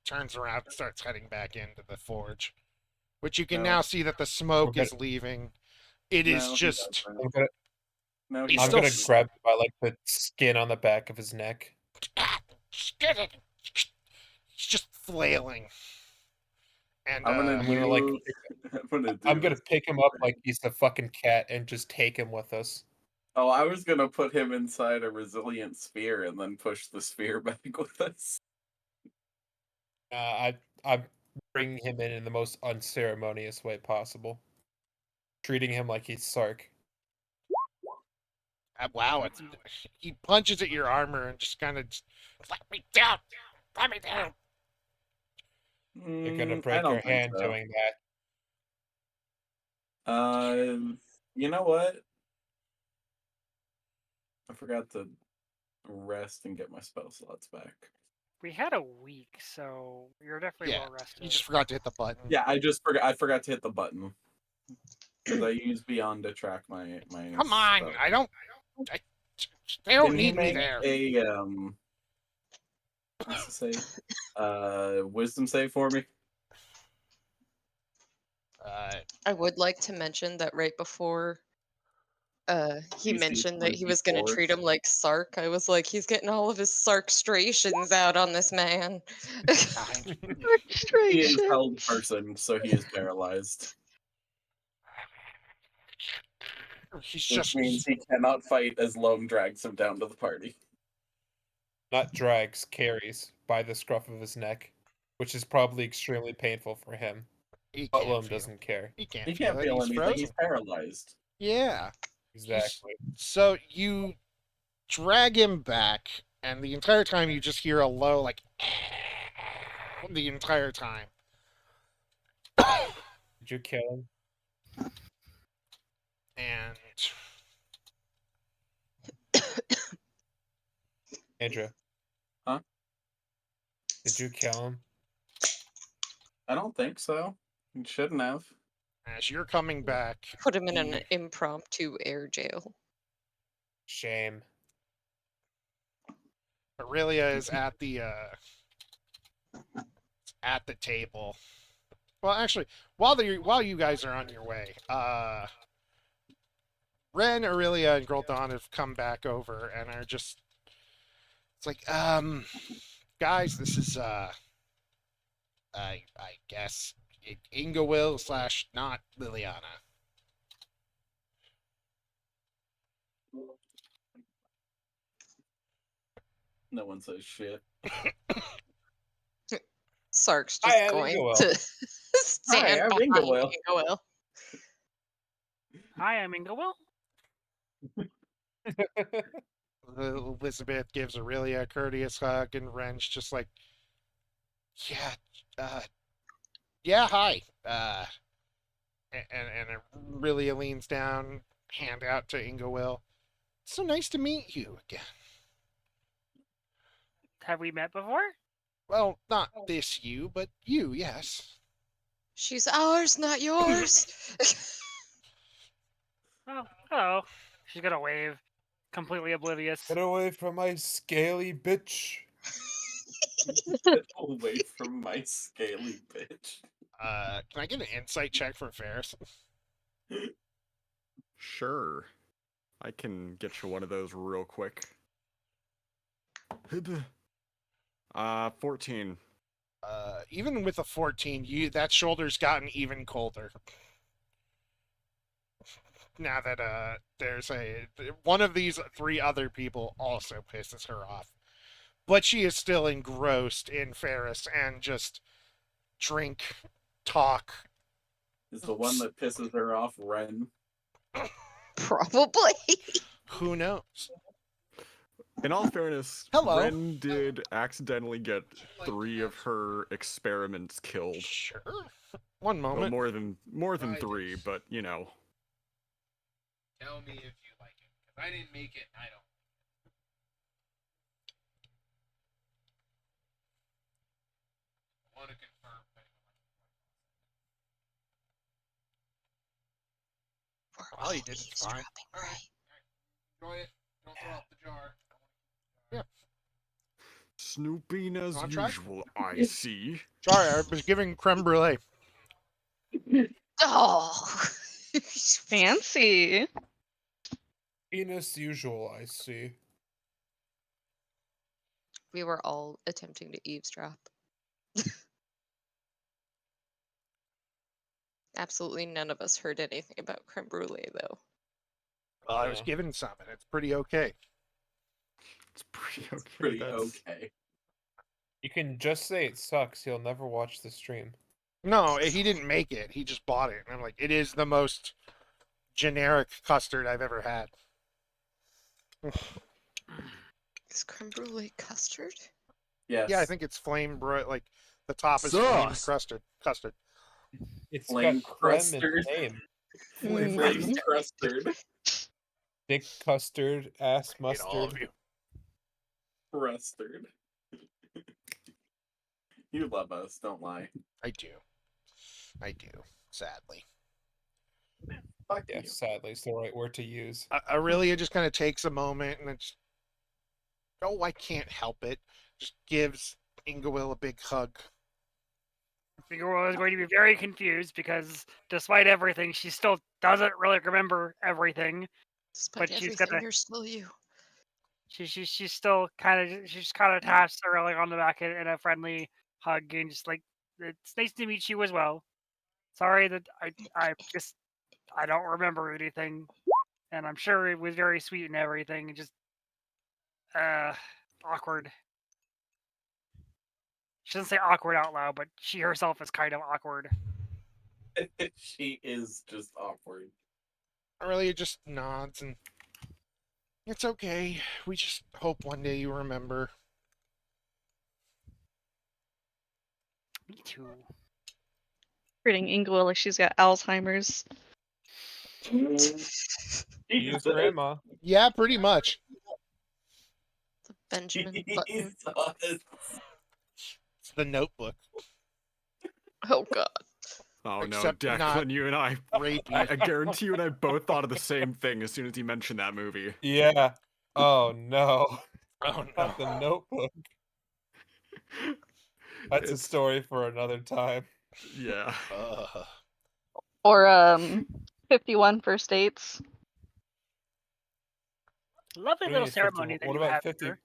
Turns around and starts heading back into the forge, which you can No. now see that the smoke Okay. is leaving. It is No, he just. doesn't. No, He's he I'm still gonna doesn't. grab him by like the skin on the back of his neck. He's just flailing. And I'm gonna I'm gonna like I'm gonna this. pick him up like he's the fucking cat and just take him with us. Oh, I was gonna put him inside a resilient sphere and then push the sphere back with us. I'm bringing him in the most unceremonious way possible, treating him like he's Sark. wow, he punches at your armor and just kind of let me down. Let me down. You're gonna I break don't your think hand so. doing that. You know what? I forgot to rest and get my spell slots back. We had a week, so you're definitely well rested. You just forgot to hit the button. Yeah, I forgot to hit the button because I use Beyond to track my. Come on, stuff. they don't Can need you me make there. a what's to say? Wisdom save for me. I would like to mention that right before he DC mentioned that he was going to 24. treat him like Sark, I was like, he's getting all of his Sarkstrations out on this man. He is held person, so he is paralyzed. Which means he cannot fight as Loam drags him down to the party. Not drags, carries by the scruff of his neck, which is probably extremely painful for him. But Loam doesn't care. He can't He feel can't it. feel He's anything. frozen. He's paralyzed. Yeah. Exactly. So you drag him back, and the entire time you just hear a low, like, the entire time. Did Did you kill him? And Andrea. Huh? Did you kill him? I don't think so. You shouldn't have. as you're coming back, Put him in an the- impromptu air jail. Shame. Aurelia is at the table. Well, actually, while you guys are on your way, Ren, Aurelia, and Gul'dan have come back over and are just. It's like, guys, this is I guess Ingawil / not Liliana. No one says shit. Sark's I just am going Ingawil. to stand I'm behind Ingawil. Ingawil. Hi, I'm Ingawil. Elizabeth gives Aurelia a courteous hug, and Ren's just like, yeah, hi. And Aurelia leans down, hand out to Ingawil. So nice to meet you again. Have we met before? Well, not this you, but you, yes. She's ours, not yours. Oh, hello. She's gonna wave, completely oblivious. Get away from my scaly bitch. Get away from my scaly bitch. Can I get an insight check from Ferris? Sure. I can get you one of those real quick. 14. Even with a 14, that shoulder's gotten even colder. Now that there's one of these 3 other people also pisses her off, but she is still engrossed in Ferris and just drink, talk. Is the one that pisses her off Ren? Probably. Who knows? In all fairness, Hello. Ren did accidentally get 3 of her experiments killed. Sure. One Well, moment. more than 3, but you know. Tell me if you like it, because I didn't make it. I don't. I want to confirm. Well, you did fine. All right. Enjoy it. Don't throw out the jar. Yeah. Snooping as Wanna try? usual, I see. Sorry, I was giving creme brulee. Oh. Fancy. Penis usual, I see. We were all attempting to eavesdrop. Absolutely none of us heard anything about creme brulee, though. Well, I was given some, and it's pretty okay. It's pretty okay. Pretty that's- okay. You can just say it sucks. He'll never watch the stream. No, he didn't make it. He just bought it. And I'm like, it is the most generic custard I've ever had. Is creme brulee custard? Yes. Yeah, I think it's like the top is flame custard. It's Flame got creme in crustard. the name. Flame custard. Dick custard, ass I hate all of mustard. you. Crustard. You love us, don't lie. I do. Sadly. Fuck Yeah, you. sadly, it's the right word to use. Aurelia just kind of takes a moment and it's, oh, I can't help it. Just gives Ingawil a big hug. Figaro is going to be very confused because, despite everything, she still doesn't really remember everything. Despite But she's everything, gonna- you're still you. She's still she's kind of attached to her, like on the back in a friendly hug, and just like, it's nice to meet you as well. Sorry that I don't remember anything, and I'm sure it was very sweet and everything, and just awkward. She doesn't say awkward out loud, but she herself is kind of awkward. She is just awkward. Aurelia just nods and it's okay. We just hope one day you remember. Me too. Treating Ingeborg like she's got Alzheimer's. He is grandma. Yeah, pretty much. Benjamin Button. It's the Notebook. Oh god. Oh Except no, Declan, not you and I rapey. I guarantee you and I both thought of the same thing as soon as he mentioned that movie. Yeah. Oh no. Oh Not the no. Notebook. That's a It's- story for another time. Yeah. Or 51 First Dates. Lovely What do you little mean it's 50 ceremony that What you about have 50? here.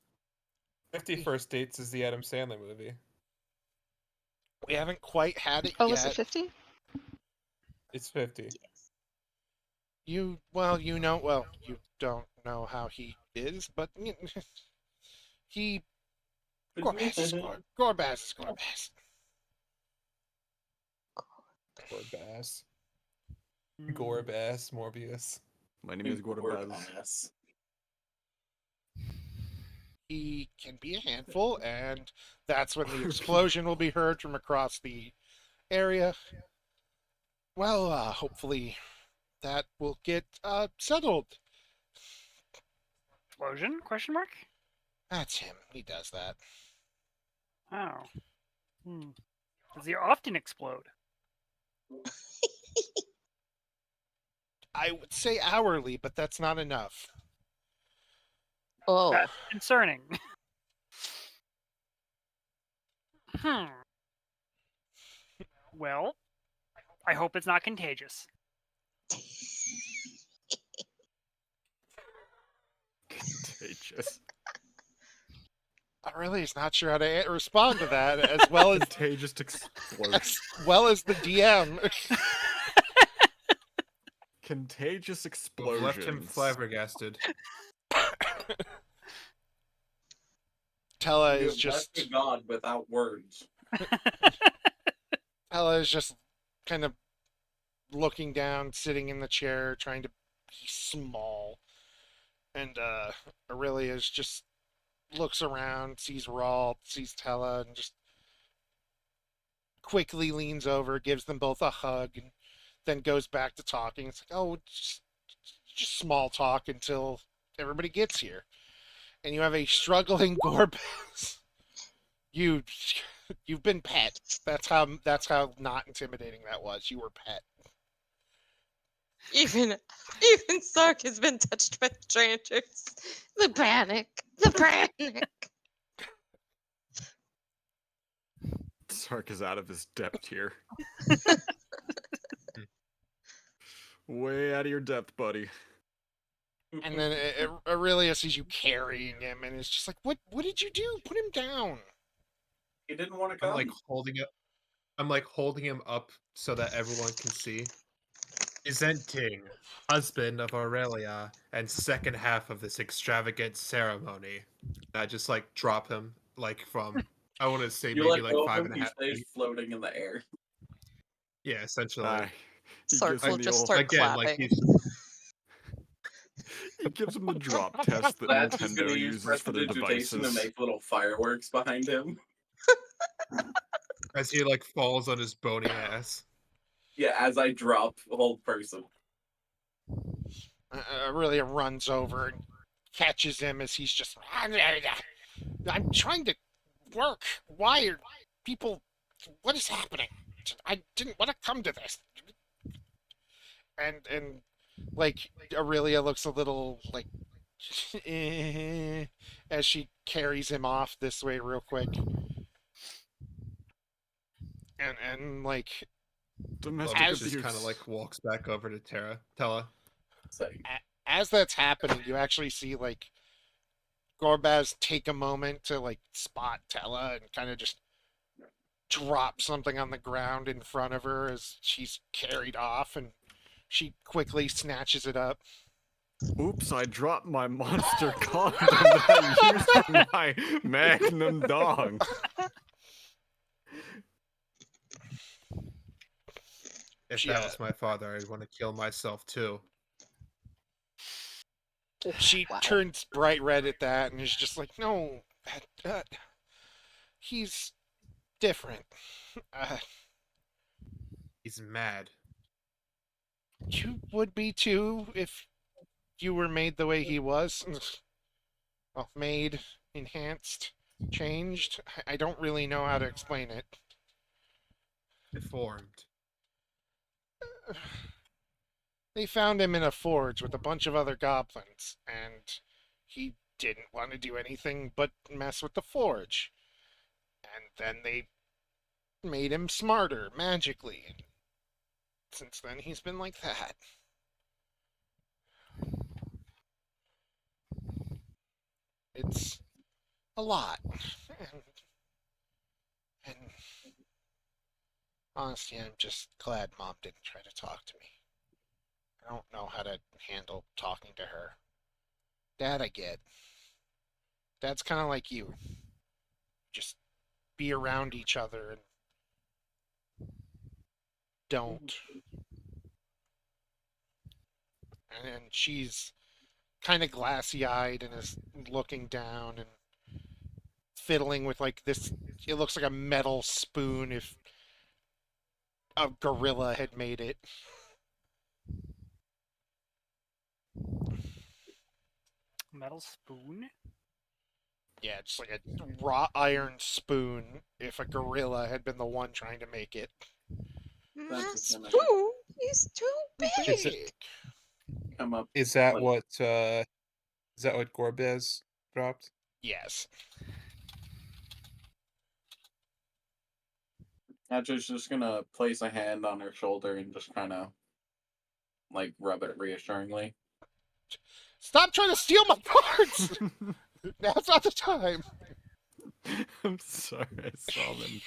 50 First Dates is the Adam Sandler movie. We haven't quite had it Oh, yet. was it 50? It's 50. You don't know how he is, but he Gorbaz is Gorbaz is Gorbaz. Gorbass. Gorbass Morbius. My name is Gorbaz. He can be a handful, and that's when the explosion will be heard from across the area. Well, hopefully that will get settled. Explosion? Question mark? That's him. He does that. Oh. Does he often explode? I would say hourly, but that's not enough. Oh. That's concerning. Well, I hope it's not contagious. Contagious. I really is not sure how to respond to that as well as Contagious explosion. as well as the DM. Contagious We've explosions. left him flabbergasted. Tella You is have just left a god without words. Ella is just kind of looking down, sitting in the chair, trying to be small. And Aurelia's just looks around, sees Ralt, sees Tella, and just quickly leans over, gives them both a hug, and then goes back to talking. It's like, oh, just small talk until everybody gets here. And you have a struggling Gorbaz. You've been pet. That's how not intimidating that was. You were pet. Even Sark has been touched by strangers. The panic. The panic. Sark is out of his depth here. Way out of your depth, buddy. And then Aurelia sees you carrying him, and it's just like, what did you do? Put him down. He didn't want to come. I'm like holding him up so that everyone can see. Presenting husband of Aurelia and second half of this extravagant ceremony. And I just like drop him like from I want to say You maybe let like go of 5 him, and a half he stays feet. floating in the air. Yeah, essentially. He Sark gives will him the just old- start Again, clapping. like He gives him the drop test that That's just gonna Nintendo use uses for their prestidigitation to devices. make little fireworks behind him. as he like falls on his bony ass. Yeah, as I drop the whole person. Aurelia runs over and catches him as he's just. I'm trying to work. Why are people? What is happening? I didn't want to come to this. And like Aurelia looks a little like as she carries him off this way real quick. And like Domestic As- just abuse. kind of like walks back over to Tella. So, as that's happening, you actually see like Gorbaz take a moment to like spot Tella and kind of just drop something on the ground in front of her as she's carried off, and she quickly snatches it up. Oops, I dropped my monster condom that I used for my magnum dong. If that was my father, I'd want to kill myself too. She turns bright red at that and is just like, no, he's different. He's mad. You would be too if you were made the way he was. Well, made, enhanced, changed. I don't really know how to explain it. Deformed. They found him in a forge with a bunch of other goblins, and he didn't want to do anything but mess with the forge. And then they made him smarter magically. And since then, he's been like that. It's a lot. And honestly, I'm just glad Mom didn't try to talk to me. I don't know how to handle talking to her. Dad, I get. Dad's kind of like you. Just be around each other and don't. And she's kind of glassy-eyed and is looking down and fiddling with like this. It looks like a metal spoon if a gorilla had made it. Metal spoon? Yeah, just like a wrought iron spoon if a gorilla had been the one trying to make it. My That's a spoon is too Is big. it- Come up. Is that like- what Gorbez dropped? Yes. Hatcher's just gonna place a hand on her shoulder and just kind of like rub it reassuringly. Stop trying to steal my parts! Now's not the time. I'm sorry, I saw them.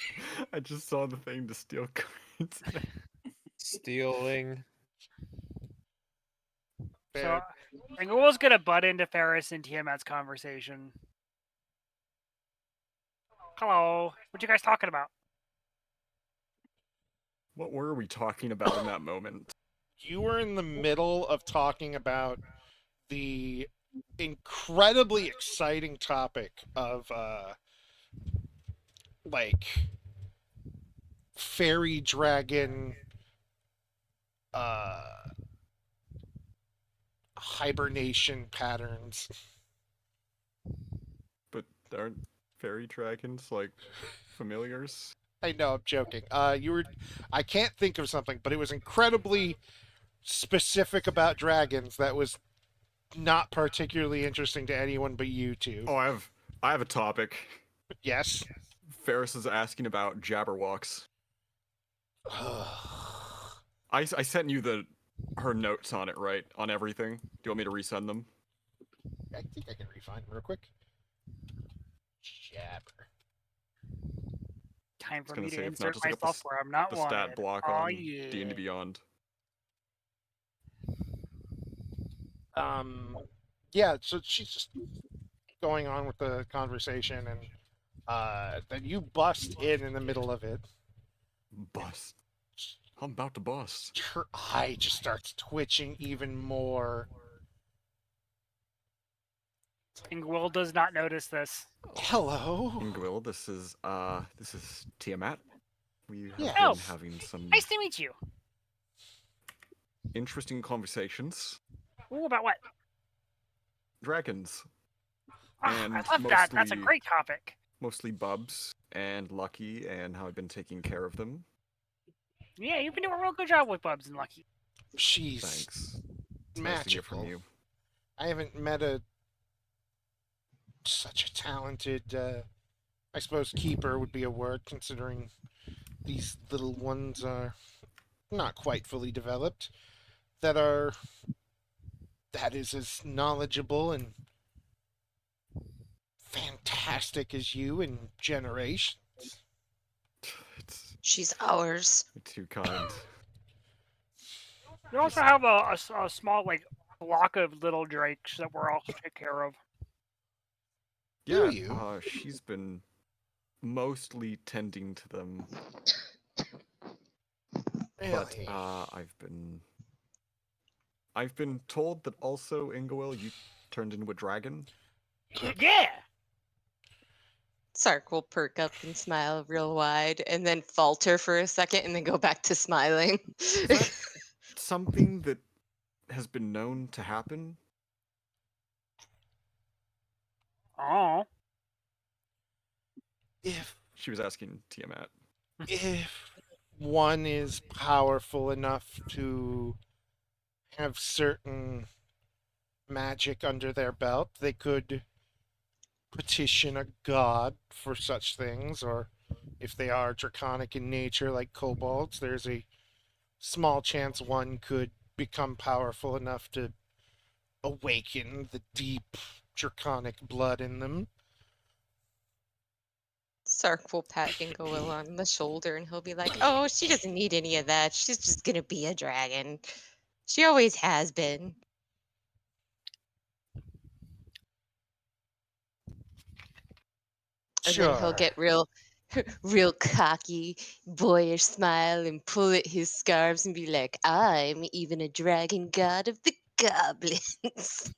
I just saw the thing to steal coins. Stealing. So, Inglewood's gonna butt into Ferris and Tiamat's conversation. Hello, what you guys talking about? What were we talking about in that moment? You were in the middle of talking about the incredibly exciting topic of like fairy dragon hibernation patterns. But aren't fairy dragons like familiars? I know, I'm joking. I can't think of something, but it was incredibly specific about dragons that was not particularly interesting to anyone but you two. Oh, I have a topic. Yes. Ferris is asking about Jabberwocks. I sent you her notes on it, right? On everything. Do you want me to resend them? I think I can refine real quick. Jabber. Time for gonna me say, to if not, insert just look up myself where I'm not The wanted. stat block Aw, on yeah. D&D Beyond. Yeah, so she's just going on with the conversation, and then you bust in the middle of it. Bust. I'm about to bust. Her eye just starts twitching even more. Ingwill does not notice this. Hello. Ingwill, this is Tiamat. We have Yeah. Oh, been having some Nice to meet you. interesting conversations. Ooh, about what? Dragons. Ah, And I love that. That's a mostly- great topic. Mostly Bubs and Lucky and how I've been taking care of them. Yeah, you've been doing a real good job with Bubs and Lucky. She's Thanks. It's nice to hear from magical. you. I haven't met such a talented, I suppose keeper would be a word, considering these little ones are not quite fully developed, that is as knowledgeable and fantastic as you in generations. It's She's ours. too kind. We also have a small, like, block of little drakes that we're all take care of. Do Yeah, you? she's been mostly tending to them. But Really? I've been told that also, Ingwill, you turned into a dragon. Yeah! Sark will perk up and smile real wide and then falter for a second and then go back to smiling. Is that something that has been known to happen? Oh. If She was asking Tiamat. if one is powerful enough to have certain magic under their belt, they could petition a god for such things, or if they are draconic in nature like kobolds, there's a small chance one could become powerful enough to awaken the deep draconic blood in them. Sark will pat Ingo on the shoulder and he'll be like, "Oh, she doesn't need any of that. She's just gonna be a dragon. She always has been." And then he'll Sure. get real cocky, boyish smile and pull at his scarves and be like, "I'm even a dragon god of the goblins."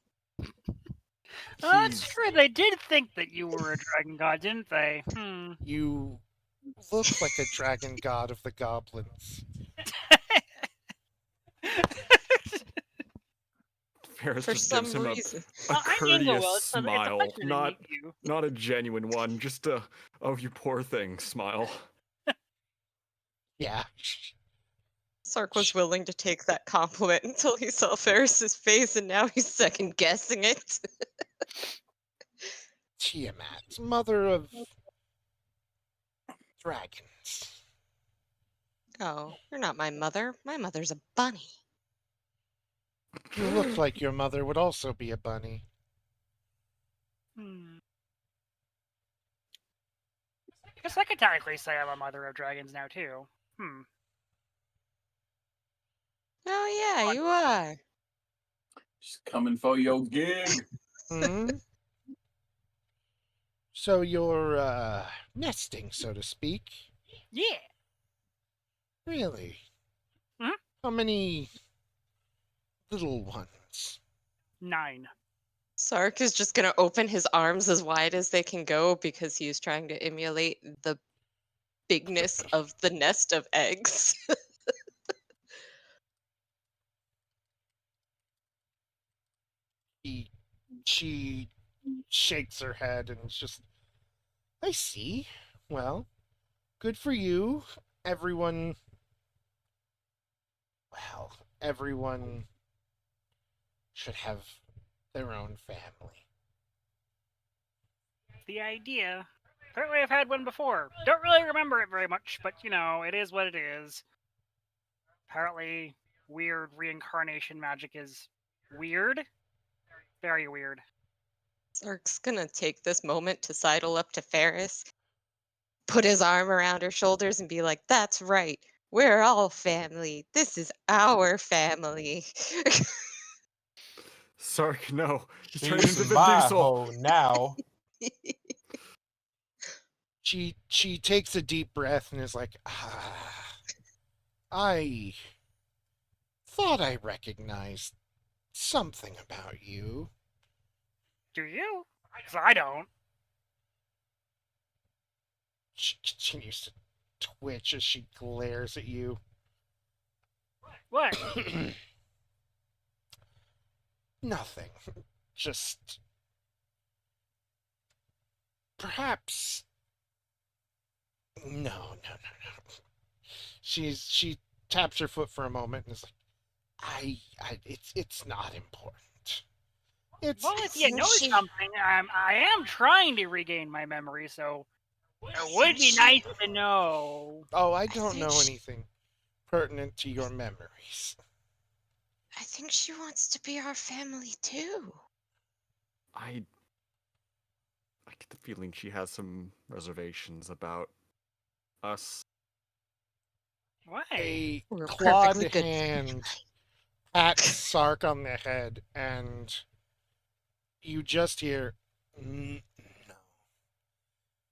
Oh, that's He's true. They did think that you were a dragon god, didn't they? You look like a dragon god of the goblins. Ferris For just some gives him a reason. I'm Ingo. courteous Well, it's a smile, pleasure to not meet you. not a genuine one, just a "oh you poor thing" smile. Yeah. Sark was willing to take that compliment until he saw Ferris's face, and now he's second guessing it. Tiamat, mother of dragons. Oh, you're not my mother. My mother's a bunny. You look like your mother would also be a bunny. Guess I could technically say I'm a mother of dragons now too. Oh yeah, you are. She's coming for your gig. Hmm? So you're, nesting, so to speak. Yeah. Really? Mhm. How many little ones? 9. Sark is just gonna open his arms as wide as they can go because he's trying to emulate the bigness of the nest of eggs. She shakes her head and is just, I see. Well, good for you. Everyone, well, everyone should have their own family. The idea. Apparently, I've had one before. Don't really remember it very much, but you know, it is what it is. Apparently, weird reincarnation magic is weird. Very weird. Sark's gonna take this moment to sidle up to Ferris, put his arm around her shoulders, and be like, "That's right. We're all family. This is our family." Sark, no. You turn into She's Vin my Diesel. hoe now. She takes a deep breath and is like, I thought I recognized something about you. Do you? Because I don't. She continues to twitch as she glares at you. What? Nothing. Just perhaps. No. She taps her foot for a moment and is like, it's not important. Well, if you know something, I am trying to regain my memory, so it would be nice to know. Oh, I don't know anything pertinent to your memories. I think she wants to be our family too. I get the feeling she has some reservations about us. Why? A We're a clawed perfectly good hand pats Sark on the head, and you just hear, no.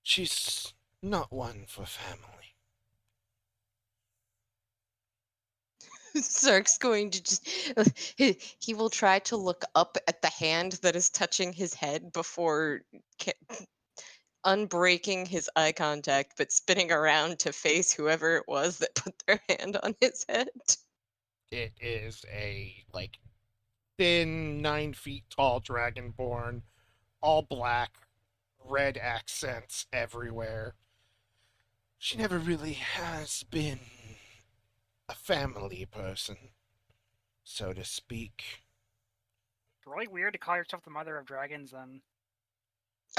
She's not one for family. Sark's going to just he will try to look up at the hand that is touching his head before unbreaking his eye contact, but spinning around to face whoever it was that put their hand on his head. It is a like thin, 9 feet tall dragonborn, all black, red accents everywhere. She never really has been a family person, so to speak. It's really weird to call yourself the mother of dragons, then.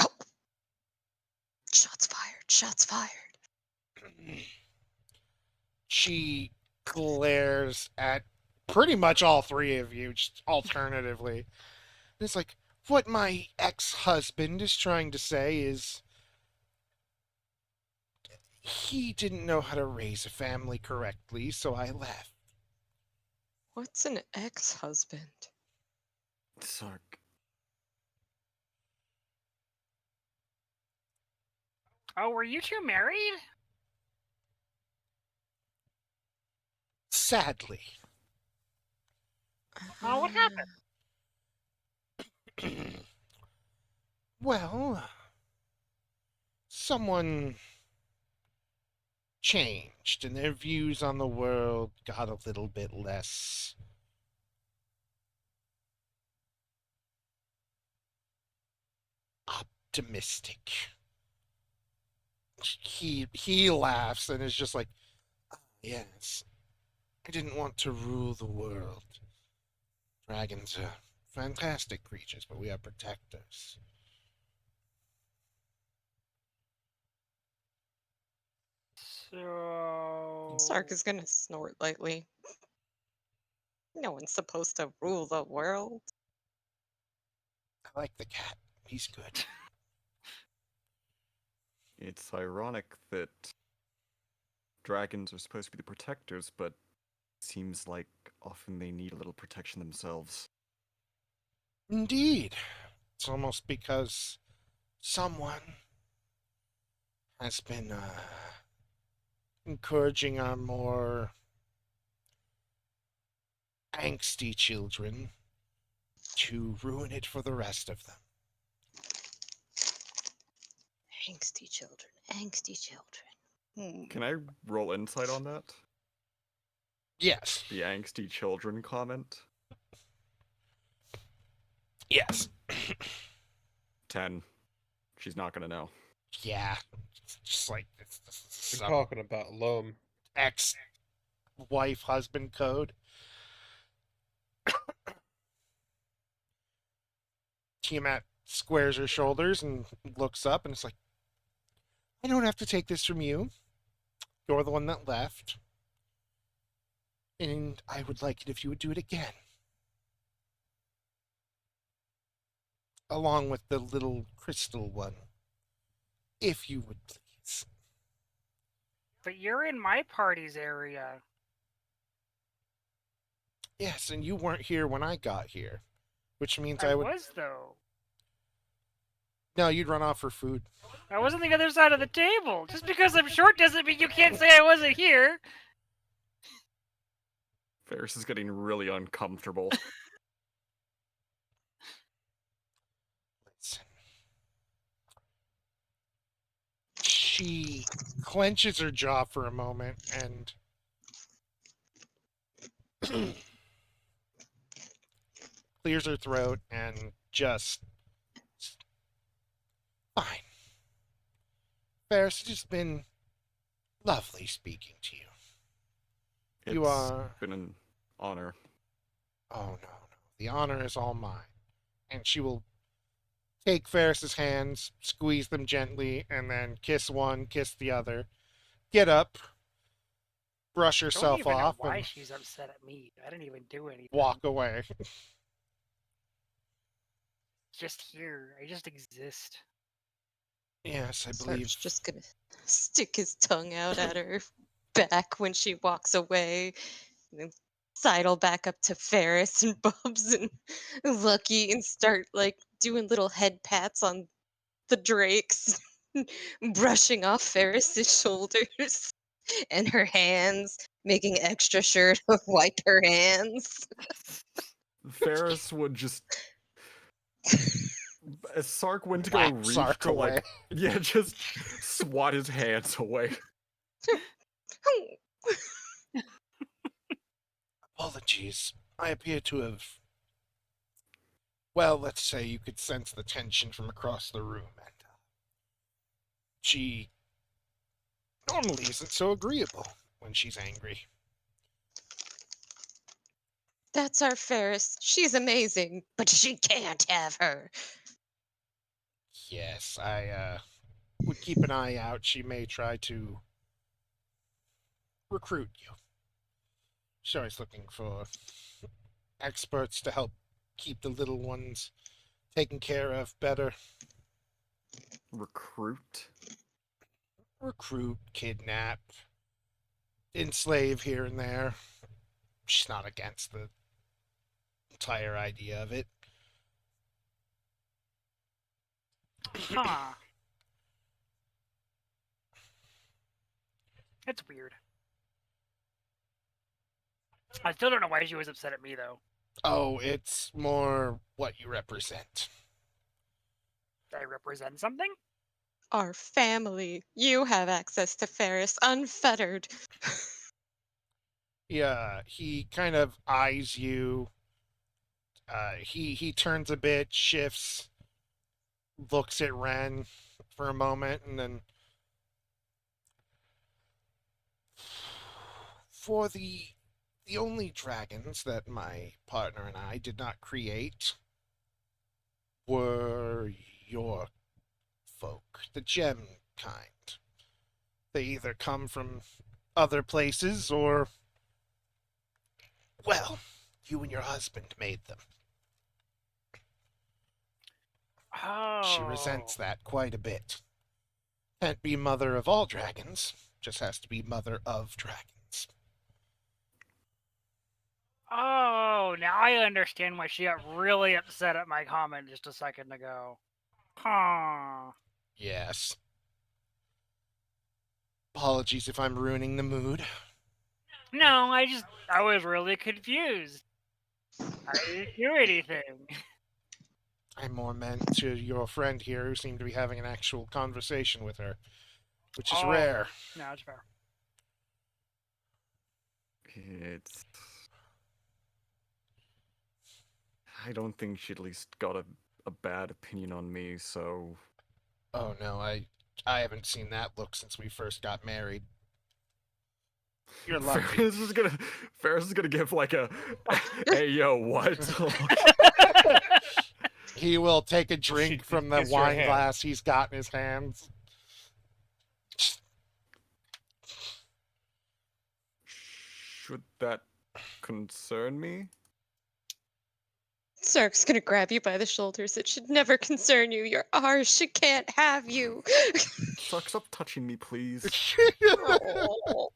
Oh! Shots fired, shots fired. She glares at pretty much all three of you, just alternatively. And it's like, what my ex-husband is trying to say is he didn't know how to raise a family correctly, so I left. What's an ex-husband? Sark. Oh, were you two married? Sadly. Oh, what happened? Well, someone changed and their views on the world got a little bit less optimistic. He laughs and is just like, "Oh, yes, I didn't want to rule the world. Dragons are fantastic creatures, but we are protectors." So... Sark is gonna snort lightly. No one's supposed to rule the world. I like the cat. He's good. It's ironic that dragons are supposed to be the protectors, but it seems like often they need a little protection themselves. Indeed. It's almost because someone has been encouraging our more angsty children to ruin it for the rest of them. Angsty children, angsty children. Can I roll insight on that? Yes. The angsty children comment? Yes. 10. She's not gonna know. Yeah. It's just like it's We're some talking about Loam. ex-wife husband code. Tiamat squares her shoulders and looks up and it's like, I don't have to take this from you. You're the one that left. And I would like it if you would do it again. Along with the little crystal one. If you would please. But you're in my party's area. Yes, and you weren't here when I got here. Which means I I would... was, though. No, you'd run off for food. I was on the other side of the table. Just because I'm short doesn't mean you can't say I wasn't here. Ferris is getting really uncomfortable. Listen. She clenches her jaw for a moment and clears her throat and just... Fine. Ferris, it has been lovely speaking to you. You are... It's been an honor. Oh, no. The honor is all mine. And she will take Ferris's hands, squeeze them gently, and then kiss one, kiss the other. Get up, brush I don't herself even off, know why and she's upset at me. I didn't even do anything. walk away. Just here. I just exist. Yes, I believe. Sark's just gonna stick his tongue out at her back when she walks away, and then sidle back up to Ferris and Bubs and Lucky and start like doing little head pats on the drakes, brushing off Ferris's shoulders and her hands, making extra sure to wipe her hands. Ferris would just, as Sark went to go Whack reach Sark to away. like, yeah, just swat his hands away. Apologies. I appear to have. Well, let's say you could sense the tension from across the room, and she normally isn't so agreeable when she's angry. That's our Ferris. She's amazing, but she can't have her. Yes, I would keep an eye out. She may try to recruit you. She's always looking for experts to help keep the little ones taken care of better. Recruit? Recruit, kidnap, enslave here and there. She's not against the entire idea of it. Huh. It's weird. I still don't know why she was upset at me, though. Oh, it's more what you represent. I represent something? Our family. You have access to Ferris unfettered. Yeah, he kind of eyes you. He turns a bit, shifts, looks at Ren for a moment, and then for the only dragons that my partner and I did not create were your folk, the gem kind. They either come from other places or, well, you and your husband made them. Oh. She resents that quite a bit. Can't be mother of all dragons, just has to be mother of dragons. Oh, now I understand why she got really upset at my comment just a second ago. Huh. Yes. Apologies if I'm ruining the mood. No, I was really confused. I didn't do anything. I more meant to your friend here who seemed to be having an actual conversation with her, which is rare. No, it's fair. It's... I don't think she at least got a bad opinion on me, so... Oh no, I haven't seen that look since we first got married. You're lucky. Ferris is gonna give like a, hey yo, what? He will take a drink from the kiss your wine hand. glass he's got in his hands. Should that concern me? Sark's gonna grab you by the shoulders. It should never concern you. You're ours. She can't have you. Sark, stop touching me, please. Oh.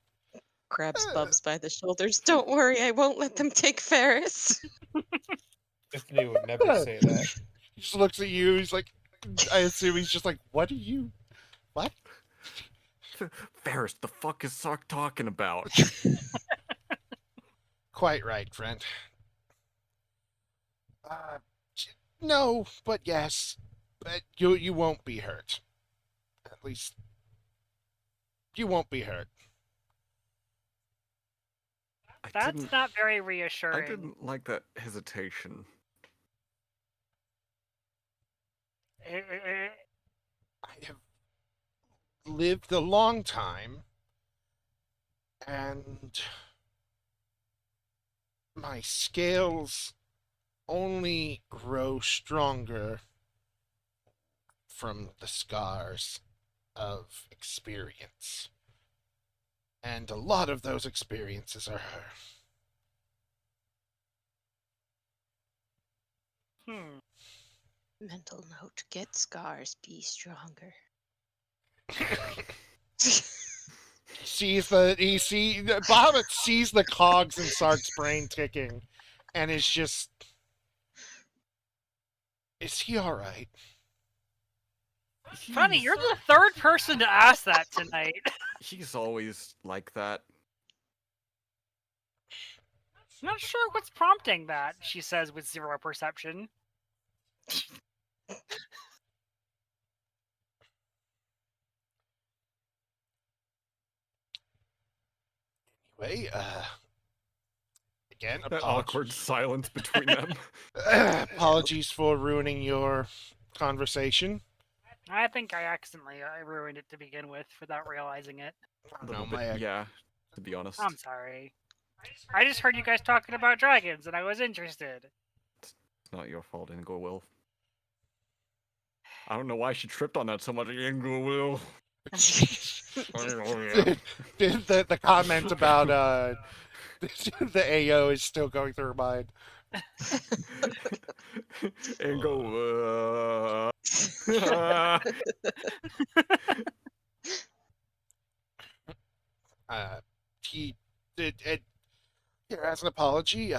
Grabs Bubs by the shoulders. Don't worry, I won't let them take Ferris. Tiffany would never say that. He just looks at you, he's like, I assume he's just like, what are you, what? Ferris, the fuck is Sark talking about? Quite right, friend. No, but yes. But you won't be hurt. At least, you won't be hurt. That's not very reassuring. I didn't like that hesitation. I have lived a long time, and my scales only grow stronger from the scars of experience. And a lot of those experiences are her. Mental note, get scars, be stronger. Bahamut sees the cogs in Sark's brain ticking and is just, is he alright? Funny, you're the third person to ask that tonight. He's always like that. Not sure what's prompting that, she says with zero perception. Anyway, again, That awkward silence between them. apologies for ruining your conversation. I think I accidentally ruined it to begin with without realizing it. A little bit, yeah, to be honest. I'm sorry. I just heard you guys talking about dragons, and I was interested. It's not your fault, Ingo Will. I don't know why she tripped on that so much. Ingo Will. The comment about the AO is still going through her mind. Ingo. He did here as an apology.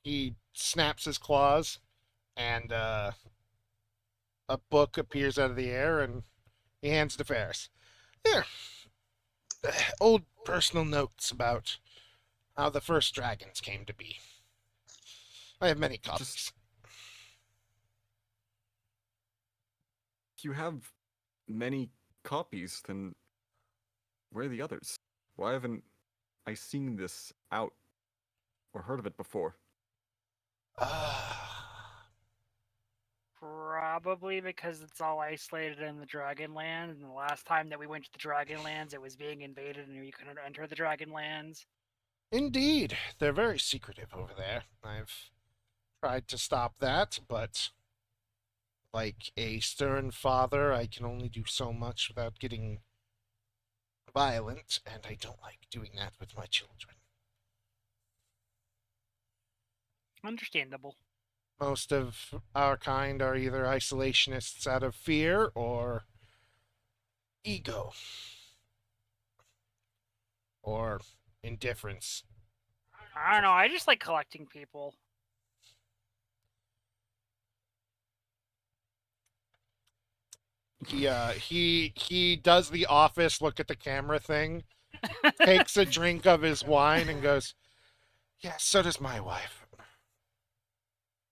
He snaps his claws, and a book appears out of the air, and he hands it to Ferris. Here, old personal notes about how the first dragons came to be. I have many copies. You have many copies, then where are the others? Why haven't I seen this out or heard of it before? Probably because it's all isolated in the Dragonland, and the last time that we went to the Dragonlands, it was being invaded, and we couldn't enter the Dragonlands. Indeed, they're very secretive over there. I've tried to stop that, but like a stern father, I can only do so much without getting violent, and I don't like doing that with my children. Understandable. Most of our kind are either isolationists out of fear or ego or indifference. I don't know. I just like collecting people. He does the office look at the camera thing, takes a drink of his wine, and goes, "Yeah, so does my wife."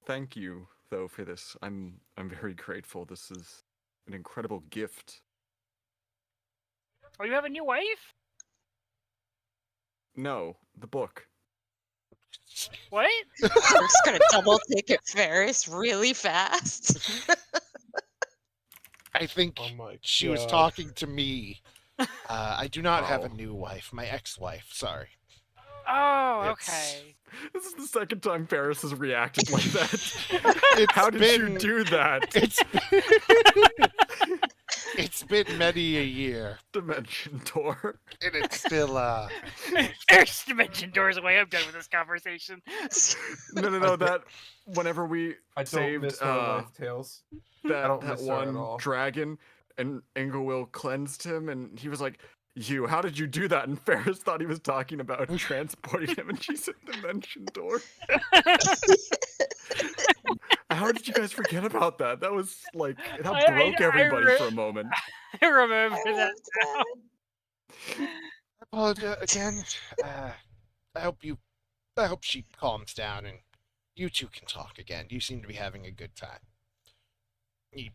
Thank you, though, for this. I'm very grateful. This is an incredible gift. Oh, you have a new wife? No, the book. What? Kirk's gonna double take at Ferris really fast. I think Oh my she was God. talking to me. I do not have a Oh. new wife. My ex-wife. Sorry. Oh, It's- okay. This is the second time Ferris has reacted like that. It's How did been- you do that? It's been many a year, Dimension door. and it's still There's dimension doors away. I'm done with this conversation. No. That whenever we I don't saved miss my life tales. I don't that miss her at one all. dragon, and Inglewill cleansed him, and he was like, "You, how did you do that?" And Ferris thought he was talking about transporting him, and she said dimension door. How did you guys forget about that? That was like that broke everybody for a moment. I remember I that. loved that. apologize again. I hope she calms down and you two can talk again. You seem to be having a good time. He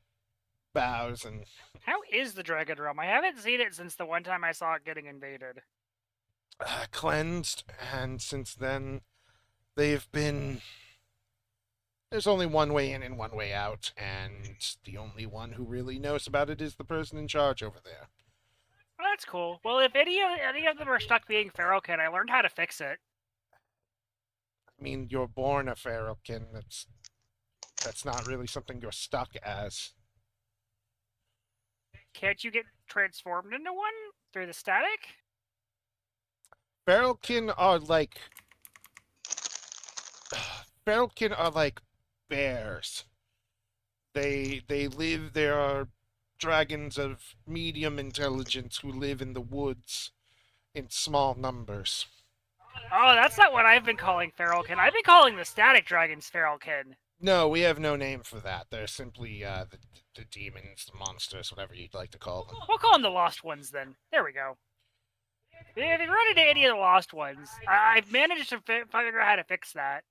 bows and How is the Dragon Realm? I haven't seen it since the one time I saw it getting invaded. cleansed, and since then they've been. There's only one way in and one way out, and the only one who really knows about it is the person in charge over there. Well, that's cool. Well, if any of them are stuck being Feralkin, I learned how to fix it. I mean, you're born a Feralkin. That's not really something you're stuck as. Can't you get transformed into one through the static? Feralkin are like bears. They live. There are dragons of medium intelligence who live in the woods in small numbers. Oh, that's not what I've been calling Feralkin. I've been calling the static dragons Feralkin. No, we have no name for that. They're simply the demons, the monsters, whatever you'd like to call them. We'll call them the Lost Ones then. There we go. If you run into any of the Lost Ones, I've managed to figure out how to fix that.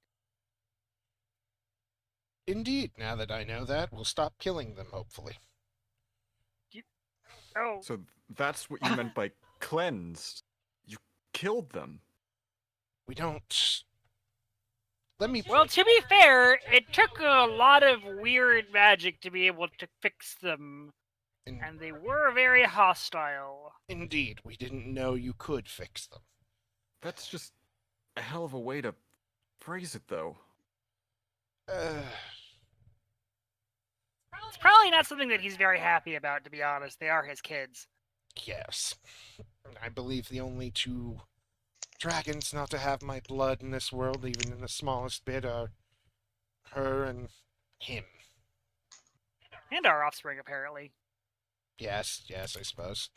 Indeed, now that I know that, we'll stop killing them, hopefully. Oh, So that's what you meant by cleansed. killed them. We don't. Let me. Well, to be fair, it took a lot of weird magic to be able to fix them, and they were very hostile. Indeed, we didn't know you could fix them. That's just a hell of a way to phrase it, though. It's probably not something that he's very happy about, to be honest. They are his kids. Yes. I believe the only two dragons not to have my blood in this world, even in the smallest bit, are her and him. And our offspring, apparently. Yes, I suppose.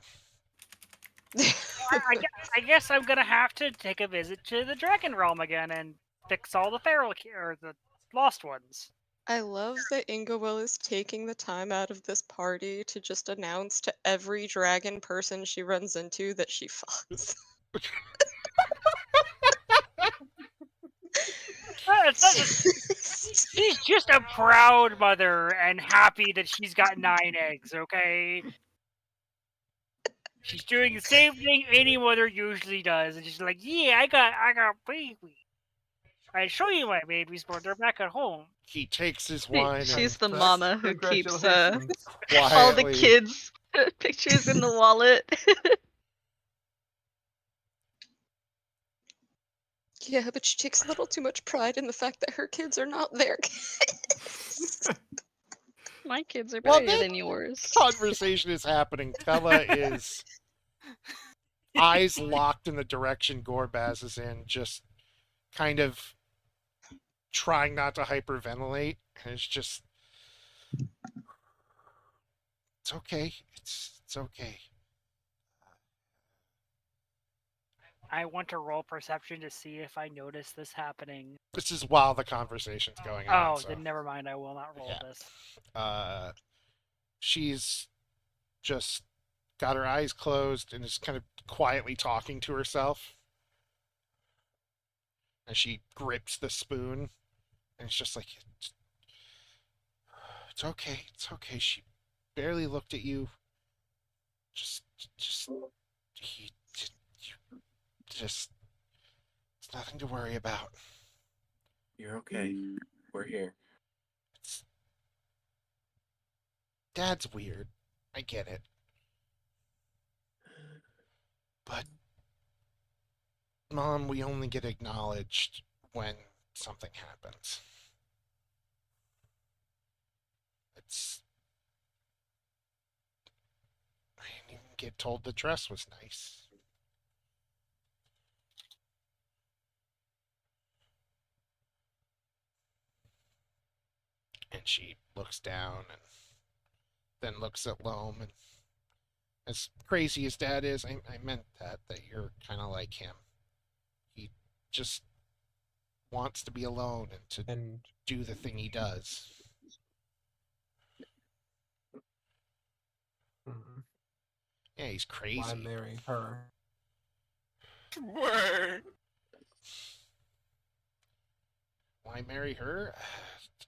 I guess I'm gonna have to take a visit to the Dragon Realm again and fix all the feral or the lost ones. I love that Ingowell is taking the time out of this party to just announce to every dragon person she runs into that she fucks. She's just a proud mother and happy that she's got 9 eggs, okay? She's doing the same thing any mother usually does, and she's like, yeah, I got baby. I show you my babies, but they're back at home. He takes his wine She's and the mama who keeps Congratulations. all the quietly. kids' pictures in the wallet. Yeah, but she takes a little too much pride in the fact that her kids are not their kids. My kids are Well, better that than yours. conversation is happening. Tella is eyes locked in the direction Gorbaz is in, just kind of trying not to hyperventilate. And it's just, it's okay. It's okay. I want to roll perception to see if I notice this happening. This is while the conversation's going on. Oh, So. then never mind. I will not roll Yeah. this. She's just got her eyes closed and is kind of quietly talking to herself. And she grips the spoon, and it's just like, it's okay. She barely looked at you. Just, it's nothing to worry about. You're okay. We're here. Dad's weird. I get it. But, Mom, we only get acknowledged when something happens. I didn't even get told the dress was nice. And she looks down and then looks at Loam, and as crazy as Dad is, I meant that you're kind of like him. He just wants to be alone and to do the thing he does. Mm-hmm. Yeah, he's crazy. Why marry her? Why marry her?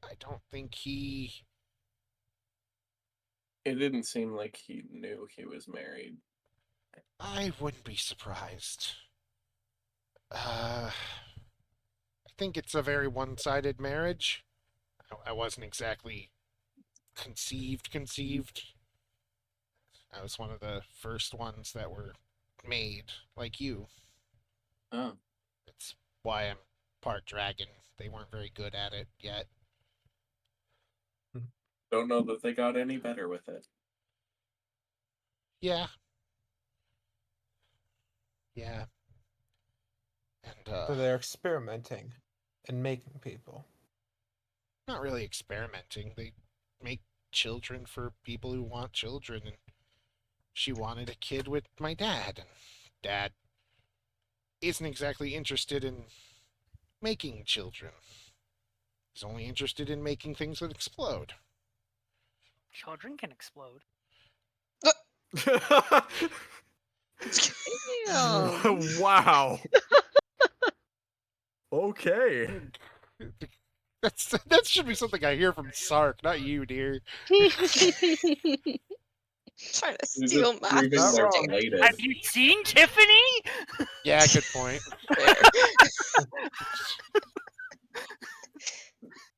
I don't think he... It didn't seem like he knew he was married. I wouldn't be surprised. I think it's a very one-sided marriage. I wasn't exactly conceived. I was one of the first ones that were made, like you. Oh. That's why I'm part dragon. They weren't very good at it yet. Don't know that they got any better with it. Yeah. Yeah. And, So they're experimenting and making people. Not really experimenting. They make children for people who want children, and she wanted a kid with my dad, and Dad isn't exactly interested in making children. He's only interested in making things that explode. Children can explode. Wow. Okay. That should be something I hear from Sark, not you, dear. Trying to You're steal just my proving Not they're wrong. related. Have you seen Tiffany? Yeah, good point.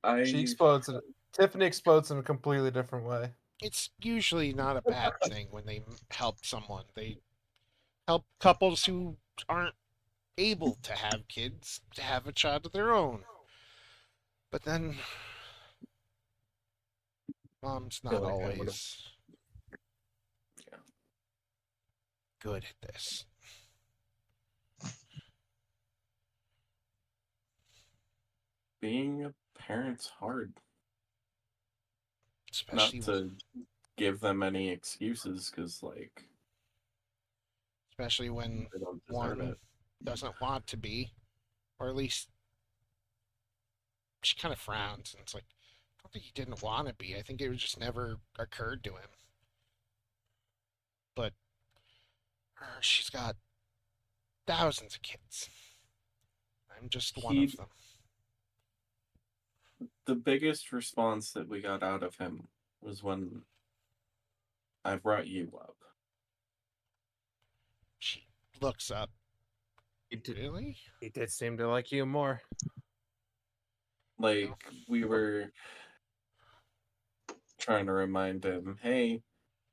There. She explodes. Tiffany explodes in a completely different way. It's usually not a bad thing when they help someone. They help couples who aren't able to have kids to have a child of their own. But then, mom's Feel not like that would've- always Yeah. good at this. Being a parent's hard. Especially Not to give them any excuses, because, like, especially when they don't deserve one it. doesn't want to be, or at least she kind of frowns and it's like, I don't think he didn't want to be. I think it just never occurred to him. But she's got thousands of kids. I'm just one of them. The biggest response that we got out of him was when I brought you up. She looks up. He did, Really? he did seem to like you more. Like, we were trying to remind him, hey,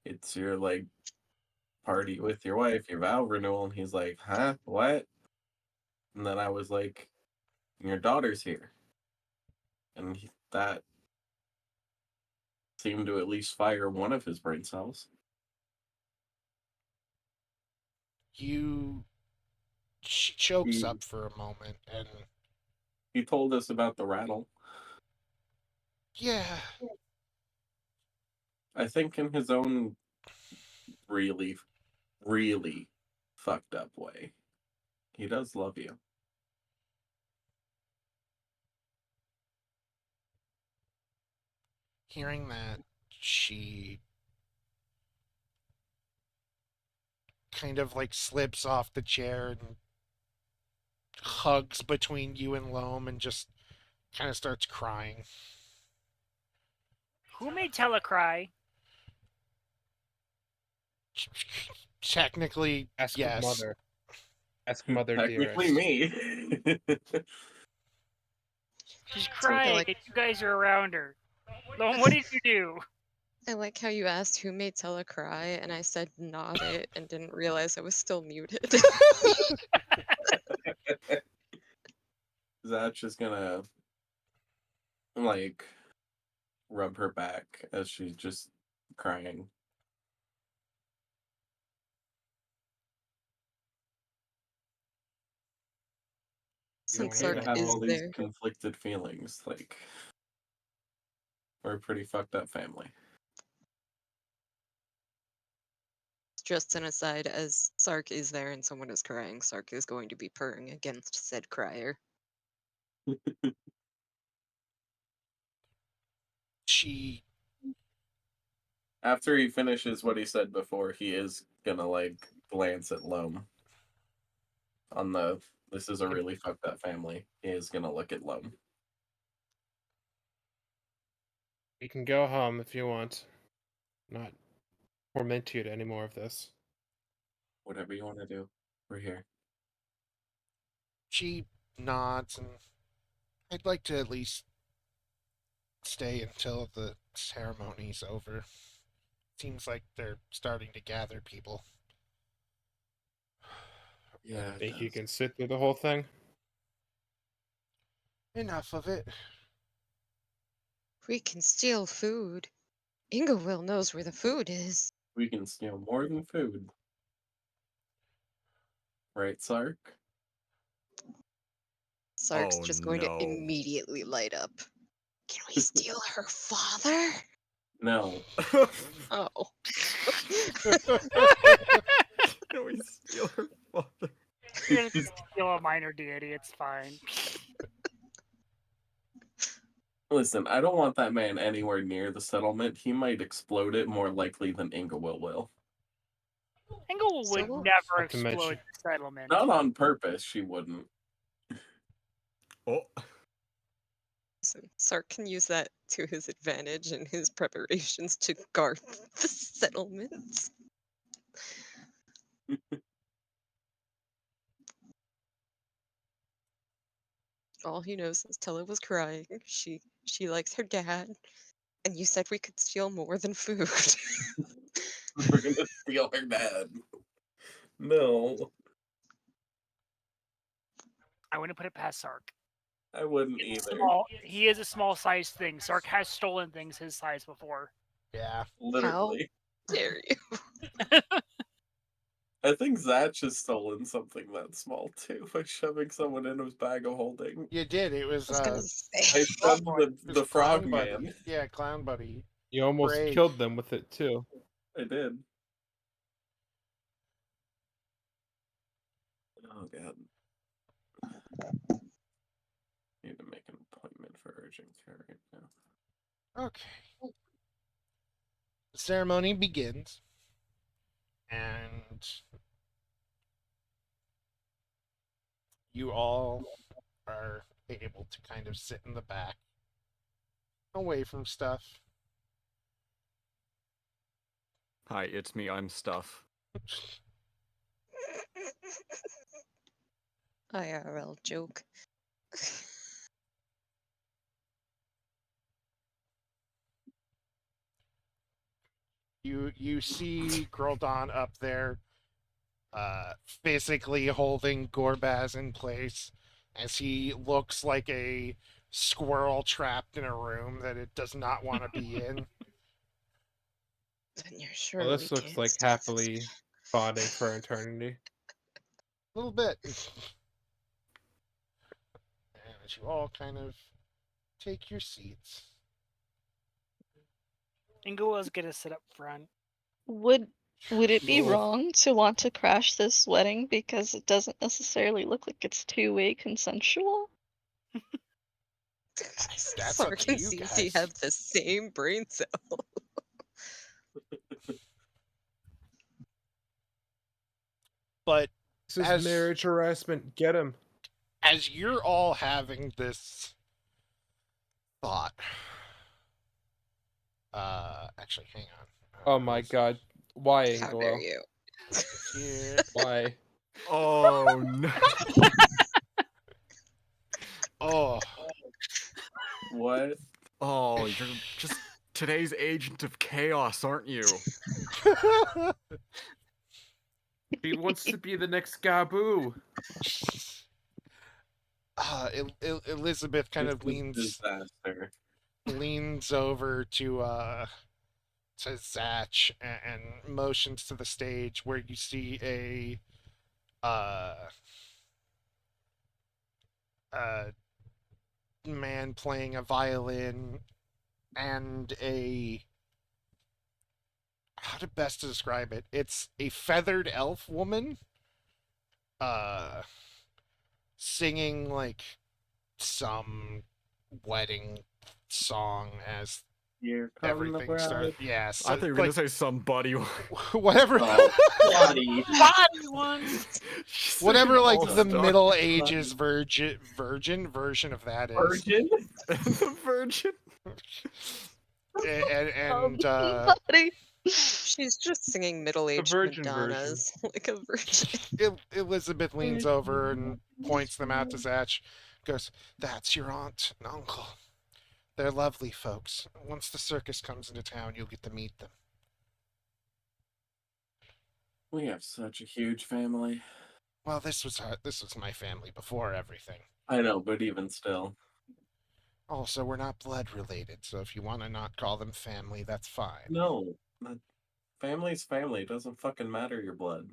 it's your, like, party with your wife, your vow renewal, and he's like, huh? What? And then I was like, your daughter's here. And that seemed to at least fire one of his brain cells. She chokes up for a moment, and He told us about the rattle. yeah, I think in his own really, really fucked up way, he does love you. hearing that, she kind of like slips off the chair and hugs between you and Loam and just kind of starts crying. Who made Tella cry? Technically, Ask yes. mother. Ask mother, Technically dearest. me. She's crying like- and you guys are around her. Lone, what did you do? I like how you asked who made Tella cry, and I said not it, and didn't realize I was still muted. Zach's just gonna, like, rub her back as she's just crying. Since You wanna Sark have is all these there, conflicted feelings. Like, we're a pretty fucked up family. just an aside, as Sark is there and someone is crying, Sark is going to be purring against said crier. She After he finishes what he said before, he is gonna, like, glance at Loam. On the, this is a really fucked up family. He is gonna look at Loam. You can go home if you want. Not torment you to any more of this. Whatever you want to do, we're here. she nods, and I'd like to at least stay until the ceremony's over. Seems like they're starting to gather people. Yeah, it Think you does. can sit through the whole thing? Enough of it. We can steal food. Inglewill knows where the food is. We can steal more than food. Right, Sark? Sark's Oh, just going to no. immediately light up. Can we steal her father? No. Oh. Can we steal her father? You're gonna steal a minor deity, it's fine. Listen, I don't want that man anywhere near the settlement. He might explode it more likely than Inglewill will. Engel would So- never Not to mention- explode the settlement. Not on purpose, she wouldn't. Oh, Listen, Sark can use that to his advantage in his preparations to guard the settlements. All he knows is Tella was crying. She likes her dad, and you said we could steal more than food. We're gonna steal her dad. No, I wouldn't put it past Sark. I wouldn't either. He is a small size thing. Sark has stolen things his size before. Yeah. Literally. Dare you? I think Zatch has stolen something that small too by shoving someone in his bag of holding. You did. It was I was gonna say. I shoved it was the frog Clown Buddy. man. Yeah, Clown Buddy. You almost Break. killed them with it too. I did. Oh god. Need to make an appointment for urgent care right now. Okay. The ceremony begins, and you all are able to kind of sit in the back, away from stuff. Hi, it's me. I'm Stuff. IRL joke. You see Grodon up there, physically holding Gorbaz in place as he looks like a squirrel trapped in a room that it does not want to be in. Then you're sure Well, this we looks can't like stop this. happily bonding for eternity. A little bit. And as you all kind of take your seats. Ingo's gonna sit up front. Would it be Cool. wrong to want to crash this wedding because it doesn't necessarily look like it's two-way consensual? That's up Sark to and you Cece guys. have the same brain cell. But This is As- marriage harassment. Get him. as you're all having this thought, actually, hang on. Oh my god. Why, How dare Ingolo? you? Here. Why? Oh no! Oh, What? Oh, you're just today's agent of chaos, aren't you? He wants to be the next Gaboo. Elizabeth kind It's of a disaster. leans over to Zatch and motions to the stage where you see a man playing a violin and how to best to describe it? It's a feathered elf woman singing like some wedding song as Here come the everything starts. bride. Yes, I thought you were gonna say somebody. whatever. Oh, buddy. Body ones. Whatever, like the All-star. Middle Ages virgin version of that is. Virgin? The virgin. And Buddy. She's just singing middle-aged virgin Madonnas like a virgin. Elizabeth leans over and points them out to Zatch. Goes, "That's your aunt and uncle. They're lovely folks. Once the circus comes into town, you'll get to meet them." We have such a huge family. Well, this was my family before everything. I know, but even still. Also, we're not blood related, so if you want to not call them family, that's fine. No. Family's family. It doesn't fucking matter your blood.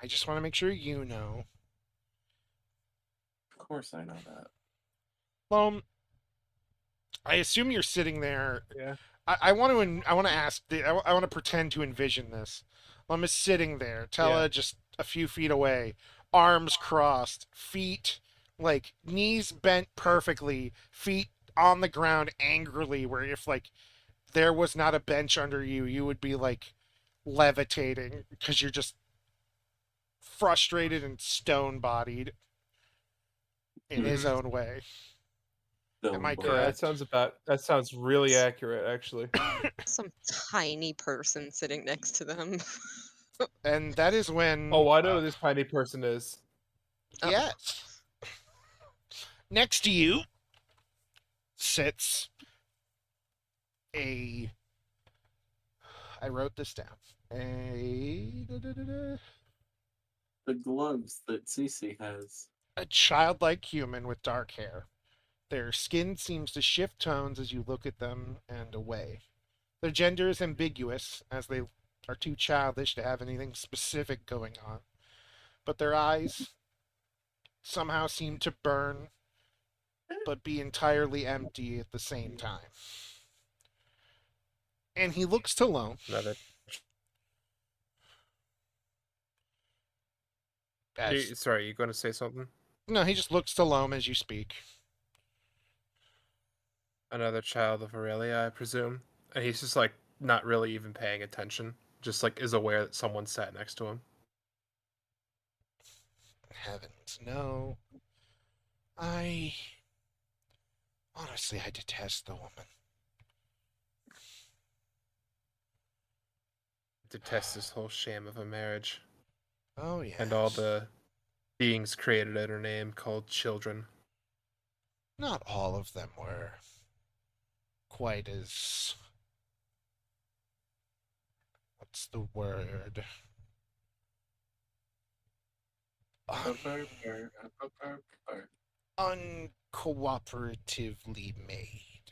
I just want to make sure you know. Of course I know that. I assume you're sitting there. Yeah. I want to ask. I want to pretend to envision this. Lum is sitting there. Tella Yeah. just a few feet away, arms crossed, feet like knees bent perfectly, feet on the ground angrily. Where if like there was not a bench under you, you would be like levitating because you're just frustrated and stone bodied in his own way. Am I Film Yeah, correct? that sounds really accurate, actually. Some tiny person sitting next to them. And that is when, Oh, I know who this tiny person is. yes, next to you sits a. I wrote this down. The gloves that Cece has. A childlike human with dark hair. Their skin seems to shift tones as you look at them and away. Their gender is ambiguous, as they are too childish to have anything specific going on. But their eyes somehow seem to burn, but be entirely empty at the same time. And he looks to Lone. Another. Sorry, you going to say something? No, he just looks to Loam as you speak. Another child of Aurelia, I presume. And he's just like not really even paying attention. Just like is aware that someone sat next to him. Heavens, no. Honestly, I detest the woman. Detest this whole sham of a marriage. Oh, yes. And all the beings created in her name called children. Not all of them were quite as. What's the word? Uncooperatively made.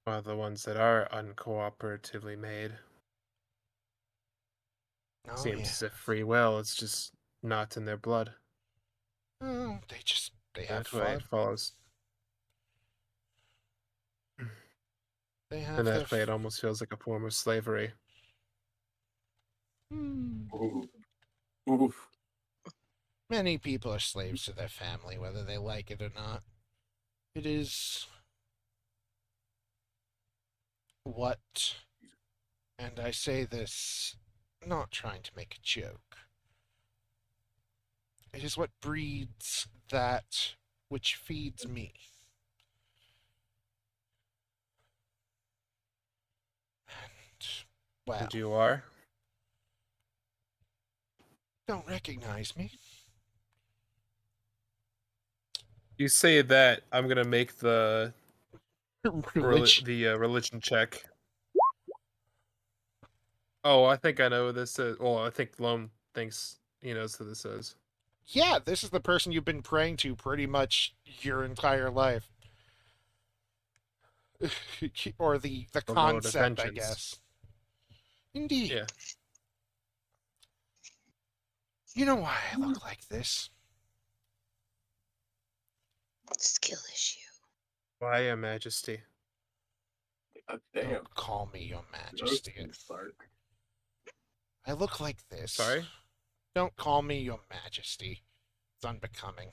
While the ones that are uncooperatively made Oh, seems yeah. as if free will is just not in their blood. Oh, they have That way fun. it follows. They have In their. that way, it almost feels like a form of slavery. Ooh. Oof. Many people are slaves to their family, whether they like it or not. It is what, and I say this not trying to make a joke, it is what breeds that which feeds me. And, well, And you are? don't recognize me. You say that, I'm gonna make the Religion. religion check. Oh, I think I know who this is. Well, I think Lone thinks he knows who this is. Yeah, this is the person you've been praying to pretty much your entire life. Or the The Lord of concept, I Vengeance. guess. Indeed. Yeah. You know why I look like this? Skill issue. Why, Your Majesty? Damn. Don't call me your majesty. Spark. I look like this. Sorry? Don't call me your majesty. It's unbecoming.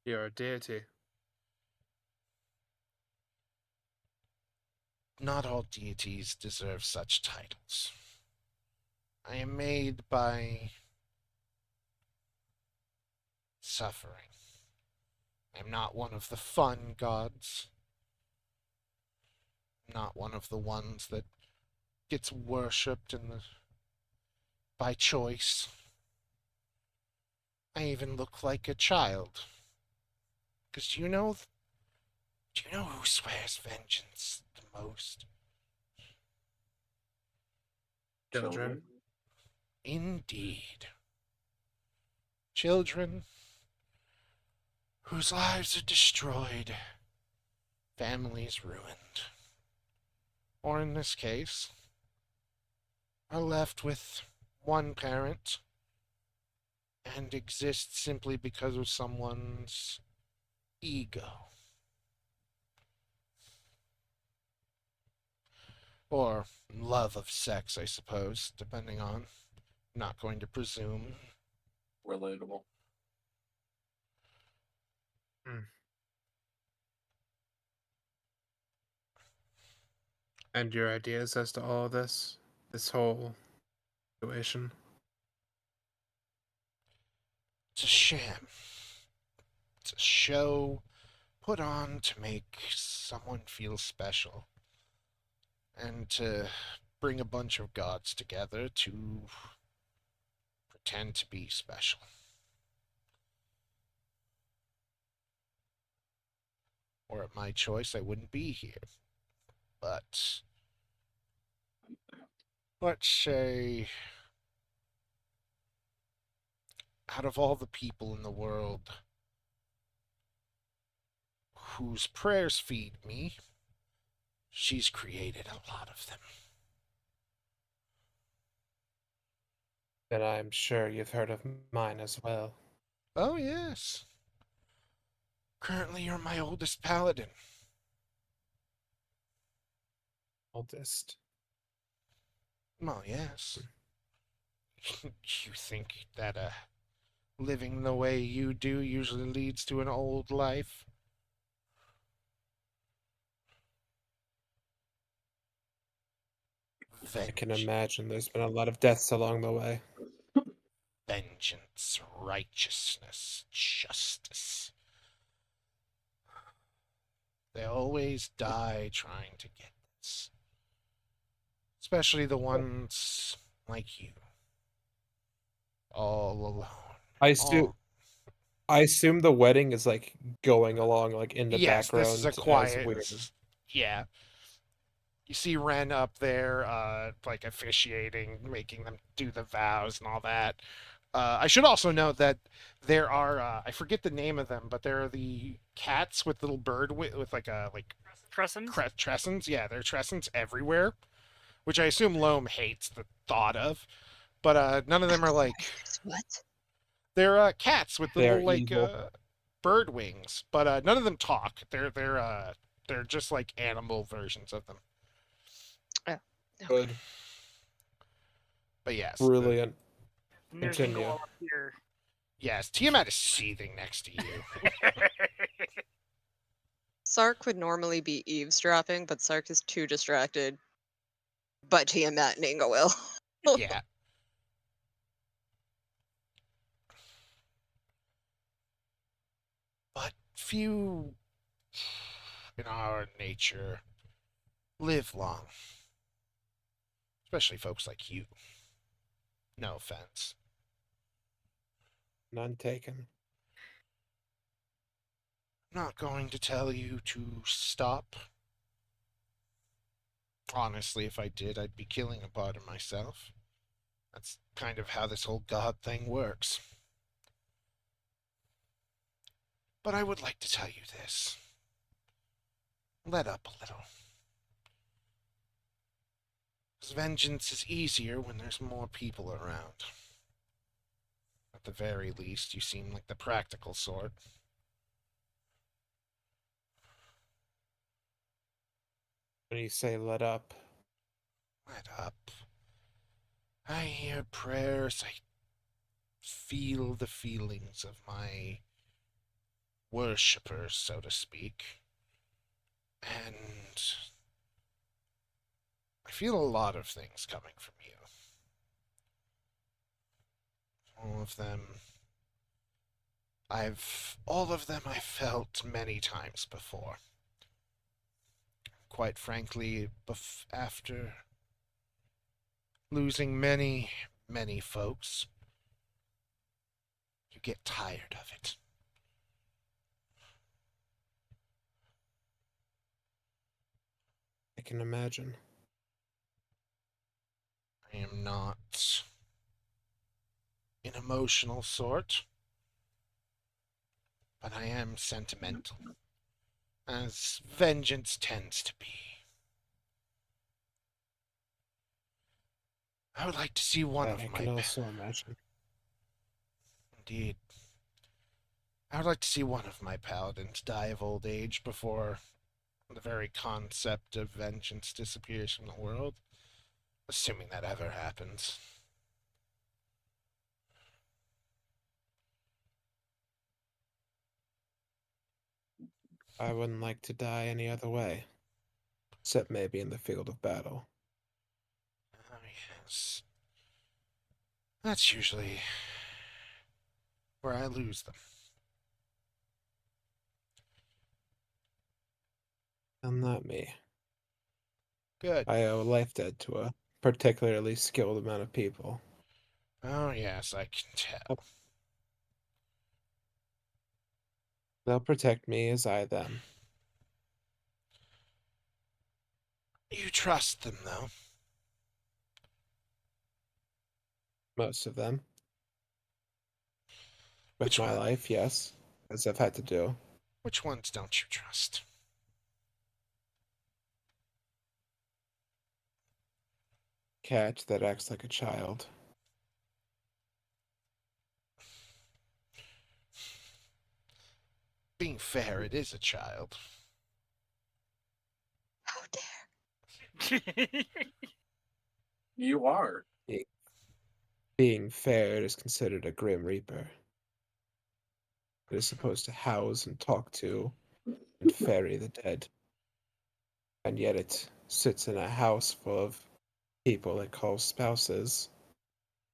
You're a deity. Not all deities deserve such titles. I am made by suffering. I'm not one of the fun gods. I'm not one of the ones that gets worshipped by choice. I even look like a child. Because do you know who swears vengeance the most? Children. Indeed. Children whose lives are destroyed, families ruined, or in this case, are left with one parent and exist simply because of someone's ego. Or love of sex, I suppose, depending on. Not going to presume. Relatable. And your ideas as to all of this? This whole situation? It's a sham. It's a show put on to make someone feel special and to bring a bunch of gods together to pretend to be special. Or at my choice, I wouldn't be here. But let's say, out of all the people in the world whose prayers feed me, she's created a lot of them. And I'm sure you've heard of mine as well. Oh, yes. Currently, you're my oldest paladin. Oldest. Well, yes. You think that living the way you do usually leads to an old life? I can imagine there's been a lot of deaths along the way. Vengeance, righteousness, justice. They always die trying to get this. Especially the ones like you. All alone. I assume the wedding is like going along like in the Yes, this is a background as quiet. weird. Yeah. You see Ren up there, like officiating, making them do the vows and all that. I should also note that there are I forget the name of them, but there are the cats with little bird with like a Crescent? Tressens. Yeah, there are Tressens everywhere, which I assume Loam hates the thought of. But none of them are like What? they're cats with They're little like evil. bird wings, but none of them talk. They're just like animal versions of them. Oh. Good. But yes, Brilliant. And there's Continue. Ingol up here. yes, Tiamat is seething next to you. Sark would normally be eavesdropping, but Sark is too distracted by Tiamat and Ingawil. Yeah. But few in our nature live long. Especially folks like you. No offense. None taken. I'm not going to tell you to stop. Honestly, if I did, I'd be killing a part of myself. That's kind of how this whole God thing works. But I would like to tell you this. Let up a little. Because vengeance is easier when there's more people around. At the very least, you seem like the practical sort. When you say let up, Let up. I hear prayers. I feel the feelings of my worshippers, so to speak. And I feel a lot of things coming from you. All of them I've felt many times before. Quite frankly, after losing many, many folks, you get tired of it. I can imagine. I am not an emotional sort, but I am sentimental, as vengeance tends to be. I would like to see one I of my... can also imagine. Indeed. I would like to see one of my paladins die of old age before the very concept of vengeance disappears from the world, assuming that ever happens. I wouldn't like to die any other way. Except maybe in the field of battle. Oh, yes. That's usually where I lose them. Not me. Good. I owe a life debt to a particularly skilled amount of people. Oh, yes, I can tell. They'll protect me as I them. You trust them, though. Most of them. With Which my one? life, yes, as I've had to do. Which ones don't you trust? Cat that acts like a child. Being fair, it is a child. How dare. You are. Being fair, it is considered a grim reaper. It is supposed to house and talk to and ferry the dead. And yet it sits in a house full of people it calls spouses,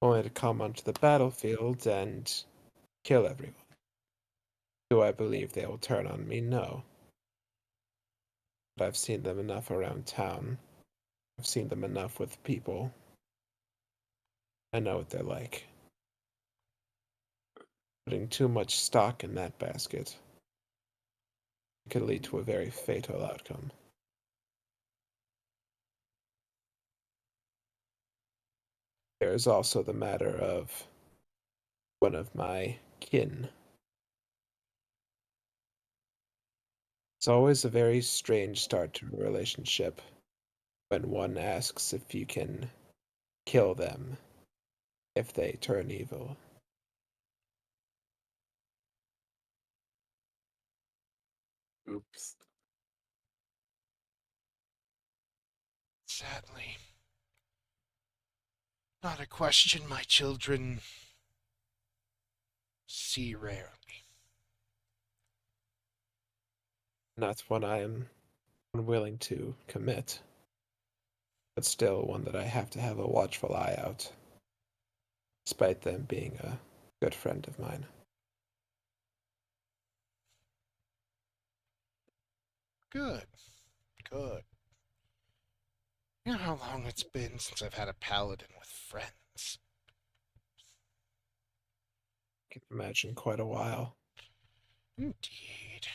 only to come onto the battlefield and kill everyone. Do I believe they will turn on me? No. But I've seen them enough around town. I've seen them enough with people. I know what they're like. Putting too much stock in that basket could lead to a very fatal outcome. There is also the matter of one of my kin. It's always a very strange start to a relationship when one asks if you can kill them if they turn evil. Oops. Sadly. Not a question my children see rarely. And that's one I am unwilling to commit, but still one that I have to have a watchful eye out, despite them being a good friend of mine. Good. Good. You know how long it's been since I've had a paladin with friends? I can imagine quite a while. Indeed.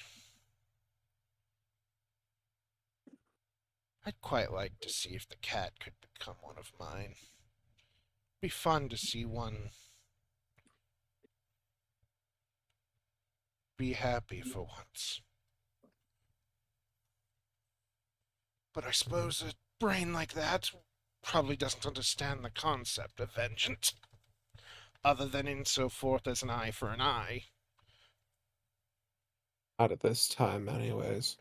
I'd quite like to see if the cat could become one of mine. Be fun to see one be happy for once. But I suppose a brain like that probably doesn't understand the concept of vengeance, other than in so forth as an eye for an eye. Not at this time, anyways.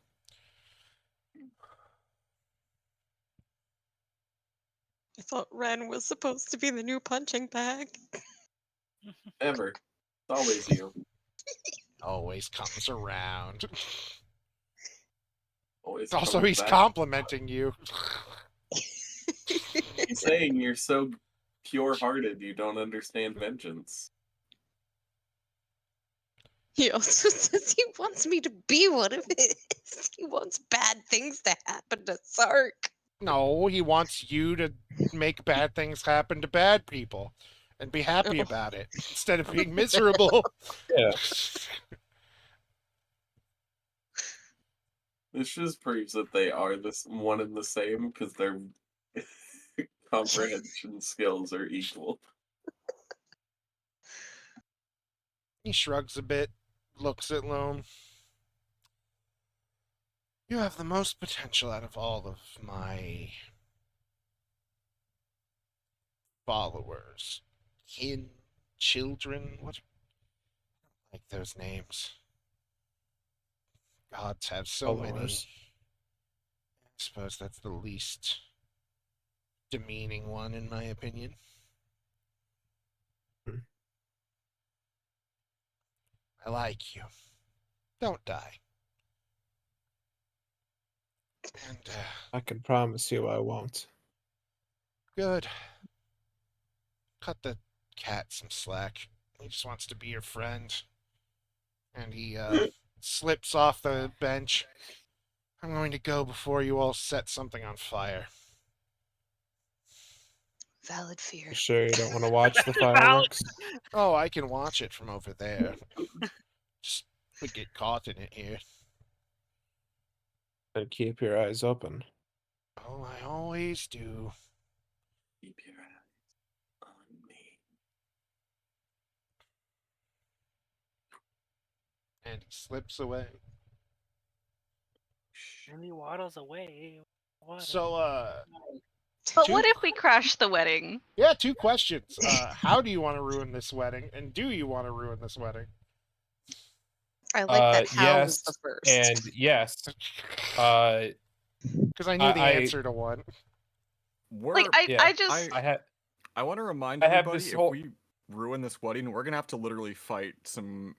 I thought Ren was supposed to be the new punching bag. Ever. It's always you. Always comes around. Always Also, comes he's back. complimenting you. He's saying you're so pure-hearted you don't understand vengeance. He also says he wants me to be one of his. He wants bad things to happen to Sark. No, he wants you to make bad things happen to bad people and be happy Oh. about it instead of being miserable. Yeah. This just proves that they are this one and the same because their comprehension skills are equal. He shrugs a bit, looks at Loam. You have the most potential out of all of my followers. Kin, children, what? Like those names. Gods have so many. Followers. I suppose that's the least demeaning one, in my opinion. Hmm. I like you. Don't die. And, I can promise you I won't. good. Cut the cat some slack. He just wants to be your friend. And he slips off the bench. I'm going to go before you all set something on fire. Valid fear. You sure you don't want to watch the Valid. fireworks? Oh, I can watch it from over there. Just would get caught in it here. And keep your eyes open. Oh, I always do. Keep your eyes on me. And he slips away. And he waddles away. So, But two, what if we crash the wedding? yeah, 2 questions. How do you want to ruin this wedding? And do you want to ruin this wedding? I like that how was Yes, the first. and yes. Because I knew the I- answer to one. We're, Like I yeah, just I want to remind I have everybody, this if whole- we ruin this wedding, we're gonna have to literally fight some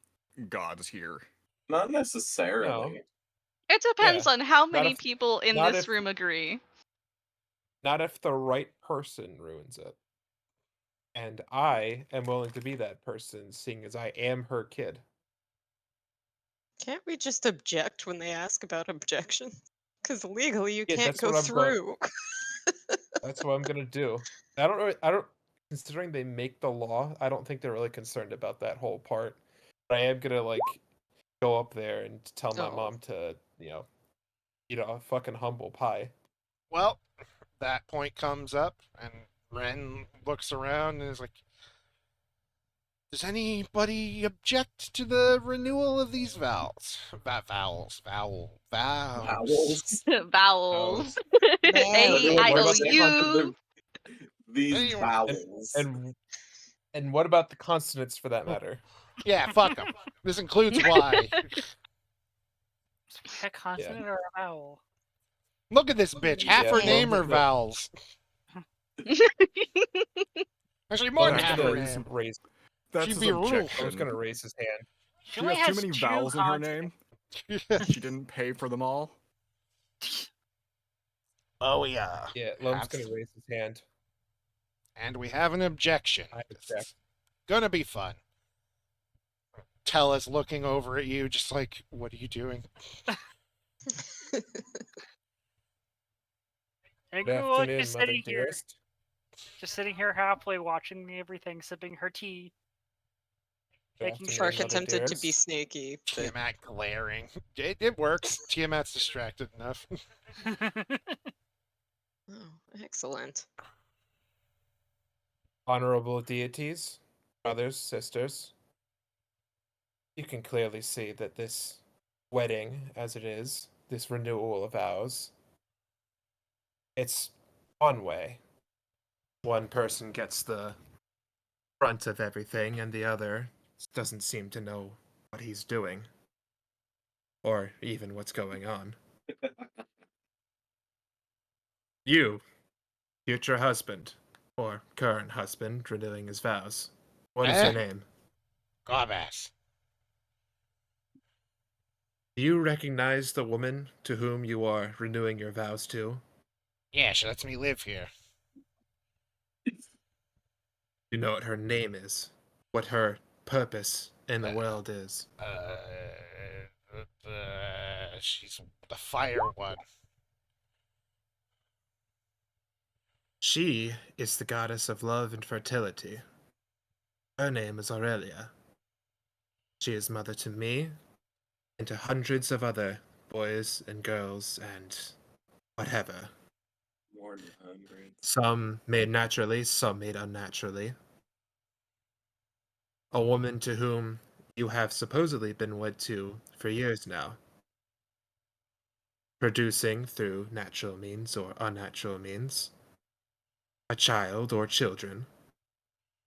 gods here. Not necessarily. it depends Yeah. on how Not many if- people in not this if- room agree. Not if the right person ruins it. And I am willing to be that person, seeing as I am her kid. Can't we just object when they ask about objection? Because legally you Yeah, can't that's go what I'm going- through. That's what I'm gonna do. I don't. Considering they make the law, I don't think they're really concerned about that whole part. But I am gonna like go up there and tell my Oh. mom to, eat a fucking humble pie. Well, that point comes up, and Ren looks around and is like, does anybody object to the renewal of these vows? Vows. Vowels. Vowels. Everyone What about the A-I-O-U. These Anyway, vowels. And what about the consonants for that matter? Yeah, fuck them. This includes Y. A consonant or a vowel? Look at this bitch. Half her Yeah, name well, are vowels. Actually, more than Logan's half gonna her name. raise. That's She'd his be ruled. I was objection. gonna raise his hand. She She only has too has many 2 vowels in her consonants. name. She didn't pay for them all. Oh, yeah. Yeah, Loam's That's- gonna raise his hand. And we have an objection. I This object. is gonna be fun. Tella's looking over at you, just like, what are you doing? And Good Ghoul afternoon, just Mother sitting here, Dearest. just sitting here happily watching everything, sipping her tea. Good Making afternoon, Shark Mother attempted to be Dearest. snaky. But... Tiamat glaring. It works. Tiamat's distracted enough. Oh, excellent. Honorable deities, brothers, sisters. You can clearly see that this wedding, as it is, this renewal of vows, it's one way. One person gets the brunt of everything, and the other doesn't seem to know what he's doing, or even what's going on. You, future husband, or current husband, renewing his vows. What is your name? Gobbass. Do you recognize the woman to whom you are renewing your vows to? Yeah, she lets me live here. You know what her name is, what her purpose in the world is. She's the fire one. She is the goddess of love and fertility. Her name is Aurelia. She is mother to me and to hundreds of other boys and girls and whatever. More than hundreds. Some made naturally, some made unnaturally. A woman to whom you have supposedly been wed to for years now. Producing through natural means or unnatural means a child or children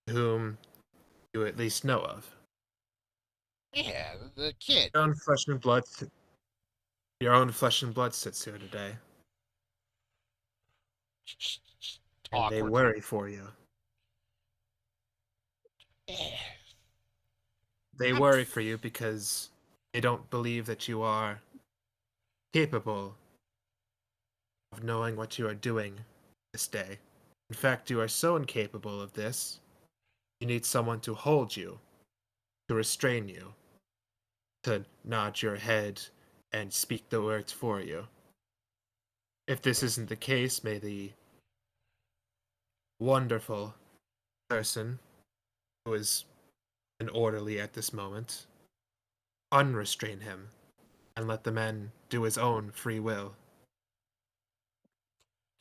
whom you at least know of. Yeah, the kid. Your own flesh and blood. Your own flesh and blood sits here today, and they Awkward. worry for you. Yeah. They worry for you because they don't believe that you are capable of knowing what you are doing this day. In fact, you are so incapable of this, you need someone to hold you to restrain you, to nod your head and speak the words for you. If this isn't the case, may the wonderful person who is an orderly at this moment unrestrain him and let the man do his own free will.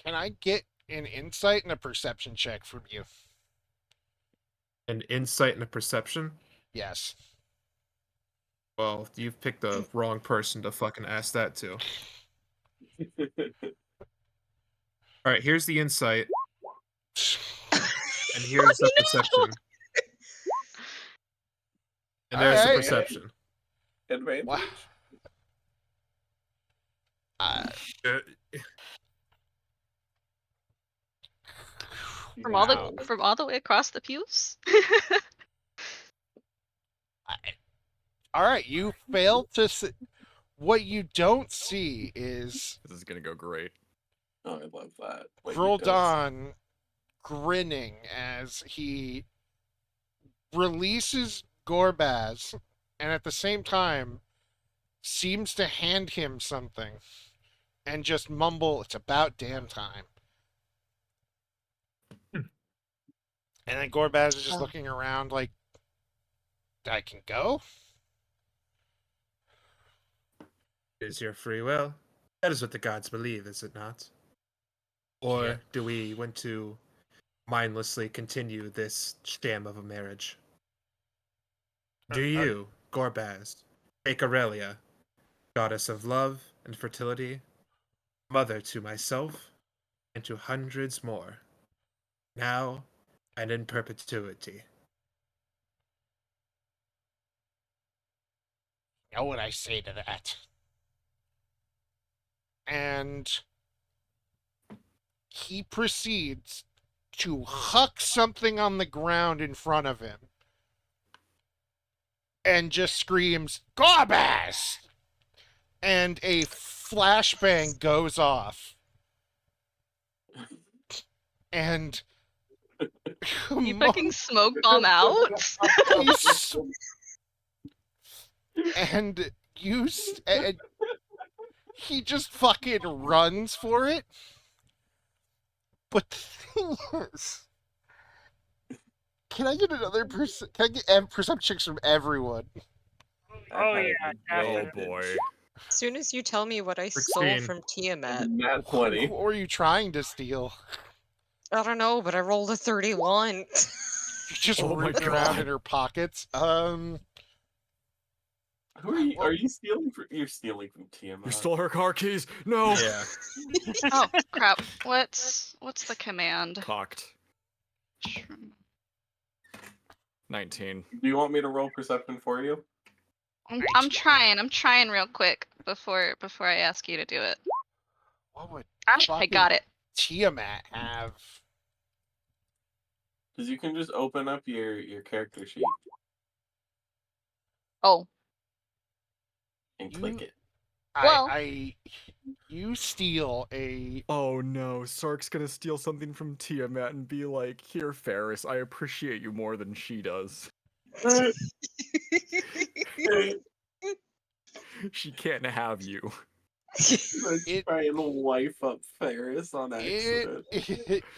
Can I get an insight and a perception check from you? An insight and a perception? Yes. Well, you've picked the wrong person to fucking ask that to. Alright, here's the insight, and here's the perception. And there's the Alright. perception. Advantage. Wow. Uh, From all the way across the pews. All right, you failed to see. What you don't see is This is gonna go great. Oh, I love that. What you don't see. Gul'dan grinning as he releases Gorbaz and at the same time seems to hand him something and just mumble, "It's about damn time." And then Gorbaz is just looking around like, I can go? It is your free will. That is what the gods believe, is it not? Or Yeah. do we want to mindlessly continue this sham of a marriage? Do you, Gorbaz, take Aurelia, goddess of love and fertility, mother to myself and to hundreds more, now and in perpetuity? You know what I say to that? And he proceeds to huck something on the ground in front of him and just screams, "Gorbaz!" And a flashbang goes off. And You fucking smoke bomb out. and he just fucking runs for it. But the thing is, can I get another can I get perception checks from everyone? Oh yeah, Oh definitely. boy. As soon as you tell me what I stole 16. from Tiamat, Nat 20. What were you trying to steal? I don't know, but I rolled a 31. You just Oh my rooting around God. in her pockets. Who are you? Are you stealing from? You're stealing from Tiamat. You stole her car keys? No! Yeah. Oh crap! What's the command? Cocked. 19. Do you want me to roll perception for you? I'm trying real quick before I ask you to do it. What would I got it. Tiamat have? Because you can just open up your character sheet Oh, and click it. Well- You steal a. Oh no, Sark's gonna steal something from Tiamat and be like, "Here, Ferris, I appreciate you more than she does." She can't have you. Let's try and wife up Ferris on accident.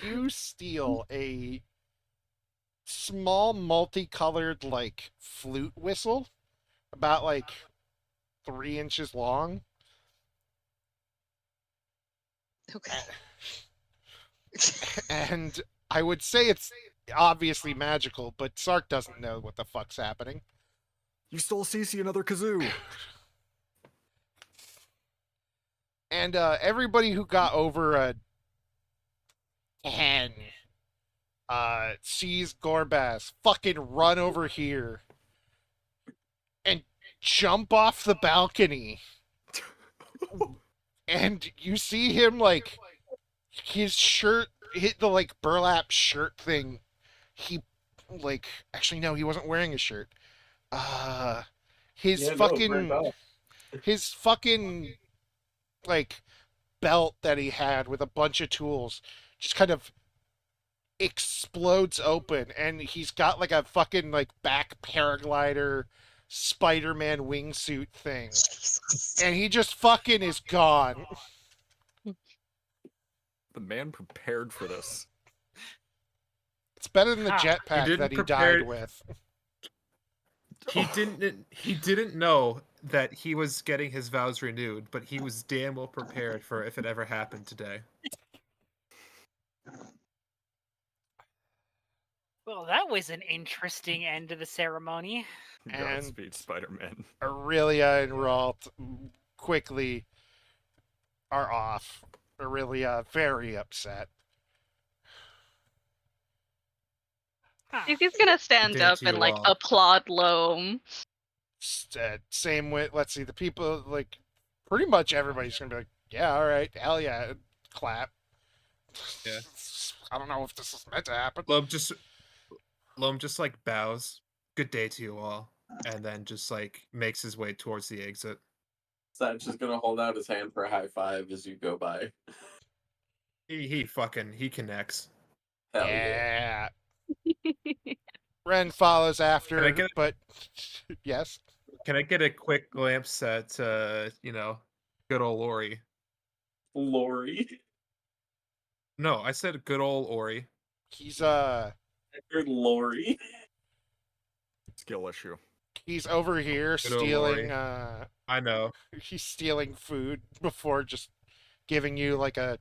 You steal a small multicolored like flute whistle, about like 3 inches long. Okay. And I would say it's obviously magical, but Sark doesn't know what the fuck's happening. You stole Cece another kazoo. And everybody who got over a 10 sees Gorbaz fucking run over here and jump off the balcony. And you see him like his shirt hit the like burlap shirt thing. He like actually no, he wasn't wearing a shirt. His fucking like belt that he had with a bunch of tools just kind of explodes open, and he's got like a fucking like back paraglider Spider-Man wingsuit thing, Jesus. and he just fucking is gone. The man prepared for this. It's better than the Ha. jetpack that didn't he prepare- died with. He didn't know that he was getting his vows renewed, but he was damn well prepared for if it ever happened today. Well, that was an interesting end to the ceremony. And- Godspeed, Spider-Man. Aurelia and Ralt quickly are off. Aurelia very upset. Huh. He's gonna stand Did up to and you like all. applaud Loam. Same with, let's see, the people, like, pretty much everybody's gonna be like, yeah, all right, hell yeah, clap. Yeah. I don't know if this is meant to happen. Loam just like bows. Good day to you all, and then just like makes his way towards the exit. Satch just gonna hold out his hand for a high five as you go by. He connects. Hell yeah. Ren follows Can I after, get- but yes. Can I get a quick glimpse at good old Ori? Lori. No, I said good old Ori. He's I heard Lori. Skill issue. he's over here Good old stealing Lori. I know. he's stealing food before just giving you like a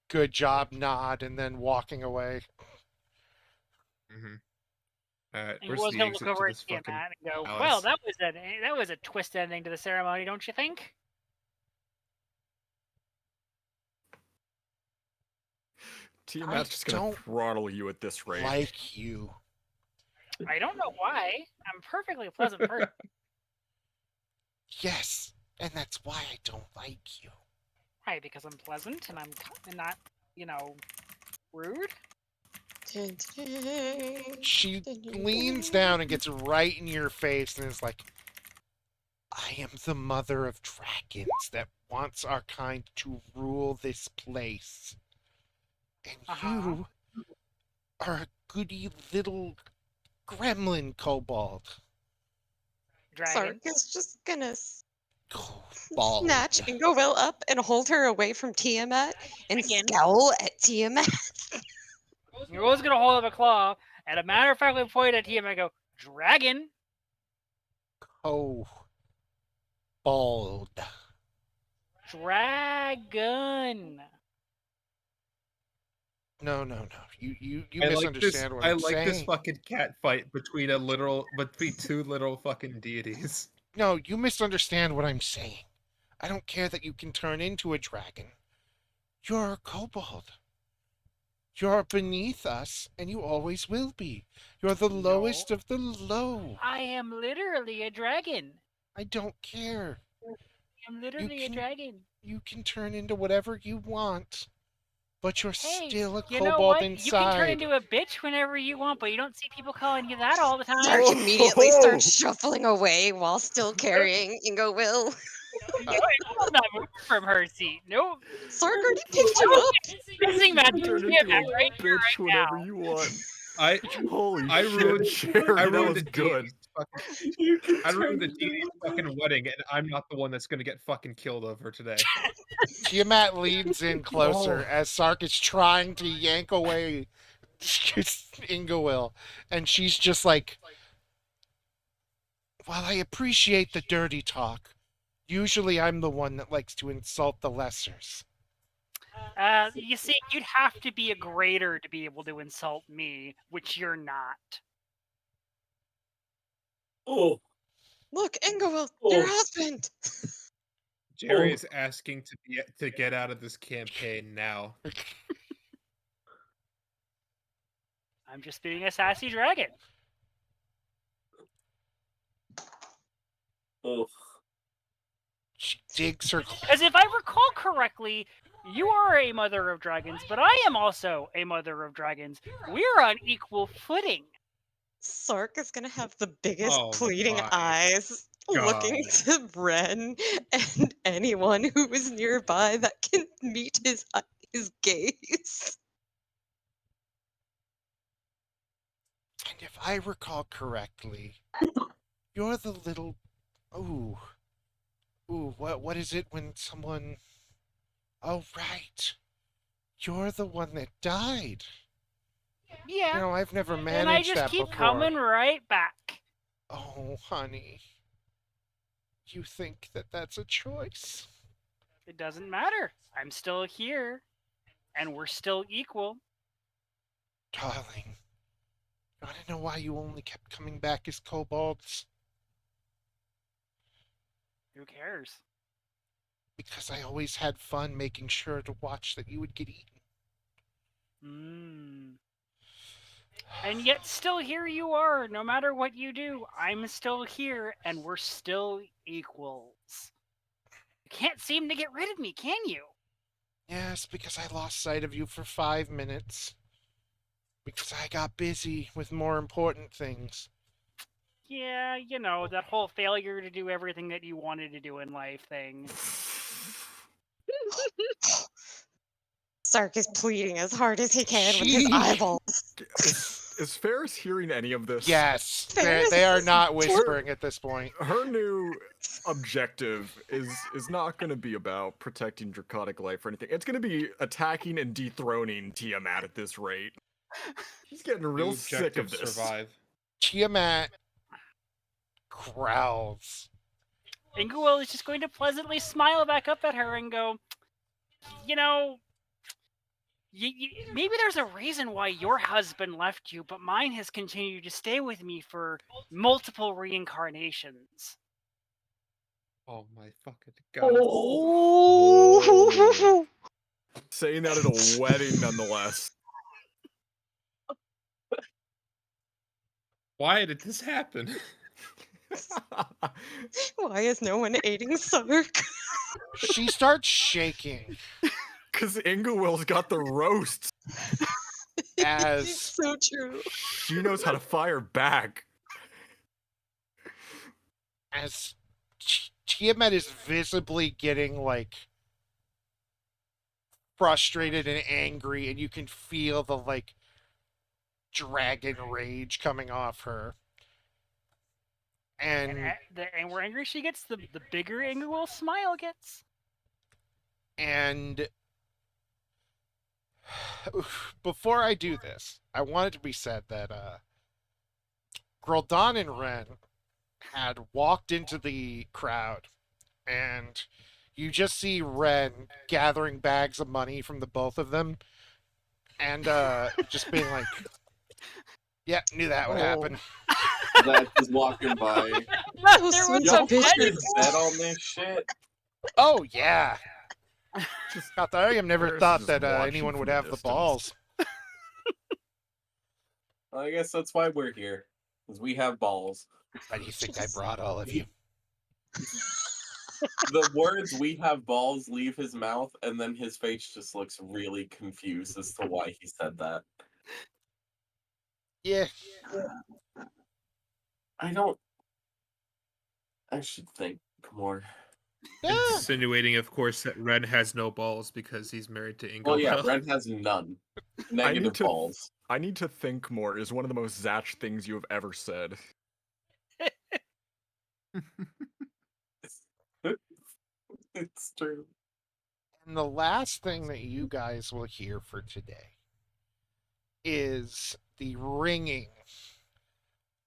good job nod and then walking away. Mm-hmm. All right, And where's was the gonna look exit to over at this fucking Tiamat and go, palace? "Well, that was a twist ending to the ceremony, don't you think?" Tiamat's just gonna don't throttle you at this rate. Like you. I don't know why. I'm a perfectly pleasant person. Yes, and that's why I don't like you. Why? Because I'm pleasant and I'm not, rude. She leans down and gets right in your face and is like, I am the mother of dragons that wants our kind to rule this place. And you are a goody little gremlin kobold. Dragon. Sark is just gonna Kobold. snatch Ingowell up and hold her away from Tiamat and Again. scowl at Tiamat. You're always gonna hold up a claw, and a matter of factly point at him and go, "Dragon." Kobold. Dragon. No. You I misunderstand what I'm saying. I like this fucking cat fight between two little fucking deities. No, you misunderstand what I'm saying. I don't care that you can turn into a dragon. You're a kobold. You're beneath us, and you always will be. You're the lowest of the low. I am literally a dragon. I don't care. I'm literally a dragon. You can turn into whatever you want, but you're Hey, still a you know kobold what? inside. You can turn into a bitch whenever you want, but you don't see people calling you that all the time. Sark immediately starts shuffling away while still carrying Ingowell. No, I'm not moving from her seat. Nope. Sark already picked you up. Missing that Turn Tiamat into a right here, bitch right whenever now. you want. Holy I shit, ruined Sherry. I That ruined was the good. I ruined the deity's fucking wedding, and I'm not the one that's gonna get fucking killed over today. Tiamat leans in closer as Sark is trying to yank away Ingowil, and she's just like, while I appreciate the dirty talk, usually I'm the one that likes to insult the lessers. You see, you'd have to be a greater to be able to insult me, which you're not. Oh, Look, Ingowell, your Oh. husband. Jerry is asking to get out of this campaign now. I'm just being a sassy dragon. oh. She digs her. Because if I recall correctly, you are a mother of dragons, but I am also a mother of dragons. We're on equal footing. Sark is gonna have the biggest Oh pleading my eyes looking to Ren and anyone who is nearby that can meet his gaze. if I recall correctly, you're the little. Ooh. Ooh, what is it when someone. Oh, right. You're the one that died. Yeah. You know, I've never And I managed just that keep before. coming right back. Oh, honey. You think that that's a choice? It doesn't matter. I'm still here, and we're still equal. Darling, you want to know why you only kept coming back as kobolds? Who cares? Because I always had fun making sure to watch that you would get eaten. Mm. And yet still here you are. No matter what you do, I'm still here, and we're still equals. You can't seem to get rid of me, can you? Yes, because I lost sight of you for 5 minutes. Because I got busy with more important things. Yeah, you know, that whole failure to do everything that you wanted to do in life thing. Sark is pleading as hard as he can with his eyeballs. Is Ferris hearing any of this? Yes, Ferris they are is not whispering at this point. Her new objective is not going to be about protecting draconic life or anything. It's going to be attacking and dethroning Tiamat at this rate. He's getting real New sick of objective, this. survive. Tiamat growls. Inguil is just going to pleasantly smile back up at her and go, you know, maybe there's a reason why your husband left you, but mine has continued to stay with me for multiple reincarnations. Oh my fucking god. Oh. Saying that at a wedding, nonetheless. Why did this happen? Why is no one aiding Sark? She starts shaking Because Ingawill's got the roast. as It's so true. She knows how to fire back. as Tiamat is visibly getting like frustrated and angry, and you can feel the like dragon rage coming off her. And And where angry she gets, the bigger Inguil smile gets. And before I do this, I want it to be said that Gul'dan and Ren had walked into the crowd, and you just see Ren gathering bags of money from the both of them, and just being like, "Yeah, knew that would happen." Zach is walking by. Those There sons was Y'all of put bitches. your bet on this shit. Oh yeah. I never Ferris thought is that watching anyone would from a have the distance. balls. I guess that's why we're here. Because we have balls. Why do you think I brought all of you? The words "we have balls" leave his mouth, and then his face just looks really confused as to why he said that. Yeah. I don't. I should think more. Yeah. Insinuating, of course, that Ren has no balls because he's married to Ingo. Well, yeah, Ren has none. Negative to- balls. I need to think more is one of the most Zatch things you have ever said. It's true. And the last thing that you guys will hear for today is the ringing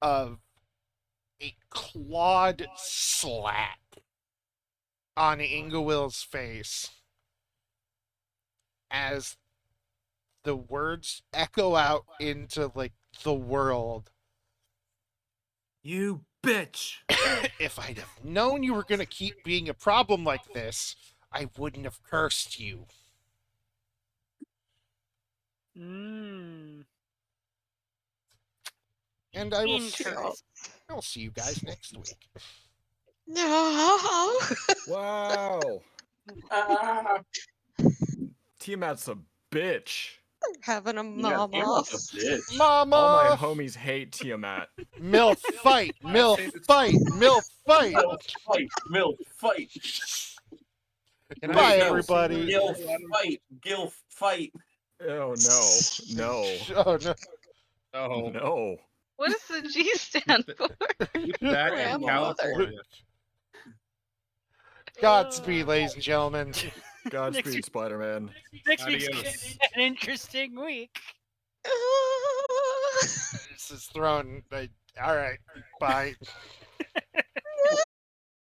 of a clawed slap on Ingawill's face as the words echo out into like the world. You bitch! If I'd have known you were going to keep being a problem like this, I wouldn't have cursed you. Mm. And I will Interesting. I'll see you guys next week. No. Wow. Ah, Tiamat's a bitch. Having a yeah, mom Tiamat's off. a bitch. Mama! All my homies hate Tiamat. MILF fight! MILF fight! MILF fight! Milf fight, milf fight. Can I Bye, say everybody. Gilf fight, gilf fight. Oh no. No. Oh, no. No. No. What does the G stand for? Keep that in Grandmother. California. Godspeed, ladies and gentlemen. Godspeed, week- Spider-Man. Next week's gonna Adios. be an interesting week. This is thrown. All right. Bye.